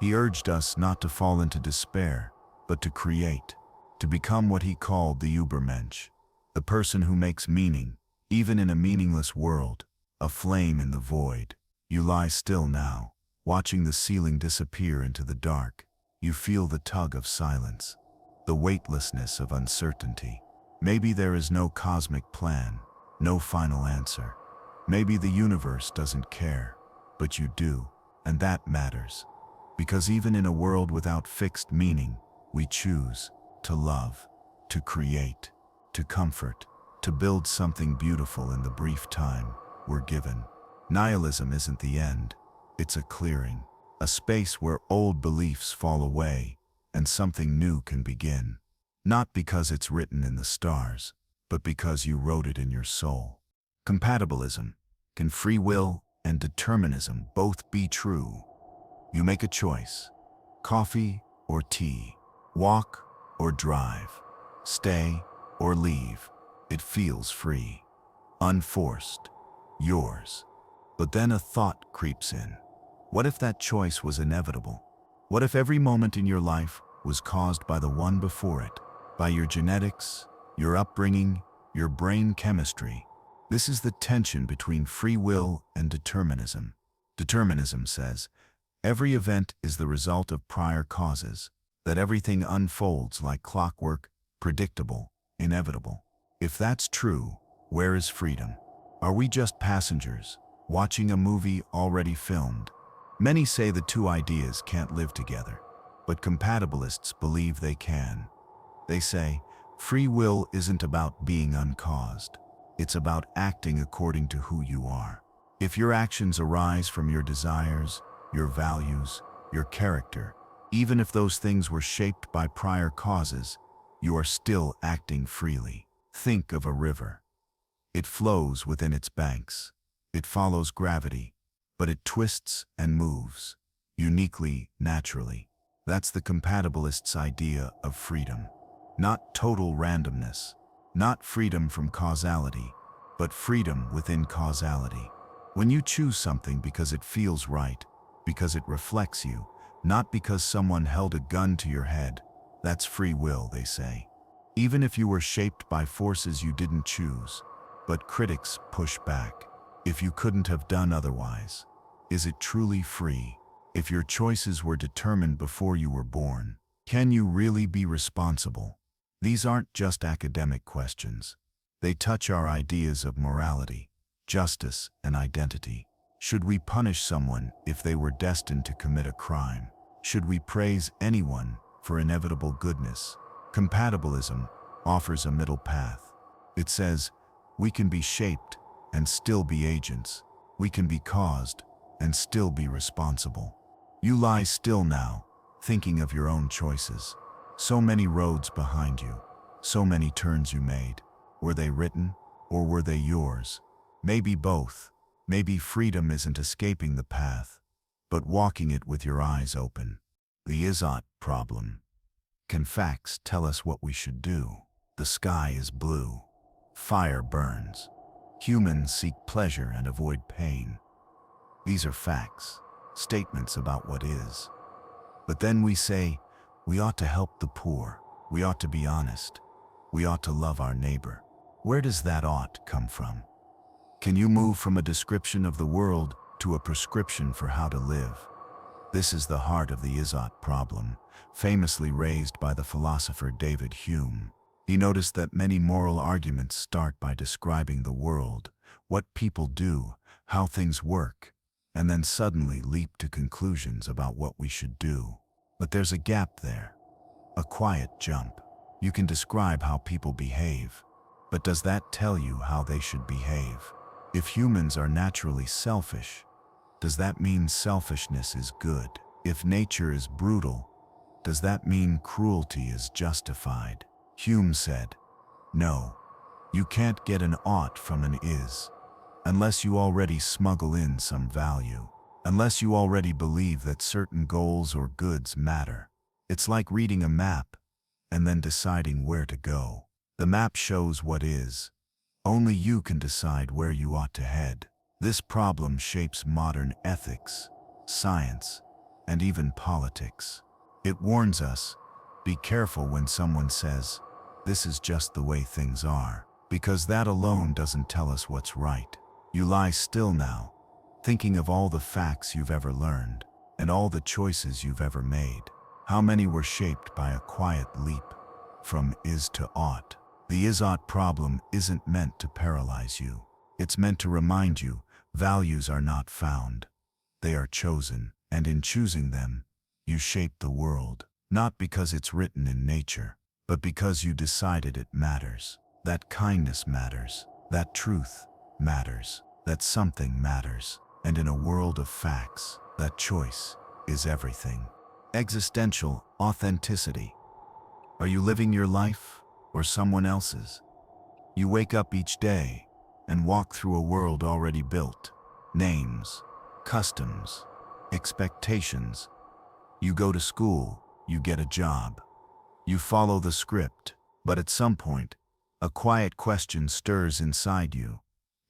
He urged us not to fall into despair, but to create, to become what he called the Übermensch, the person who makes meaning, even in a meaningless world, a flame in the void. You lie still now, watching the ceiling disappear into the dark. You feel the tug of silence, the weightlessness of uncertainty. Maybe there is no cosmic plan, no final answer. Maybe the universe doesn't care, but you do, and that matters. Because even in a world without fixed meaning, we choose to love, to create, to comfort, to build something beautiful in the brief time we're given. Nihilism isn't the end, it's a clearing, a space where old beliefs fall away and something new can begin. Not because it's written in the stars, but because you wrote it in your soul. Compatibilism. Can free will and determinism both be true? You make a choice. Coffee or tea, walk or drive, stay or leave. It feels free, unforced, yours. But then a thought creeps in. What if that choice was inevitable? What if every moment in your life was caused by the one before it, by your genetics, your upbringing, your brain chemistry? This is the tension between free will and determinism. Determinism says, every event is the result of prior causes, that everything unfolds like clockwork, predictable, inevitable. If that's true, where is freedom? Are we just passengers, watching a movie already filmed? Many say the two ideas can't live together, but compatibilists believe they can. They say, free will isn't about being uncaused. It's about acting according to who you are. If your actions arise from your desires, your values, your character, even if those things were shaped by prior causes, you are still acting freely. Think of a river. It flows within its banks. It follows gravity, but it twists and moves, uniquely, naturally. That's the compatibilist's idea of freedom. Not total randomness, not freedom from causality, but freedom within causality. When you choose something because it feels right, because it reflects you, not because someone held a gun to your head, that's free will, they say. Even if you were shaped by forces you didn't choose. But critics push back. If you couldn't have done otherwise, is it truly free? If your choices were determined before you were born, can you really be responsible? These aren't just academic questions. They touch our ideas of morality, justice, and identity. Should we punish someone if they were destined to commit a crime? Should we praise anyone for inevitable goodness? Compatibilism offers a middle path. It says, we can be shaped and still be agents. We can be caused and still be responsible. You lie still now, thinking of your own choices. So many roads behind you, so many turns you made. Were they written, or were they yours? Maybe both. Maybe freedom isn't escaping the path, but walking it with your eyes open. The is-ought problem. Can facts tell us what we should do? The sky is blue. Fire burns. Humans seek pleasure and avoid pain. These are facts, statements about what is. But then we say, we ought to help the poor. We ought to be honest. We ought to love our neighbor. Where does that ought come from? Can you move from a description of the world to a prescription for how to live? This is the heart of the is-ought problem, famously raised by the philosopher David Hume. He noticed that many moral arguments start by describing the world, what people do, how things work, and then suddenly leap to conclusions about what we should do. But there's a gap there, a quiet jump. You can describe how people behave, but does that tell you how they should behave? If humans are naturally selfish, does that mean selfishness is good? If nature is brutal, does that mean cruelty is justified? Hume said, no, you can't get an ought from an is, unless you already smuggle in some value, unless you already believe that certain goals or goods matter. It's like reading a map and then deciding where to go. The map shows what is, Only you can decide where you ought to head. This problem shapes modern ethics, science, and even politics. It warns us, be careful when someone says, "This is just the way things are," because that alone doesn't tell us what's right. You lie still now, thinking of all the facts you've ever learned, and all the choices you've ever made. How many were shaped by a quiet leap from is to ought? The is-ought problem isn't meant to paralyze you. It's meant to remind you, values are not found. They are chosen, and in choosing them, you shape the world, not because it's written in nature, but because you decided it matters, that kindness matters, that truth matters, that something matters, and in a world of facts, that choice is everything. Existential authenticity. Are you living your life or someone else's? You wake up each day and walk through a world already built. Names, customs, expectations. You go to school, you get a job. You follow the script, but at some point, a quiet question stirs inside you.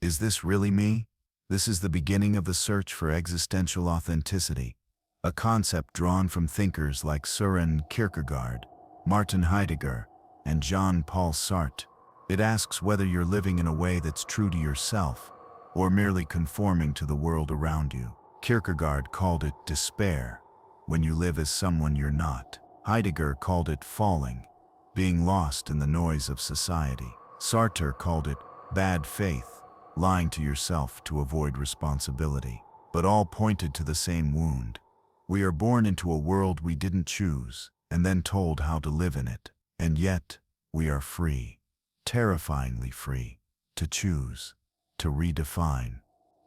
Is this really me? This is the beginning of the search for existential authenticity, a concept drawn from thinkers like Søren Kierkegaard, Martin Heidegger, and Jean-Paul Sartre. It asks whether you're living in a way that's true to yourself, or merely conforming to the world around you. Kierkegaard called it despair, when you live as someone you're not. Heidegger called it falling, being lost in the noise of society. Sartre called it bad faith, lying to yourself to avoid responsibility. But all pointed to the same wound. We are born into a world we didn't choose, and then told how to live in it. And yet, we are free, terrifyingly free, to choose, to redefine,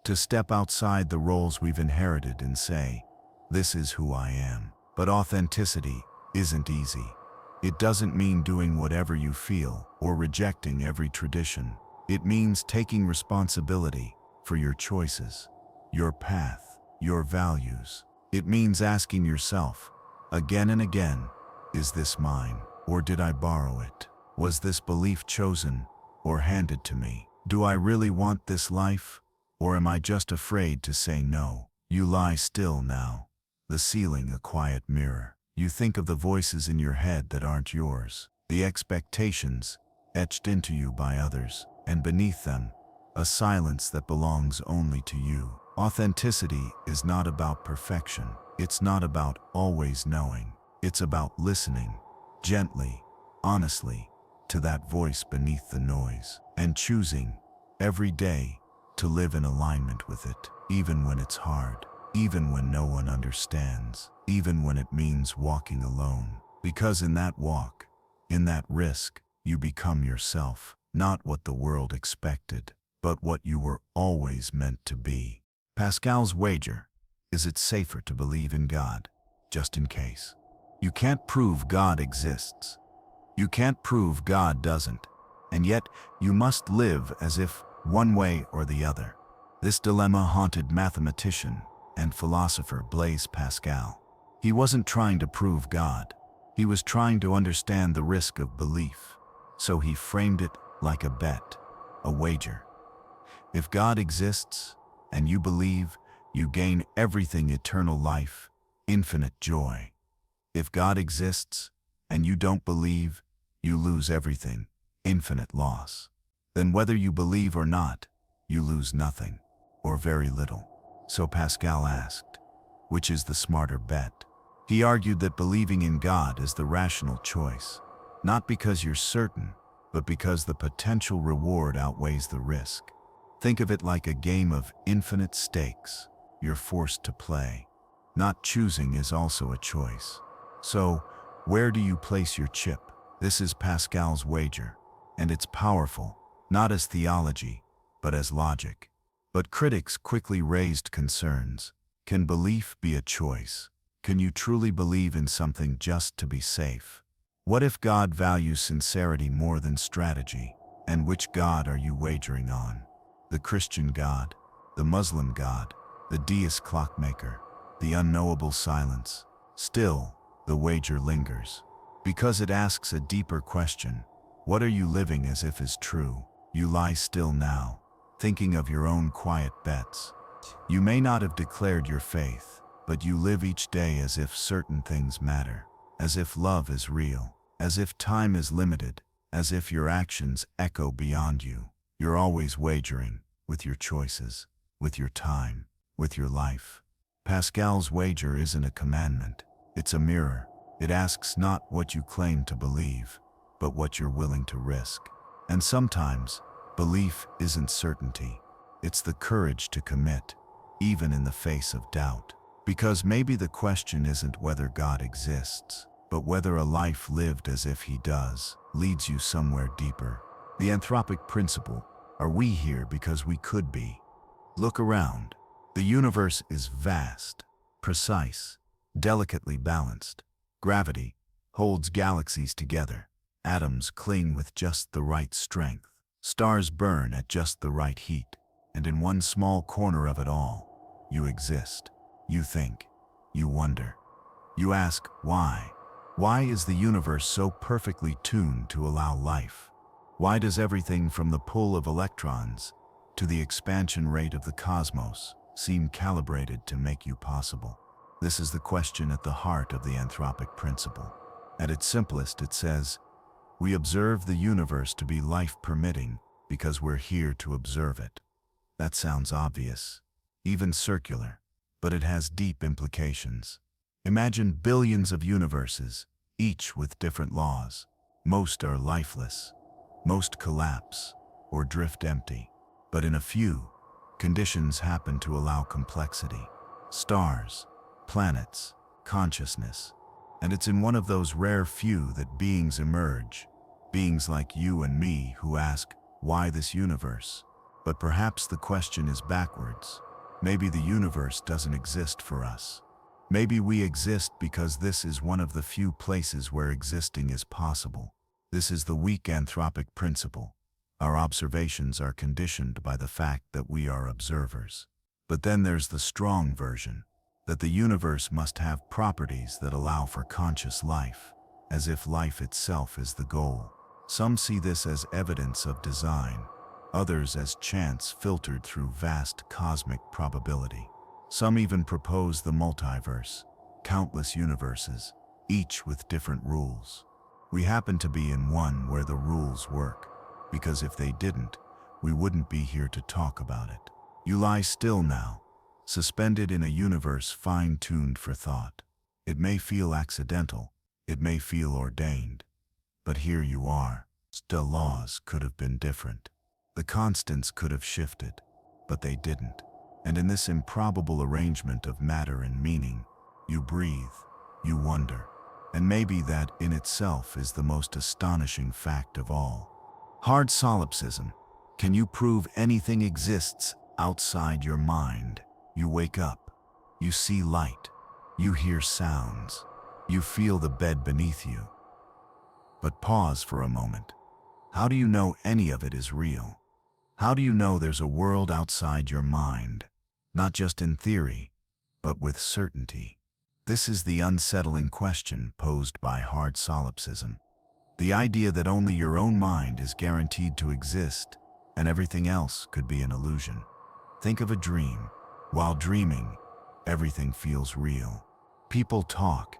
to step outside the roles we've inherited and say, "This is who I am." But authenticity isn't easy. It doesn't mean doing whatever you feel or rejecting every tradition. It means taking responsibility for your choices, your path, your values. It means asking yourself, again and again, is this mine, or did I borrow it? Was this belief chosen or handed to me? Do I really want this life, or am I just afraid to say no? You lie still now, the ceiling a quiet mirror. You think of the voices in your head that aren't yours, the expectations etched into you by others, and beneath them, a silence that belongs only to you. Authenticity is not about perfection. It's not about always knowing. It's about listening, gently, honestly, to that voice beneath the noise, and choosing, every day, to live in alignment with it, even when it's hard, even when no one understands, even when it means walking alone. Because in that walk, in that risk, you become yourself, not what the world expected, but what you were always meant to be. Pascal's wager: is it safer to believe in God, just in case? You can't prove God exists. You can't prove God doesn't, and yet you must live as if one way or the other. This dilemma haunted mathematician and philosopher Blaise Pascal. He wasn't trying to prove God. He was trying to understand the risk of belief. So he framed it like a bet, a wager. If God exists, and you believe, you gain everything: eternal life, infinite joy. If God exists, and you don't believe, you lose everything, infinite loss. Then whether you believe or not, you lose nothing, or very little. So Pascal asked, which is the smarter bet? He argued that believing in God is the rational choice, not because you're certain, but because the potential reward outweighs the risk. Think of it like a game of infinite stakes you're forced to play. Not choosing is also a choice. So, where do you place your chip? This is Pascal's wager, and it's powerful, not as theology, but as logic. But critics quickly raised concerns. Can belief be a choice? Can you truly believe in something just to be safe? What if God values sincerity more than strategy? And which God are you wagering on? The Christian God, the Muslim God, the deist clockmaker, the unknowable silence? Still, the wager lingers, because it asks a deeper question. What are you living as if is true? You lie still now, thinking of your own quiet bets. You may not have declared your faith, but you live each day as if certain things matter, as if love is real, as if time is limited, as if your actions echo beyond you. You're always wagering, with your choices, with your time, with your life. Pascal's wager isn't a commandment, it's a mirror. It asks not what you claim to believe, but what you're willing to risk. And sometimes, belief isn't certainty. It's the courage to commit, even in the face of doubt. Because maybe the question isn't whether God exists, but whether a life lived as if He does leads you somewhere deeper. The anthropic principle: are we here because we could be? Look around. The universe is vast, precise, delicately balanced. Gravity holds galaxies together. Atoms cling with just the right strength. Stars burn at just the right heat. And in one small corner of it all, you exist. You think. You wonder. You ask, why? Why is the universe so perfectly tuned to allow life? Why does everything from the pull of electrons to the expansion rate of the cosmos seem calibrated to make you possible? This is the question at the heart of the anthropic principle. At its simplest, it says, we observe the universe to be life-permitting because we're here to observe it. That sounds obvious, even circular, but it has deep implications. Imagine billions of universes, each with different laws. Most are lifeless, most collapse or drift empty, but in a few, conditions happen to allow complexity. Stars, planets, consciousness. And it's in one of those rare few that beings emerge, beings like you and me who ask, why this universe? But perhaps the question is backwards. Maybe the universe doesn't exist for us. Maybe we exist because this is one of the few places where existing is possible. This is the weak anthropic principle. Our observations are conditioned by the fact that we are observers. But then there's the strong version, that the universe must have properties that allow for conscious life, as if life itself is the goal. Some see this as evidence of design, others as chance filtered through vast cosmic probability. Some even propose the multiverse, countless universes, each with different rules. We happen to be in one where the rules work, because if they didn't, we wouldn't be here to talk about it. You lie still now, suspended in a universe fine-tuned for thought. It may feel accidental, it may feel ordained, but here you are. The laws could have been different. The constants could have shifted, but they didn't. And in this improbable arrangement of matter and meaning, you breathe, you wonder. And maybe that in itself is the most astonishing fact of all. Hard solipsism. Can you prove anything exists outside your mind? You wake up, you see light, you hear sounds, you feel the bed beneath you. But pause for a moment. How do you know any of it is real? How do you know there's a world outside your mind? Not just in theory, but with certainty. This is the unsettling question posed by hard solipsism. The idea that only your own mind is guaranteed to exist, and everything else could be an illusion. Think of a dream. While dreaming, everything feels real. People talk,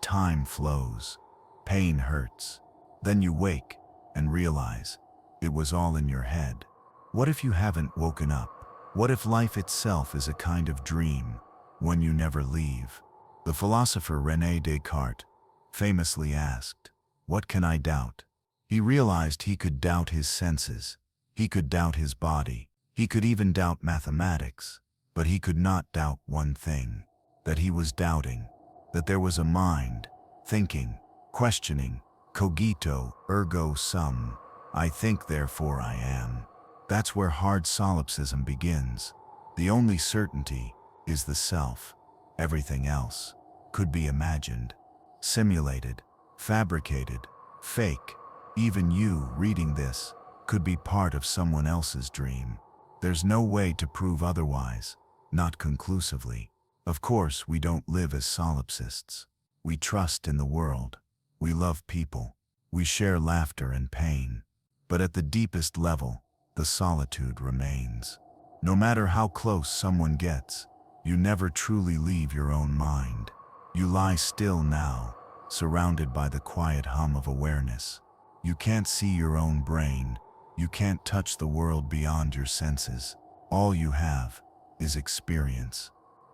time flows, pain hurts. Then you wake and realize it was all in your head. What if you haven't woken up? What if life itself is a kind of dream, one you never leave? The philosopher René Descartes famously asked, "What can I doubt?" He realized he could doubt his senses, he could doubt his body, he could even doubt mathematics, but he could not doubt one thing, that he was doubting, that there was a mind, thinking, questioning, cogito ergo sum, I think therefore I am. That's where hard solipsism begins. The only certainty is the self. Everything else could be imagined, simulated, fabricated, fake. Even you reading this could be part of someone else's dream. There's no way to prove otherwise, not conclusively. Of course, we don't live as solipsists. We trust in the world. We love people. We share laughter and pain. But at the deepest level, the solitude remains. No matter how close someone gets, you never truly leave your own mind. You lie still now, surrounded by the quiet hum of awareness. You can't see your own brain. You can't touch the world beyond your senses. All you have is experience.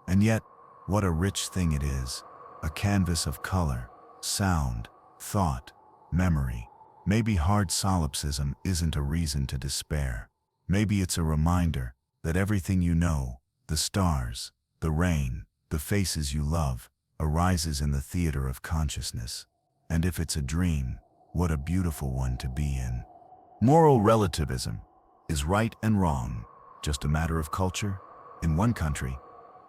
And yet, what a rich thing it is. A canvas of color, sound, thought, memory. Maybe hard solipsism isn't a reason to despair. Maybe it's a reminder that everything you know, the stars, the rain, the faces you love, arises in the theater of consciousness. And if it's a dream, what a beautiful one to be in. Moral relativism. Is right and wrong just a matter of culture? In one country,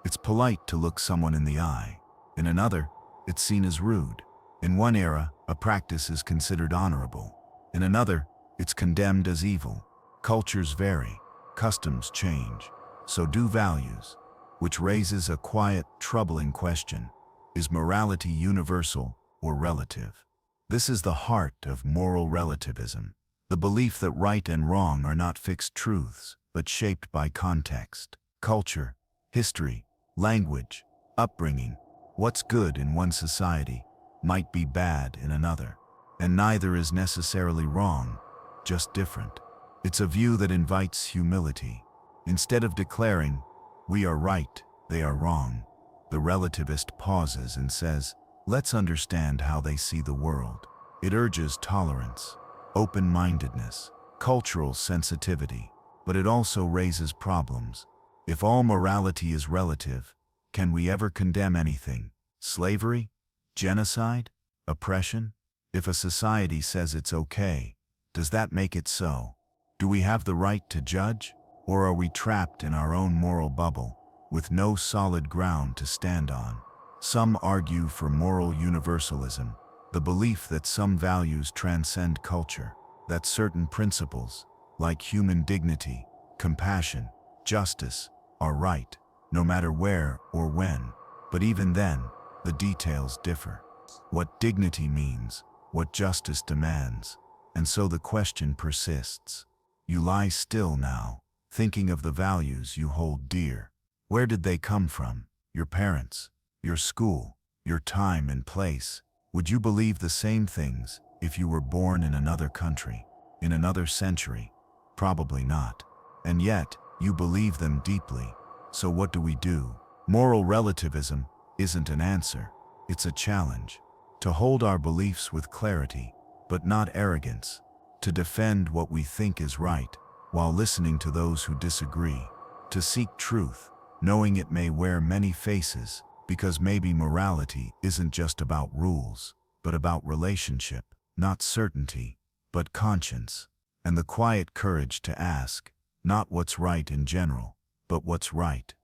it's polite to look someone in the eye. In another, it's seen as rude. In one era, a practice is considered honorable. In another, it's condemned as evil. Cultures vary, customs change, so do values, which raises a quiet, troubling question. Is morality universal or relative? This is the heart of moral relativism, the belief that right and wrong are not fixed truths, but shaped by context, culture, history, language, upbringing. What's good in one society might be bad in another, and neither is necessarily wrong, just different. It's a view that invites humility. Instead of declaring, "We are right, they are wrong," the relativist pauses and says, "Let's understand how they see the world." It urges tolerance, open-mindedness, cultural sensitivity, but it also raises problems. If all morality is relative, can we ever condemn anything? Slavery? Genocide? Oppression? If a society says it's okay, does that make it so? Do we have the right to judge, or are we trapped in our own moral bubble, with no solid ground to stand on? Some argue for moral universalism, the belief that some values transcend culture, that certain principles, like human dignity, compassion, justice, are right, no matter where or when. But even then, the details differ. What dignity means, what justice demands, and so the question persists. You lie still now, thinking of the values you hold dear. Where did they come from? Your parents, your school, your time and place. Would you believe the same things if you were born in another country, in another century? Probably not. And yet, you believe them deeply. So what do we do? Moral relativism isn't an answer, it's a challenge. To hold our beliefs with clarity, but not arrogance. To defend what we think is right, while listening to those who disagree. To seek truth, knowing it may wear many faces, because maybe morality isn't just about rules, but about relationship, not certainty, but conscience. And the quiet courage to ask, not what's right in general, but what's right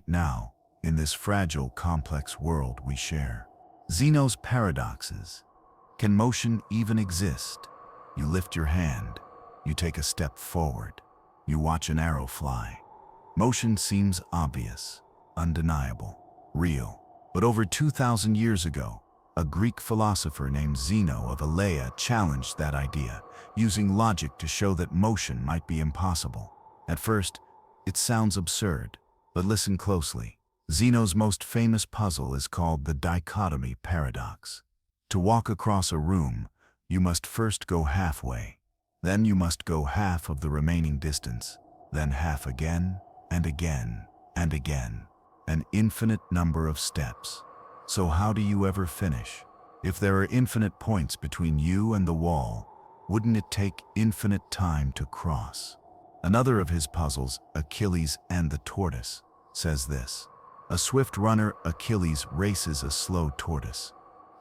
now, in this fragile, complex world we share. Zeno's paradoxes. Can motion even exist? You lift your hand, you take a step forward, you watch an arrow fly. Motion seems obvious, undeniable, real. But over 2,000 years ago, a Greek philosopher named Zeno of Elea challenged that idea, using logic to show that motion might be impossible. At first, it sounds absurd, but listen closely. Zeno's most famous puzzle is called the dichotomy paradox. To walk across a room, you must first go halfway. Then you must go half of the remaining distance, then half again, and again, and again. An infinite number of steps. So how do you ever finish? If there are infinite points between you and the wall, wouldn't it take infinite time to cross? Another of his puzzles, Achilles and the tortoise, says this. A swift runner, Achilles, races a slow tortoise.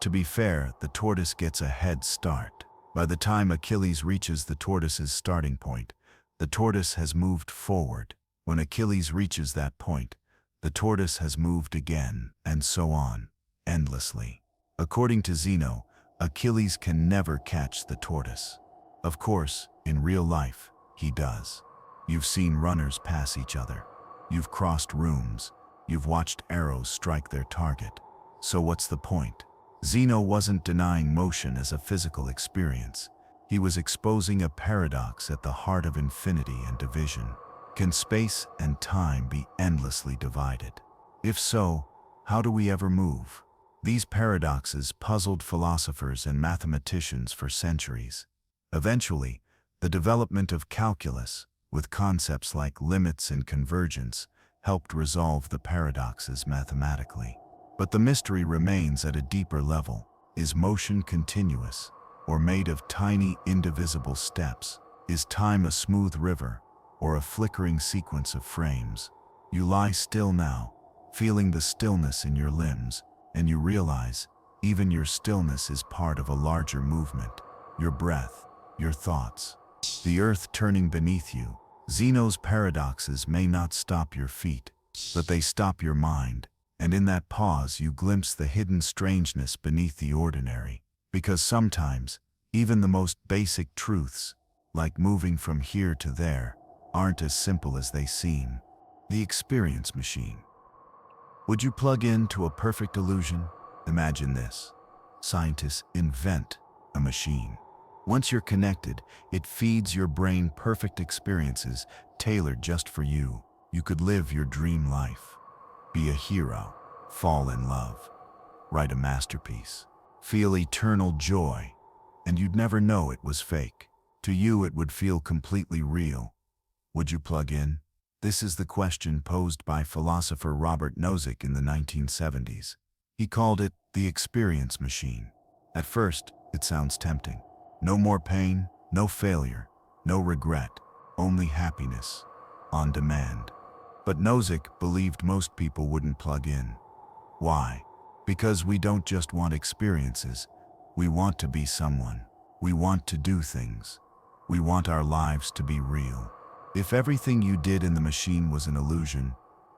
To be fair, the tortoise gets a head start. By the time Achilles reaches the tortoise's starting point, the tortoise has moved forward. When Achilles reaches that point, the tortoise has moved again, and so on, endlessly. According to Zeno, Achilles can never catch the tortoise. Of course, in real life, he does. You've seen runners pass each other. You've crossed rooms. You've watched arrows strike their target. So what's the point? Zeno wasn't denying motion as a physical experience. He was exposing a paradox at the heart of infinity and division. Can space and time be endlessly divided? If so, how do we ever move? These paradoxes puzzled philosophers and mathematicians for centuries. Eventually, the development of calculus, with concepts like limits and convergence, helped resolve the paradoxes mathematically. But the mystery remains at a deeper level. Is motion continuous, or made of tiny, indivisible steps? Is time a smooth river, or a flickering sequence of frames? You lie still now, feeling the stillness in your limbs, and you realize even your stillness is part of a larger movement. Your breath, your thoughts, the earth turning beneath you. Zeno's paradoxes may not stop your feet, but they stop your mind, and in that pause you glimpse the hidden strangeness beneath the ordinary. Because sometimes, even the most basic truths, like moving from here to there, aren't as simple as they seem. The experience machine. Would you plug into a perfect illusion? Imagine this. Scientists invent a machine. Once you're connected, it feeds your brain perfect experiences tailored just for you. You could live your dream life. Be a hero, fall in love, write a masterpiece, feel eternal joy, and you'd never know it was fake. To you, it would feel completely real. Would you plug in? This is the question posed by philosopher Robert Nozick in the 1970s. He called it the experience machine. At first, it sounds tempting. No more pain, no failure, no regret, only happiness, on demand. But Nozick believed most people wouldn't plug in. Why? Because we don't just want experiences, we want to be someone. We want to do things. We want our lives to be real. If everything you did in the machine was an illusion,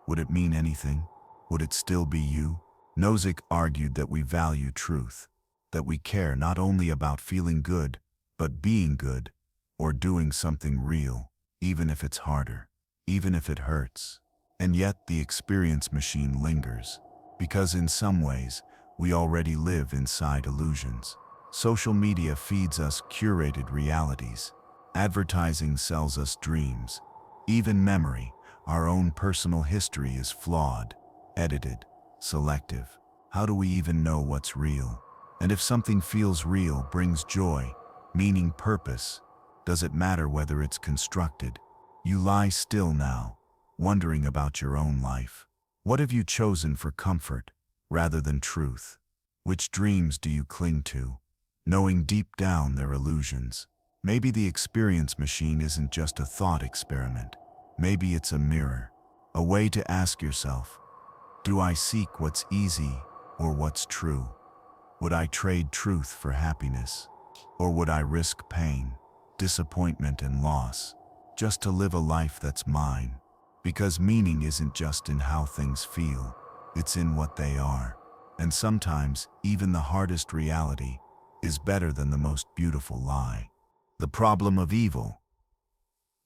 would it mean anything? Would it still be you? Nozick argued that we value truth, that we care not only about feeling good, but being good, or doing something real, even if it's harder, even if it hurts. And yet the experience machine lingers, because in some ways, we already live inside illusions. Social media feeds us curated realities. Advertising sells us dreams. Even memory, our own personal history, is flawed, edited, selective. How do we even know what's real? And if something feels real, brings joy, meaning, purpose, does it matter whether it's constructed? You lie still now, wondering about your own life. What have you chosen for comfort rather than truth? Which dreams do you cling to, knowing deep down they're illusions? Maybe the experience machine isn't just a thought experiment. Maybe it's a mirror, a way to ask yourself, do I seek what's easy or what's true? Would I trade truth for happiness? Or would I risk pain, disappointment, and loss, just to live a life that's mine? Because meaning isn't just in how things feel, it's in what they are. And sometimes, even the hardest reality is better than the most beautiful lie. The problem of evil.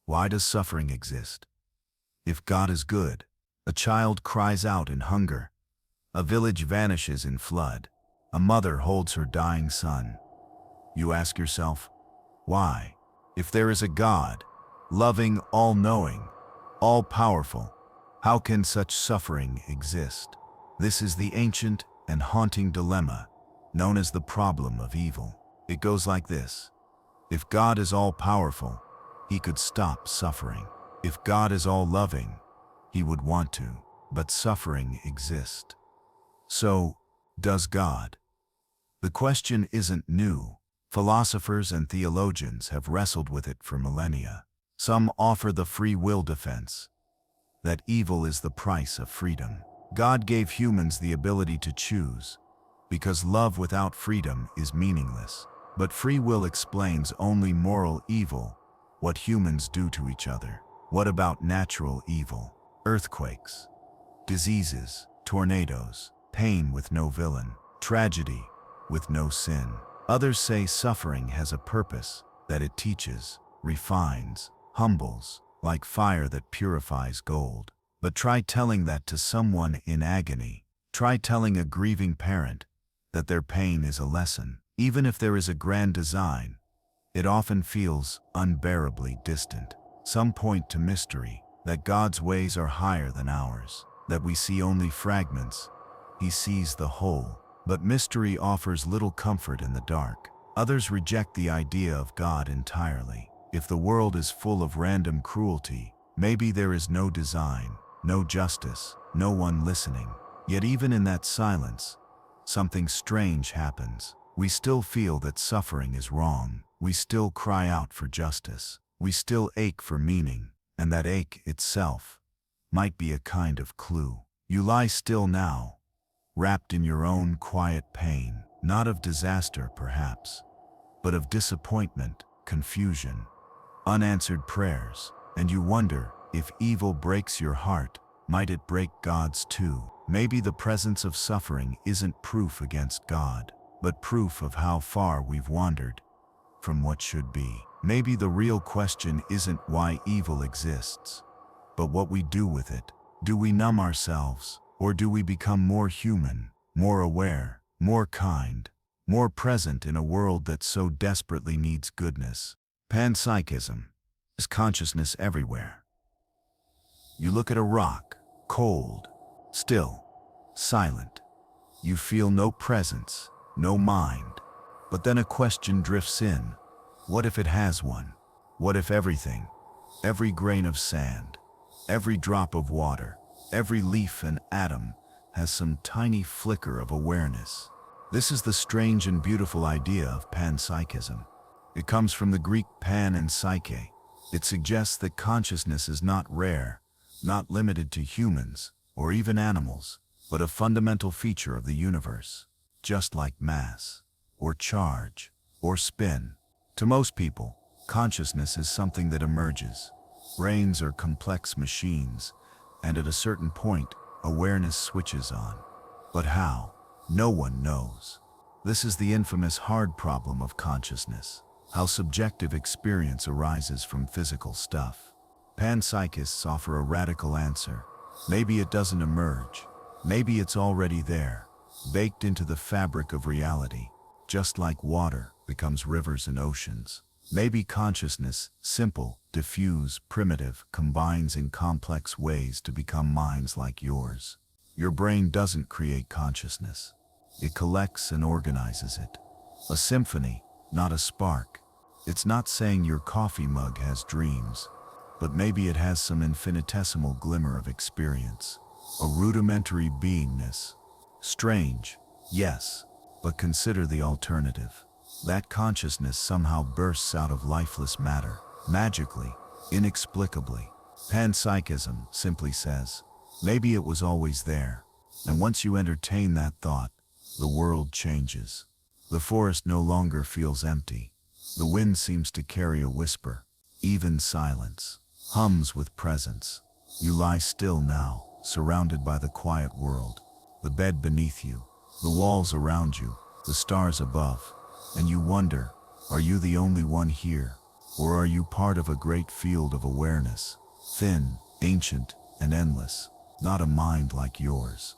Why does suffering exist? If God is good, a child cries out in hunger, a village vanishes in flood, a mother holds her dying son. You ask yourself, why? If there is a God, loving, all-knowing, all-powerful, how can such suffering exist? This is the ancient and haunting dilemma known as the problem of evil. It goes like this. If God is all-powerful, he could stop suffering. If God is all-loving, he would want to, but suffering exists. So, does God? The question isn't new. Philosophers and theologians have wrestled with it for millennia. Some offer the free will defense, that evil is the price of freedom. God gave humans the ability to choose, because love without freedom is meaningless. But free will explains only moral evil, what humans do to each other. What about natural evil? Earthquakes, diseases, tornadoes, pain with no villain, tragedy with no sin. Others say suffering has a purpose, that it teaches, refines, humbles, like fire that purifies gold. But try telling that to someone in agony. Try telling a grieving parent that their pain is a lesson. Even if there is a grand design, it often feels unbearably distant. Some point to mystery, that God's ways are higher than ours, that we see only fragments. He sees the whole. But mystery offers little comfort in the dark. Others reject the idea of God entirely. If the world is full of random cruelty, maybe there is no design, no justice, no one listening. Yet even in that silence, something strange happens. We still feel that suffering is wrong. We still cry out for justice. We still ache for meaning, and that ache itself might be a kind of clue. You lie still now, wrapped in your own quiet pain, not of disaster perhaps, but of disappointment, confusion, unanswered prayers, and you wonder, if evil breaks your heart, might it break God's too? Maybe the presence of suffering isn't proof against God, but proof of how far we've wandered from what should be. Maybe the real question isn't why evil exists, but what we do with it. Do we numb ourselves, or do we become more human, more aware, more kind, more present in a world that so desperately needs goodness? Panpsychism is consciousness everywhere. You look at a rock, cold, still, silent. You feel no presence, no mind. But then a question drifts in. What if it has one? What if everything, every grain of sand, every drop of water, every leaf and atom has some tiny flicker of awareness? This is the strange and beautiful idea of panpsychism. It comes from the Greek pan and psyche. It suggests that consciousness is not rare, not limited to humans or even animals, but a fundamental feature of the universe, just like mass, or charge, or spin. To most people, consciousness is something that emerges. Brains are complex machines, and at a certain point, awareness switches on. But how? No one knows. This is the infamous hard problem of consciousness, how subjective experience arises from physical stuff. Panpsychists offer a radical answer. Maybe it doesn't emerge. Maybe it's already there, baked into the fabric of reality, just like water becomes rivers and oceans. Maybe consciousness, simple, diffuse, primitive, combines in complex ways to become minds like yours. Your brain doesn't create consciousness. It collects and organizes it. A symphony, not a spark. It's not saying your coffee mug has dreams, but maybe it has some infinitesimal glimmer of experience, a rudimentary beingness. Strange, yes, but consider the alternative. That consciousness somehow bursts out of lifeless matter, magically, inexplicably. Panpsychism simply says, maybe it was always there, and once you entertain that thought, the world changes. The forest no longer feels empty. The wind seems to carry a whisper. Even silence hums with presence. You lie still now, surrounded by the quiet world, the bed beneath you, the walls around you, the stars above, and you wonder, are you the only one here, or are you part of a great field of awareness, thin, ancient, and endless, not a mind like yours,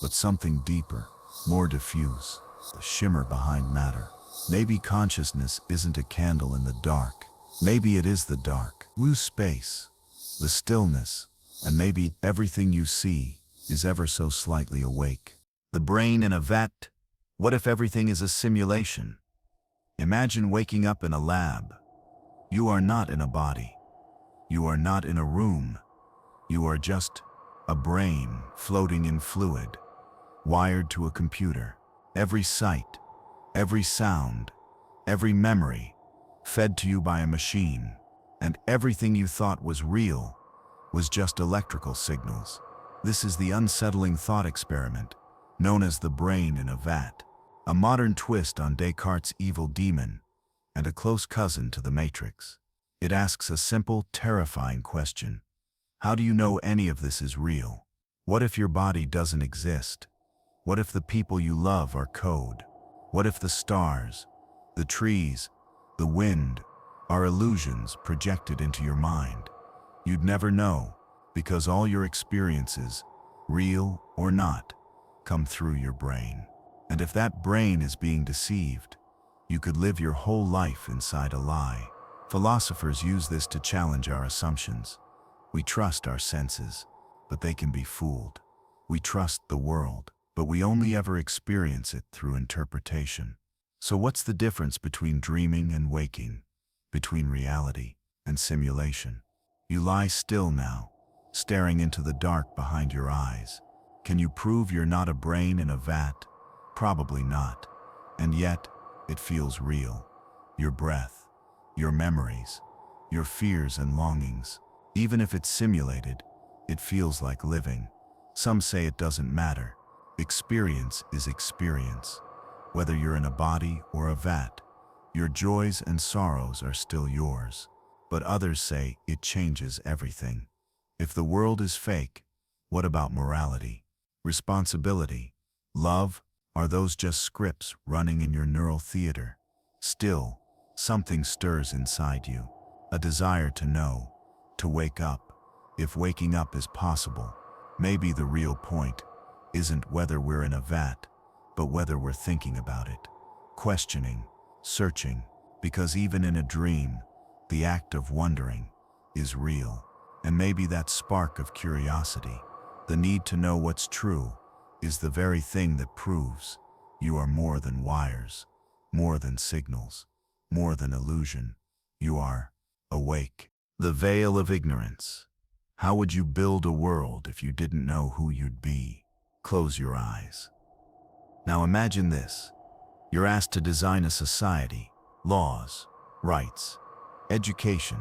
but something deeper, more diffuse, the shimmer behind matter. Maybe consciousness isn't a candle in the dark. Maybe it is the dark, blue space, the stillness, and maybe everything you see is ever so slightly awake. The brain in a vat. What if everything is a simulation? Imagine waking up in a lab. You are not in a body. You are not in a room. You are just a brain floating in fluid, wired to a computer. Every sight, every sound, every memory, fed to you by a machine, and everything you thought was real was just electrical signals. This is the unsettling thought experiment, known as the brain in a vat, a modern twist on Descartes' evil demon, and a close cousin to the Matrix. It asks a simple, terrifying question. How do you know any of this is real? What if your body doesn't exist? What if the people you love are code? What if the stars, the trees, the wind are illusions projected into your mind? You'd never know, because all your experiences, real or not, come through your brain. And if that brain is being deceived, You could live your whole life inside a lie. Philosophers use this to challenge our assumptions. We trust our senses, but they can be fooled. We trust the world, but we only ever experience it through interpretation. So what's the difference between dreaming and waking? Between reality and simulation? You lie still now, staring into the dark behind your eyes. Can you prove you're not a brain in a vat? Probably not. And yet, it feels real. Your breath, your memories, your fears and longings. Even if it's simulated, it feels like living. Some say it doesn't matter. Experience is experience. Whether you're in a body or a vat, your joys and sorrows are still yours. But others say it changes everything. If the world is fake, what about morality, responsibility, love? Are those just scripts running in your neural theater? Still, something stirs inside you, a desire to know, to wake up. If waking up is possible, maybe the real point isn't whether we're in a vat, but whether we're thinking about it, questioning, searching, because even in a dream, the act of wondering is real. And maybe that spark of curiosity, the need to know what's true, is the very thing that proves you are more than wires, more than signals, more than illusion. You are awake. The veil of ignorance. How would you build a world if you didn't know who you'd be? Close your eyes. Now imagine this. You're asked to design a society, laws, rights, education,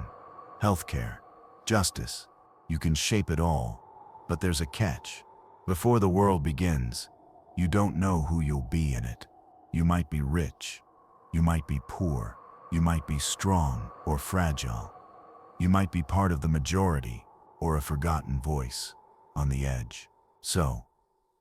healthcare, justice. You can shape it all, but there's a catch. Before the world begins, you don't know who you'll be in it. You might be rich, you might be poor, you might be strong or fragile. You might be part of the majority or a forgotten voice on the edge. So,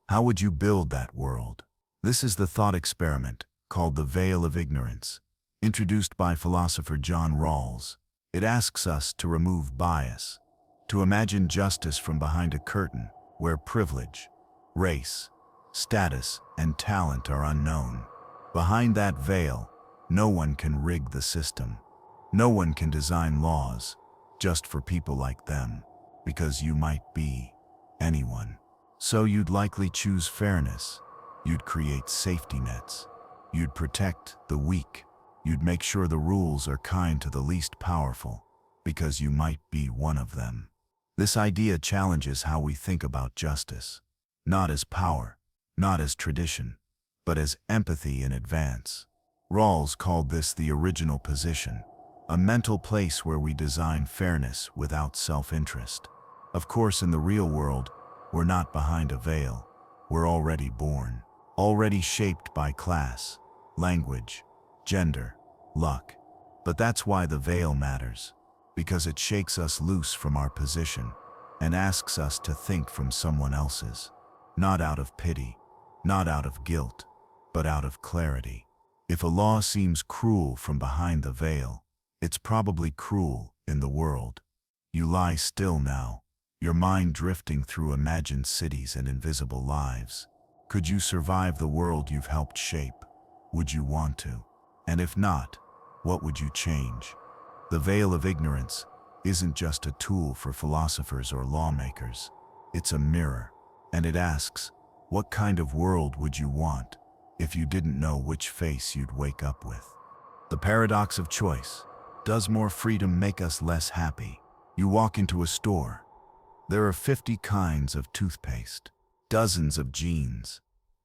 how would you build that world? This is the thought experiment called the veil of ignorance, introduced by philosopher John Rawls. It asks us to remove bias, to imagine justice from behind a curtain where privilege, race, status, and talent are unknown. Behind that veil, no one can rig the system. No one can design laws just for people like them, because you might be anyone. So you'd likely choose fairness. You'd create safety nets. You'd protect the weak. You'd make sure the rules are kind to the least powerful, because you might be one of them. This idea challenges how we think about justice, not as power, not as tradition, but as empathy in advance. Rawls called this the original position, a mental place where we design fairness without self-interest. Of course, in the real world, we're not behind a veil. We're already born, already shaped by class, language, gender, luck. But that's why the veil matters, because it shakes us loose from our position and asks us to think from someone else's, not out of pity, not out of guilt, but out of clarity. If a law seems cruel from behind the veil, it's probably cruel in the world. You lie still now, your mind drifting through imagined cities and invisible lives. Could you survive the world you've helped shape? Would you want to? And if not, what would you change? The veil of ignorance isn't just a tool for philosophers or lawmakers. It's a mirror, and it asks, what kind of world would you want if you didn't know which face you'd wake up with? The paradox of choice. Does more freedom make us less happy? You walk into a store. There are 50 kinds of toothpaste, dozens of jeans,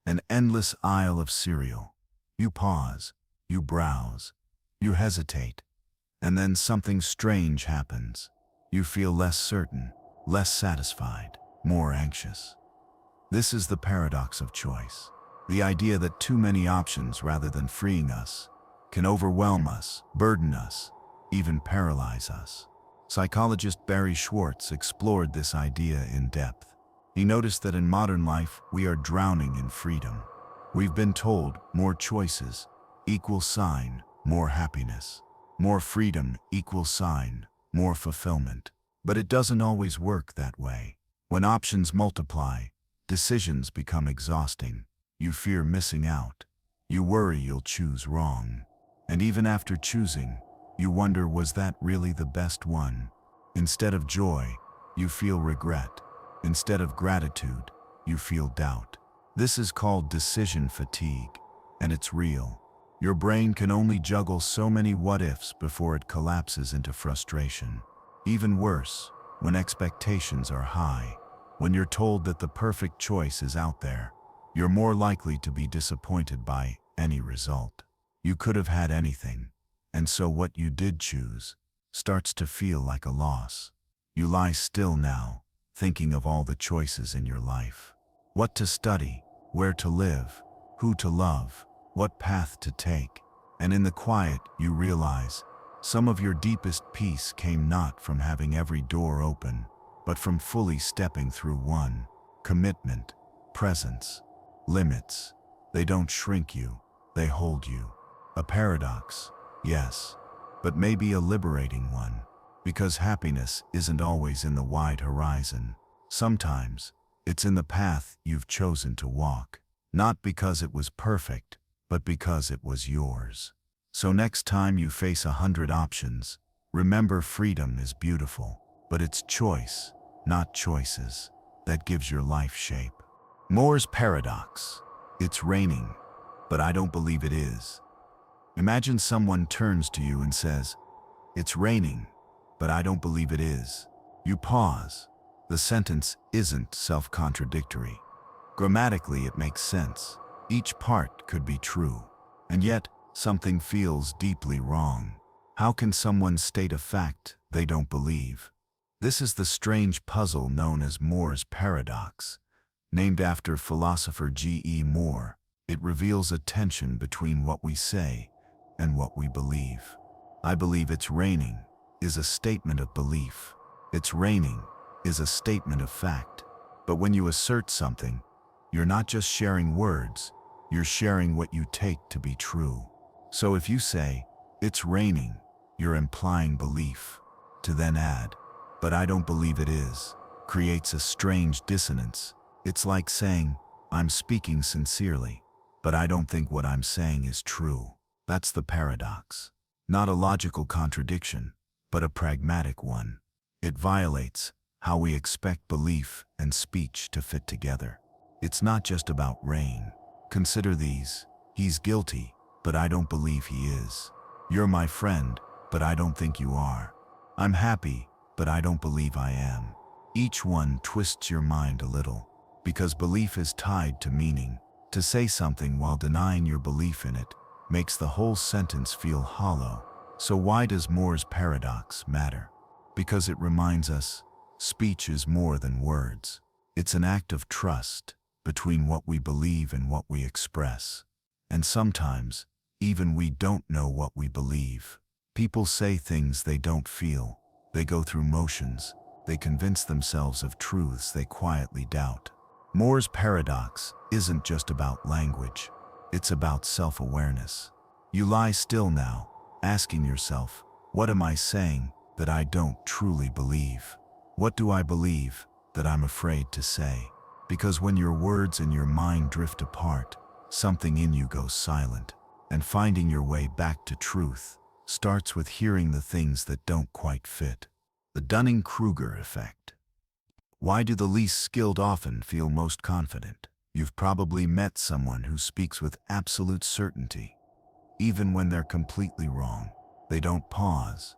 an endless aisle of cereal. You pause, you browse, you hesitate, and then something strange happens. You feel less certain, less satisfied, more anxious. This is the paradox of choice. The idea that too many options rather than freeing us can overwhelm us, burden us, even paralyze us. Psychologist Barry Schwartz explored this idea in depth. He noticed that in modern life, we are drowning in freedom. We've been told more choices equals sign, more happiness. More freedom equals sign, more fulfillment. But it doesn't always work that way. When options multiply, decisions become exhausting. You fear missing out. You worry you'll choose wrong. And even after choosing, you wonder, was that really the best one? Instead of joy, you feel regret. Instead of gratitude, you feel doubt. This is called decision fatigue, and it's real. Your brain can only juggle so many what-ifs before it collapses into frustration. Even worse, when expectations are high, when you're told that the perfect choice is out there, you're more likely to be disappointed by any result. You could have had anything, and so what you did choose starts to feel like a loss. You lie still now, thinking of all the choices in your life. What to study, where to live, who to love, what path to take. And in the quiet, you realize some of your deepest peace came not from having every door open, but from fully stepping through one. Commitment, presence, limits. They don't shrink you, they hold you. A paradox, yes, but maybe a liberating one. Because happiness isn't always in the wide horizon. Sometimes, it's in the path you've chosen to walk. Not because it was perfect, but because it was yours. So next time you face 100 options, remember, freedom is beautiful, but it's choice, not choices, that gives your life shape. Moore's paradox. It's raining, but I don't believe it is. Imagine someone turns to you and says, "It's raining, but I don't believe it is." You pause. The sentence isn't self-contradictory. Grammatically, it makes sense. Each part could be true, and yet something feels deeply wrong. How can someone state a fact they don't believe? This is the strange puzzle known as Moore's paradox. Named after philosopher G.E. Moore, it reveals a tension between what we say and what we believe. I believe it's raining is a statement of belief. It's raining is a statement of fact. But when you assert something, you're not just sharing words, you're sharing what you take to be true. So if you say, "It's raining," you're implying belief. To then add, "But I don't believe it is," creates a strange dissonance. It's like saying, "I'm speaking sincerely, but I don't think what I'm saying is true." That's the paradox. Not a logical contradiction, but a pragmatic one. It violates how we expect belief and speech to fit together. It's not just about rain. Consider these. He's guilty, but I don't believe he is. You're my friend, but I don't think you are. I'm happy, but I don't believe I am. Each one twists your mind a little, because belief is tied to meaning. To say something while denying your belief in it makes the whole sentence feel hollow. So why does Moore's paradox matter? Because it reminds us, speech is more than words. It's an act of trust between what we believe and what we express. And sometimes, even we don't know what we believe. People say things they don't feel. They go through motions. They convince themselves of truths they quietly doubt. Moore's paradox isn't just about language. It's about self-awareness. You lie still now, asking yourself, what am I saying that I don't truly believe? What do I believe that I'm afraid to say? Because when your words and your mind drift apart, something in you goes silent, and finding your way back to truth starts with hearing the things that don't quite fit. The Dunning-Kruger effect. Why do the least skilled often feel most confident? You've probably met someone who speaks with absolute certainty, even when they're completely wrong. They don't pause.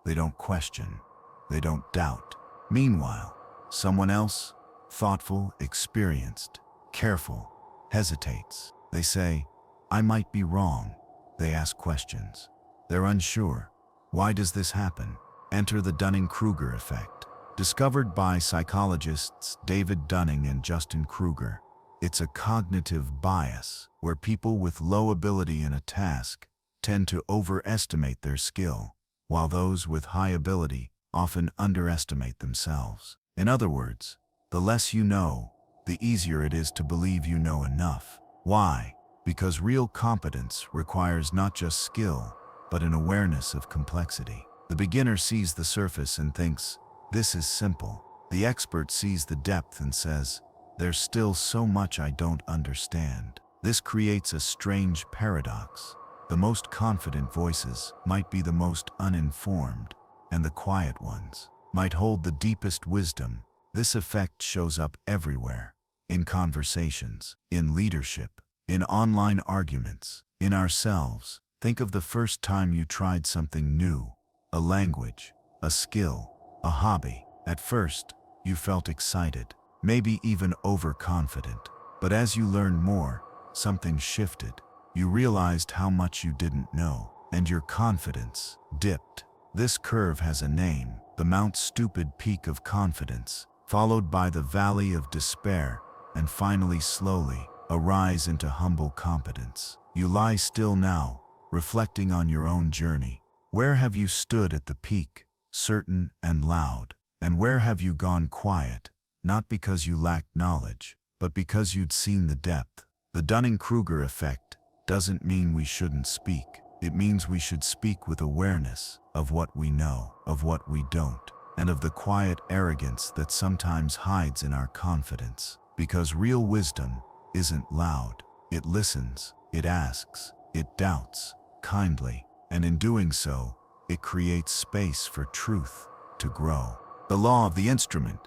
They don't question. They don't doubt. Meanwhile, someone else, thoughtful, experienced, careful, hesitates. They say, "I might be wrong." They ask questions. They're unsure. Why does this happen? Enter the Dunning-Kruger effect. Discovered by psychologists David Dunning and Justin Kruger. It's a cognitive bias where people with low ability in a task tend to overestimate their skill, while those with high ability often underestimate themselves. In other words, the less you know, the easier it is to believe you know enough. Why? Because real competence requires not just skill, but an awareness of complexity. The beginner sees the surface and thinks, "This is simple." The expert sees the depth and says, "There's still so much I don't understand." This creates a strange paradox. The most confident voices might be the most uninformed, and the quiet ones might hold the deepest wisdom. This effect shows up everywhere, in conversations, in leadership, in online arguments, in ourselves. Think of the first time you tried something new, a language, a skill, a hobby. At first, you felt excited, maybe even overconfident. But as you learned more, something shifted. You realized how much you didn't know, and your confidence dipped. This curve has a name, the Mount Stupid Peak of Confidence, followed by the Valley of Despair, and finally, slowly, a rise into humble competence. You lie still now, reflecting on your own journey. Where have you stood at the peak, certain and loud? And where have you gone quiet, not because you lacked knowledge, but because you'd seen the depth? The Dunning-Kruger effect doesn't mean we shouldn't speak. It means we should speak with awareness of what we know, of what we don't, and of the quiet arrogance that sometimes hides in our confidence. Because real wisdom isn't loud. It listens, it asks, it doubts, kindly, and in doing so, it creates space for truth to grow. The law of the instrument.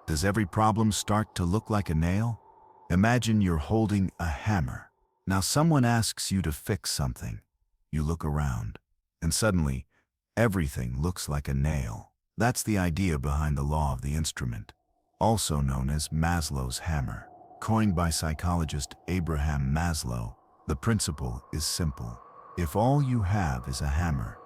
Does every problem start to look like a nail? Imagine you're holding a hammer. Now someone asks you to fix something. You look around, and suddenly, everything looks like a nail. That's the idea behind the law of the instrument, also known as Maslow's hammer. Coined by psychologist Abraham Maslow, the principle is simple. If all you have is a hammer,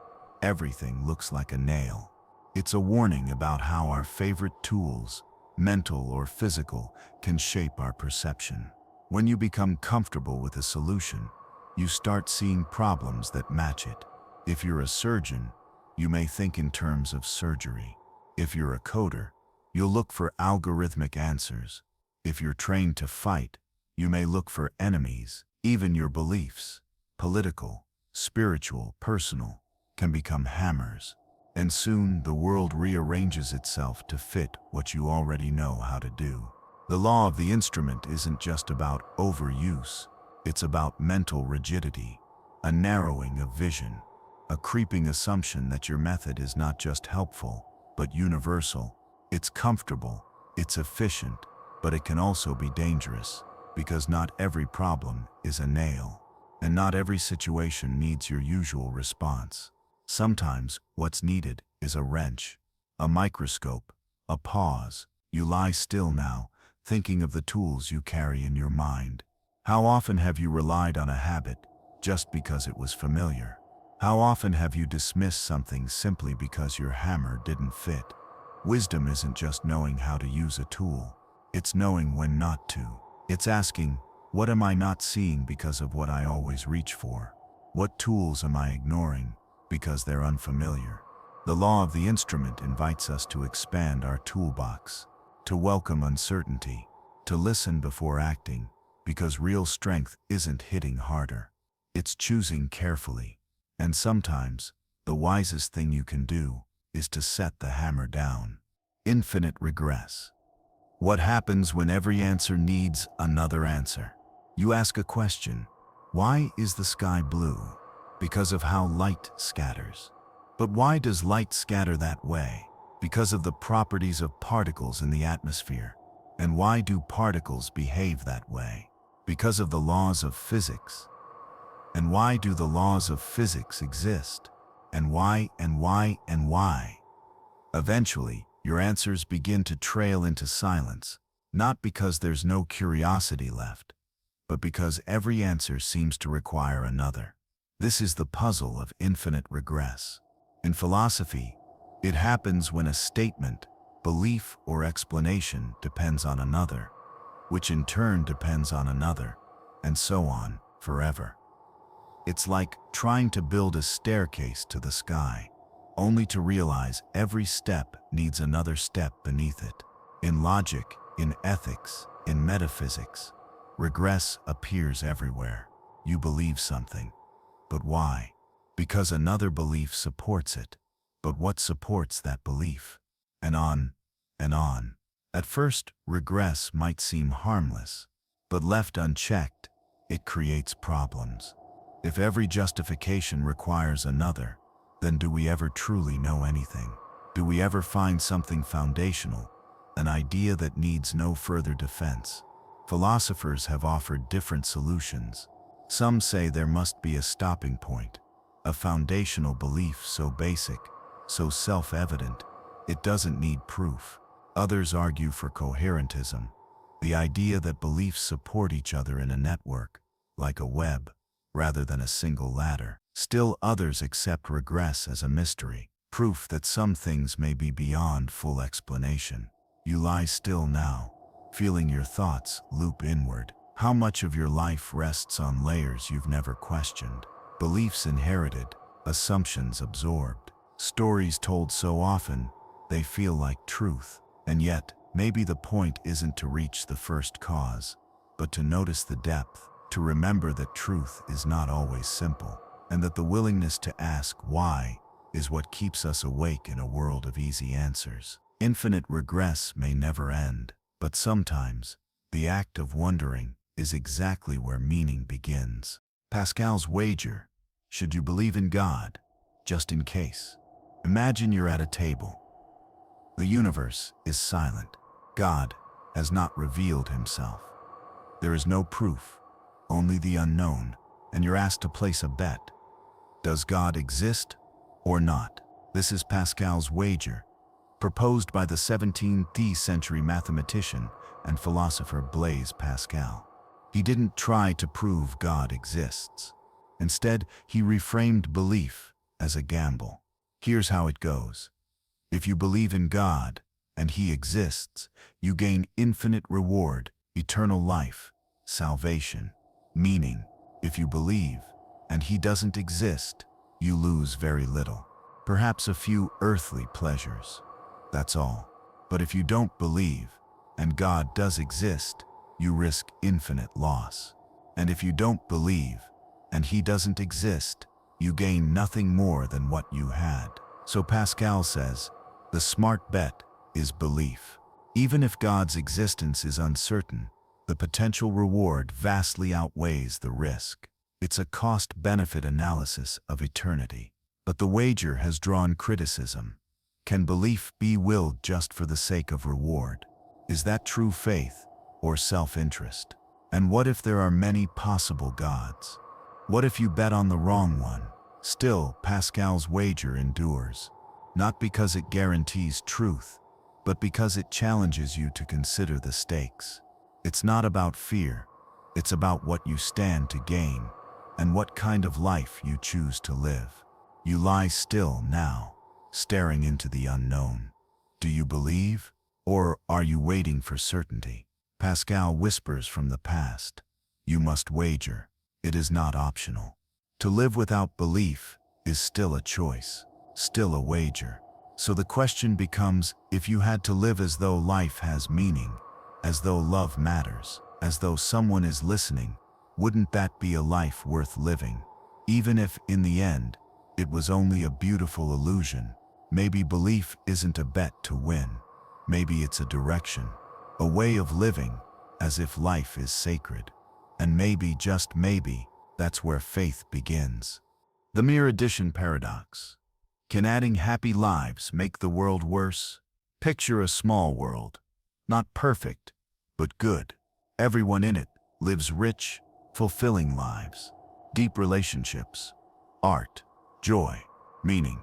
everything looks like a nail. It's a warning about how our favorite tools, mental or physical, can shape our perception. When you become comfortable with a solution, you start seeing problems that match it. If you're a surgeon, you may think in terms of surgery. If you're a coder, you'll look for algorithmic answers. If you're trained to fight, you may look for enemies. Even your beliefs, political, spiritual, personal, can become hammers. And soon the world rearranges itself to fit what you already know how to do. The law of the instrument isn't just about overuse. It's about mental rigidity, a narrowing of vision, a creeping assumption that your method is not just helpful, but universal. It's comfortable, it's efficient, but it can also be dangerous, because not every problem is a nail, and not every situation needs your usual response. Sometimes what's needed is a wrench, a microscope, a pause. You lie still now, thinking of the tools you carry in your mind. How often have you relied on a habit just because it was familiar? How often have you dismissed something simply because your hammer didn't fit? Wisdom isn't just knowing how to use a tool. It's knowing when not to. It's asking, what am I not seeing because of what I always reach for? What tools am I ignoring because they're unfamiliar? The law of the instrument invites us to expand our toolbox, to welcome uncertainty, to listen before acting, because real strength isn't hitting harder. It's choosing carefully. And sometimes, the wisest thing you can do is to set the hammer down. Infinite regress. What happens when every answer needs another answer? You ask a question. Why is the sky blue? Because of how light scatters. But why does light scatter that way? Because of the properties of particles in the atmosphere. And why do particles behave that way? Because of the laws of physics. And why do the laws of physics exist? And why, and why, and why? Eventually, your answers begin to trail into silence, not because there's no curiosity left, but because every answer seems to require another. This is the puzzle of infinite regress. In philosophy, it happens when a statement, belief, or explanation depends on another, which in turn depends on another, and so on, forever. It's like trying to build a staircase to the sky, only to realize every step needs another step beneath it. In logic, in ethics, in metaphysics, regress appears everywhere. You believe something. But why? Because another belief supports it. But what supports that belief? And on, and on. At first, regress might seem harmless, but left unchecked, it creates problems. If every justification requires another, then do we ever truly know anything? Do we ever find something foundational, an idea that needs no further defense? Philosophers have offered different solutions. Some say there must be a stopping point, a foundational belief so basic, so self-evident, it doesn't need proof. Others argue for coherentism, the idea that beliefs support each other in a network, like a web, rather than a single ladder. Still others accept regress as a mystery, proof that some things may be beyond full explanation. You lie still now, feeling your thoughts loop inward. How much of your life rests on layers you've never questioned? Beliefs inherited, assumptions absorbed, stories told so often they feel like truth. And yet, maybe the point isn't to reach the first cause, but to notice the depth, to remember that truth is not always simple, and that the willingness to ask why is what keeps us awake in a world of easy answers. Infinite regress may never end, but sometimes the act of wondering is exactly where meaning begins. Pascal's wager: should you believe in God, just in case? Imagine you're at a table. The universe is silent. God has not revealed himself. There is no proof, only the unknown, and you're asked to place a bet. Does God exist or not? This is Pascal's wager, proposed by the 17th century mathematician and philosopher Blaise Pascal. He didn't try to prove God exists. Instead, he reframed belief as a gamble. Here's how it goes. If you believe in God and he exists, you gain infinite reward, eternal life, salvation, meaning. If you believe and he doesn't exist, you lose very little, perhaps a few earthly pleasures. That's all. But if you don't believe and God does exist, you risk infinite loss. And if you don't believe and he doesn't exist, you gain nothing more than what you had. So Pascal says, the smart bet is belief. Even if God's existence is uncertain, the potential reward vastly outweighs the risk. It's a cost-benefit analysis of eternity. But the wager has drawn criticism. Can belief be willed just for the sake of reward? Is that true faith or self-interest? And what if there are many possible gods? What if you bet on the wrong one? Still, Pascal's wager endures, not because it guarantees truth, but because it challenges you to consider the stakes. It's not about fear, it's about what you stand to gain and what kind of life you choose to live. You lie still now, staring into the unknown. Do you believe, or are you waiting for certainty? Pascal whispers from the past. You must wager. It is not optional. To live without belief is still a choice, still a wager. So the question becomes, if you had to live as though life has meaning, as though love matters, as though someone is listening, wouldn't that be a life worth living? Even if, in the end, it was only a beautiful illusion. Maybe belief isn't a bet to win. Maybe it's a direction, a way of living, as if life is sacred. And maybe, just maybe, that's where faith begins. The mere addition paradox. Can adding happy lives make the world worse? Picture a small world, not perfect, but good. Everyone in it lives rich, fulfilling lives, deep relationships, art, joy, meaning.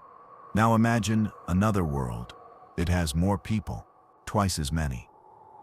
Now imagine another world. It has more people, twice as many,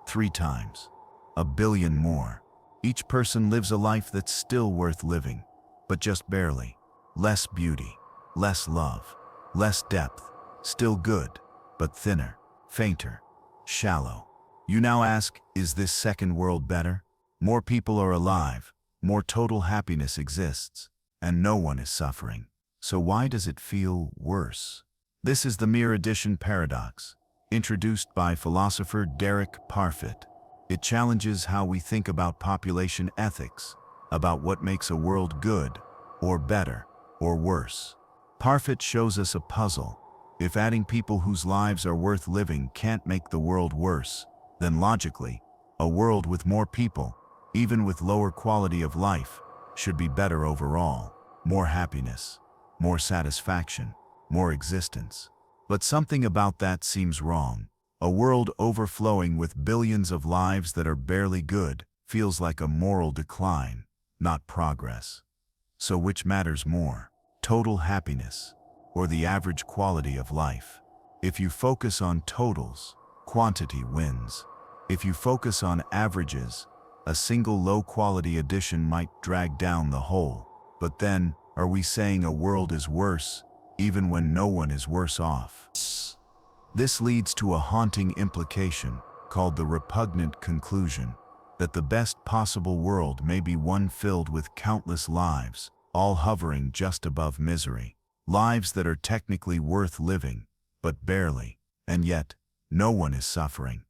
3 times, 1 billion more. Each person lives a life that's still worth living, but just barely. Less beauty, less love, less depth, still good, but thinner, fainter, shallow. You now ask, is this second world better? More people are alive, more total happiness exists, and no one is suffering. So why does it feel worse? This is the mere addition paradox, introduced by philosopher Derek Parfit. It challenges how we think about population ethics, about what makes a world good, or better, or worse. Parfit shows us a puzzle. If adding people whose lives are worth living can't make the world worse, then logically, a world with more people, even with lower quality of life, should be better overall. more happiness, more satisfaction, more existence. But something about that seems wrong. A world overflowing with billions of lives that are barely good feels like a moral decline, not progress. So which matters more, total happiness or the average quality of life? If you focus on totals, quantity wins. If you focus on averages, a single low-quality addition might drag down the whole. But then, are we saying a world is worse, even when no one is worse off? This leads to a haunting implication, called the repugnant conclusion, that the best possible world may be one filled with countless lives, all hovering just above misery. Lives that are technically worth living, but barely, and yet, no one is suffering.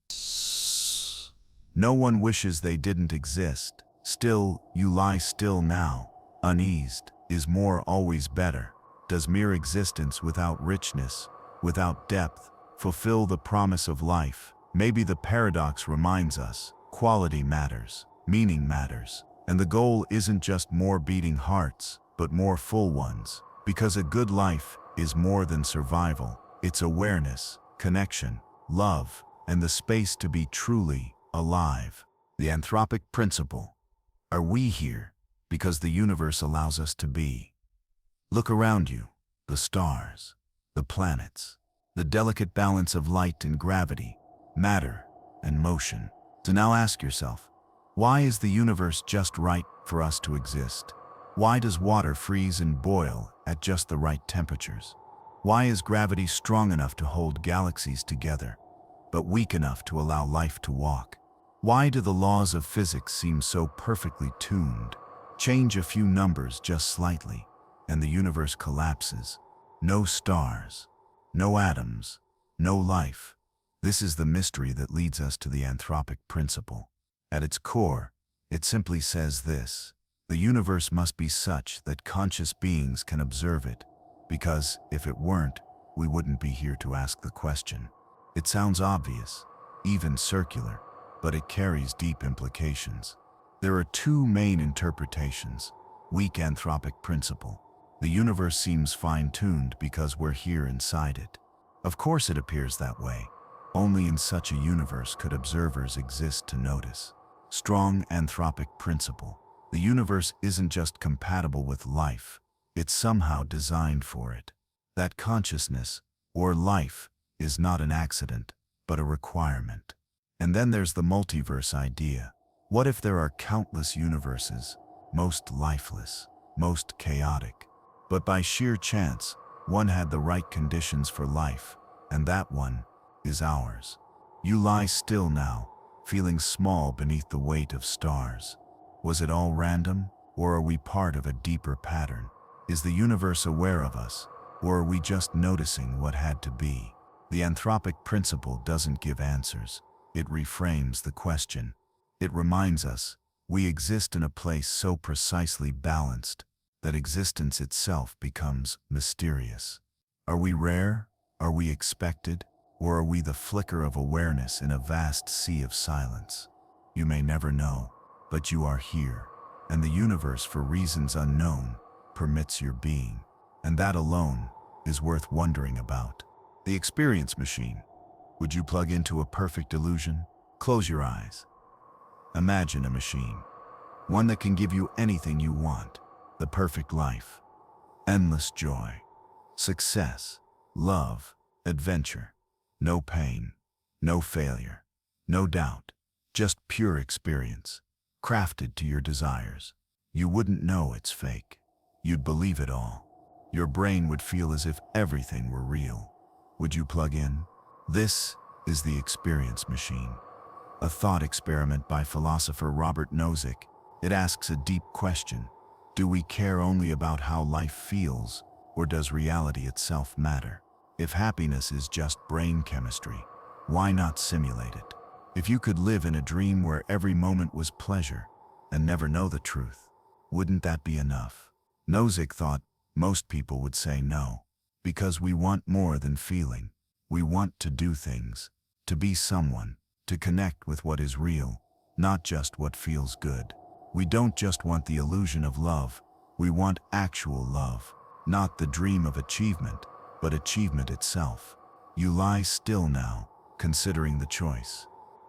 No one wishes they didn't exist. Still, you lie still now. Uneased, is more always better? Does mere existence without richness, without depth, fulfill the promise of life? Maybe the paradox reminds us, quality matters, meaning matters, and the goal isn't just more beating hearts, but more full ones. Because a good life is more than survival. It's awareness, connection, love, and the space to be truly alive. The anthropic principle. Are we here because the universe allows us to be? Look around you, the stars, the planets, the delicate balance of light and gravity, matter and motion. So now ask yourself, why is the universe just right for us to exist? Why does water freeze and boil at just the right temperatures? Why is gravity strong enough to hold galaxies together, but weak enough to allow life to walk? Why do the laws of physics seem so perfectly tuned? Change a few numbers just slightly, and the universe collapses. No stars, no atoms, no life. This is the mystery that leads us to the anthropic principle. At its core, it simply says this: the universe must be such that conscious beings can observe it, because if it weren't, we wouldn't be here to ask the question. It sounds obvious, even circular, but it carries deep implications. There are two main interpretations. Weak anthropic principle. The universe seems fine-tuned because we're here inside it. Of course it appears that way. Only in such a universe could observers exist to notice. Strong anthropic principle. The universe isn't just compatible with life, it's somehow designed for it. That consciousness, or life, is not an accident, but a requirement. And then there's the multiverse idea. What if there are countless universes, most lifeless, most chaotic, but by sheer chance, one had the right conditions for life, and that one is ours? You lie still now, feeling small beneath the weight of stars. Was it all random, or are we part of a deeper pattern? Is the universe aware of us, or are we just noticing what had to be? The anthropic principle doesn't give answers. It reframes the question. It reminds us, we exist in a place so precisely balanced that existence itself becomes mysterious. Are we rare? Are we expected? Or are we the flicker of awareness in a vast sea of silence? You may never know, but you are here, and the universe, for reasons unknown, permits your being, and that alone is worth wondering about. The experience machine. Would you plug into a perfect illusion? Close your eyes. Imagine a machine, one that can give you anything you want. The perfect life, endless joy, success, love, adventure. No pain, no failure, no doubt, just pure experience, crafted to your desires. You wouldn't know it's fake. You'd believe it all. Your brain would feel as if everything were real. Would you plug in? This is the experience machine. A thought experiment by philosopher Robert Nozick. It asks a deep question. Do we care only about how life feels, or does reality itself matter? If happiness is just brain chemistry, why not simulate it? If you could live in a dream where every moment was pleasure and never know the truth, wouldn't that be enough? Nozick thought most people would say no, because we want more than feeling. We want to do things, to be someone, to connect with what is real, not just what feels good. We don't just want the illusion of love, We want actual love, not the dream of achievement, but achievement itself. You lie still now, considering the choice.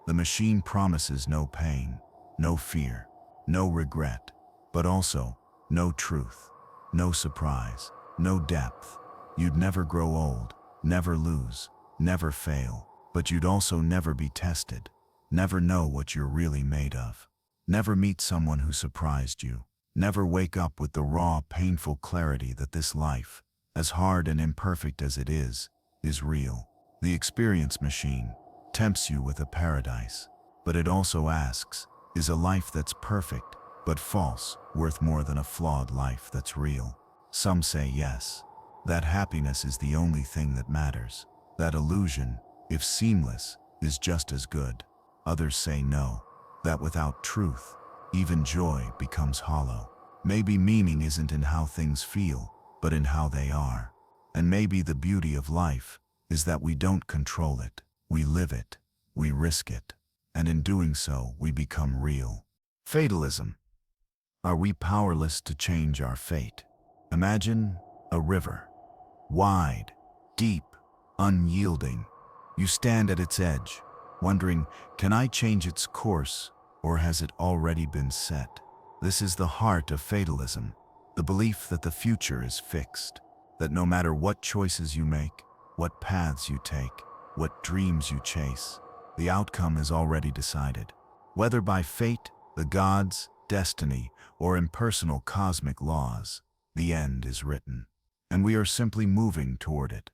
The machine promises no pain, no fear, no regret, but also no truth, no surprise, no depth. You'd never grow old, never lose, never fail, but you'd also never be tested, never know what you're really made of, never meet someone who surprised you, never wake up with the raw, painful clarity that this life, as hard and imperfect as it is real. The experience machine tempts you with a paradise, but it also asks, is a life that's perfect but false worth more than a flawed life that's real? Some say yes. That happiness is the only thing that matters. That illusion, if seamless, is just as good. Others say no, that without truth, even joy becomes hollow. Maybe meaning isn't in how things feel, but in how they are. And maybe the beauty of life is that we don't control it. We live it, we risk it, and in doing so, we become real. Fatalism. Are we powerless to change our fate? Imagine a river. Wide, deep, unyielding. You stand at its edge, wondering, can I change its course, or has it already been set? This is the heart of fatalism, the belief that the future is fixed, that no matter what choices you make, what paths you take, what dreams you chase, the outcome is already decided. Whether by fate, the gods, destiny, or impersonal cosmic laws, the end is written, and we are simply moving toward it.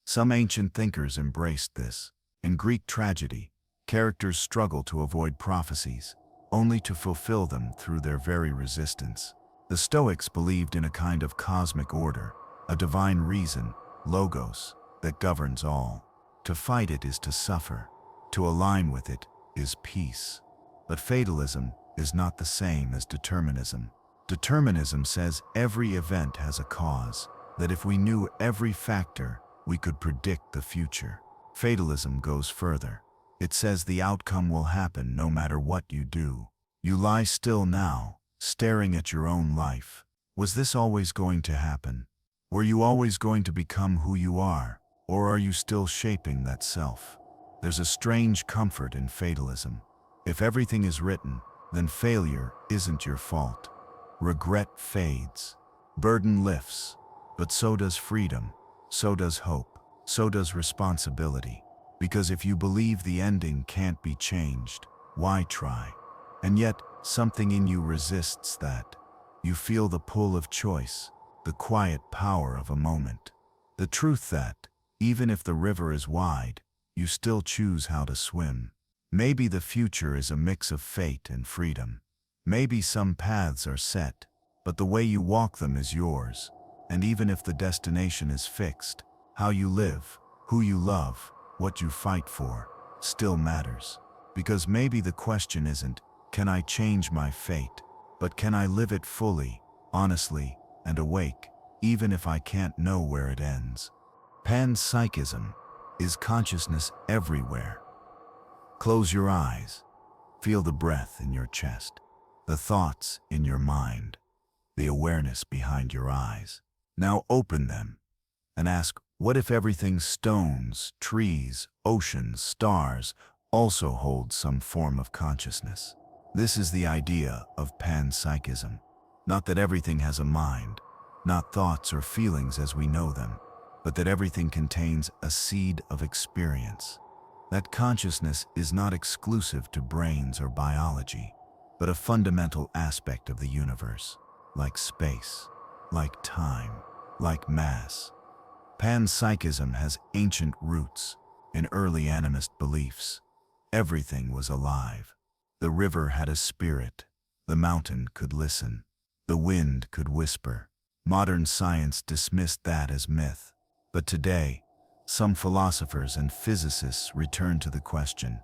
Some ancient thinkers embraced this. In Greek tragedy, characters struggle to avoid prophecies, only to fulfill them through their very resistance. The Stoics believed in a kind of cosmic order, a divine reason, logos, that governs all. To fight it is to suffer. To align with it is peace. But fatalism is not the same as determinism. Determinism says every event has a cause, that if we knew every factor, we could predict the future. Fatalism goes further. It says the outcome will happen no matter what you do. You lie still now, staring at your own life. Was this always going to happen? Were you always going to become who you are, or are you still shaping that self? There's a strange comfort in fatalism. If everything is written, then failure isn't your fault. Regret fades. Burden lifts. But so does freedom. So does hope. So does responsibility. Because if you believe the ending can't be changed, why try? And yet, something in you resists that. You feel the pull of choice, the quiet power of a moment. The truth that, even if the river is wide, you still choose how to swim. Maybe the future is a mix of fate and freedom. Maybe some paths are set, but the way you walk them is yours. And even if the destination is fixed, how you live, who you love, what you fight for, still matters. Because maybe the question isn't, can I change my fate, but can I live it fully, honestly, and awake, even if I can't know where it ends? Panpsychism is consciousness everywhere. Close your eyes. Feel the breath in your chest, the thoughts in your mind, the awareness behind your eyes. Now open them and ask, what if everything, stones, trees, oceans, stars, also holds some form of consciousness? This is the idea of panpsychism. Not that everything has a mind, not thoughts or feelings as we know them, but that everything contains a seed of experience. That consciousness is not exclusive to brains or biology, but a fundamental aspect of the universe, like space, like time, like mass. Panpsychism has ancient roots in early animist beliefs. Everything was alive. The river had a spirit. The mountain could listen. The wind could whisper. Modern science dismissed that as myth. But today, some philosophers and physicists return to the question,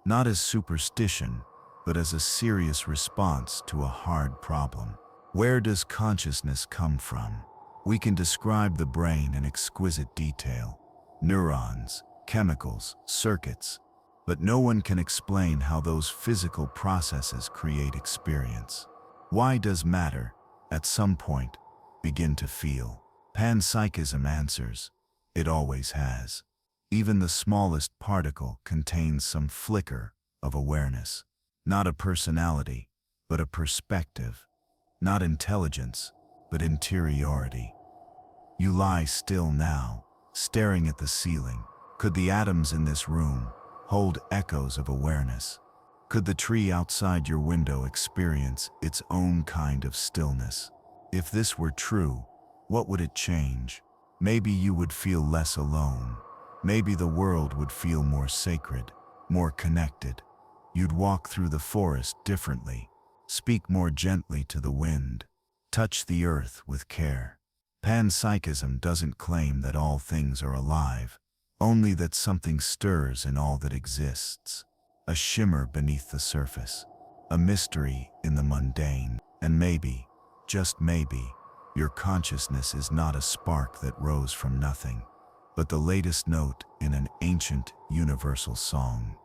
not as superstition, but as a serious response to a hard problem. Where does consciousness come from? We can describe the brain in exquisite detail, neurons, chemicals, circuits, but no one can explain how those physical processes create experience. Why does matter, at some point, begin to feel. Panpsychism answers. It always has. Even the smallest particle contains some flicker of awareness. Not a personality, but a perspective. Not intelligence, but interiority. You lie still now, staring at the ceiling. Could the atoms in this room hold echoes of awareness? Could the tree outside your window experience its own kind of stillness? If this were true, what would it change? Maybe you would feel less alone. Maybe the world would feel more sacred, more connected. You'd walk through the forest differently, speak more gently to the wind, touch the earth with care. Panpsychism doesn't claim that all things are alive, only that something stirs in all that exists. A shimmer beneath the surface, a mystery in the mundane, and maybe, just maybe, your consciousness is not a spark that rose from nothing, but the latest note in an ancient universal song.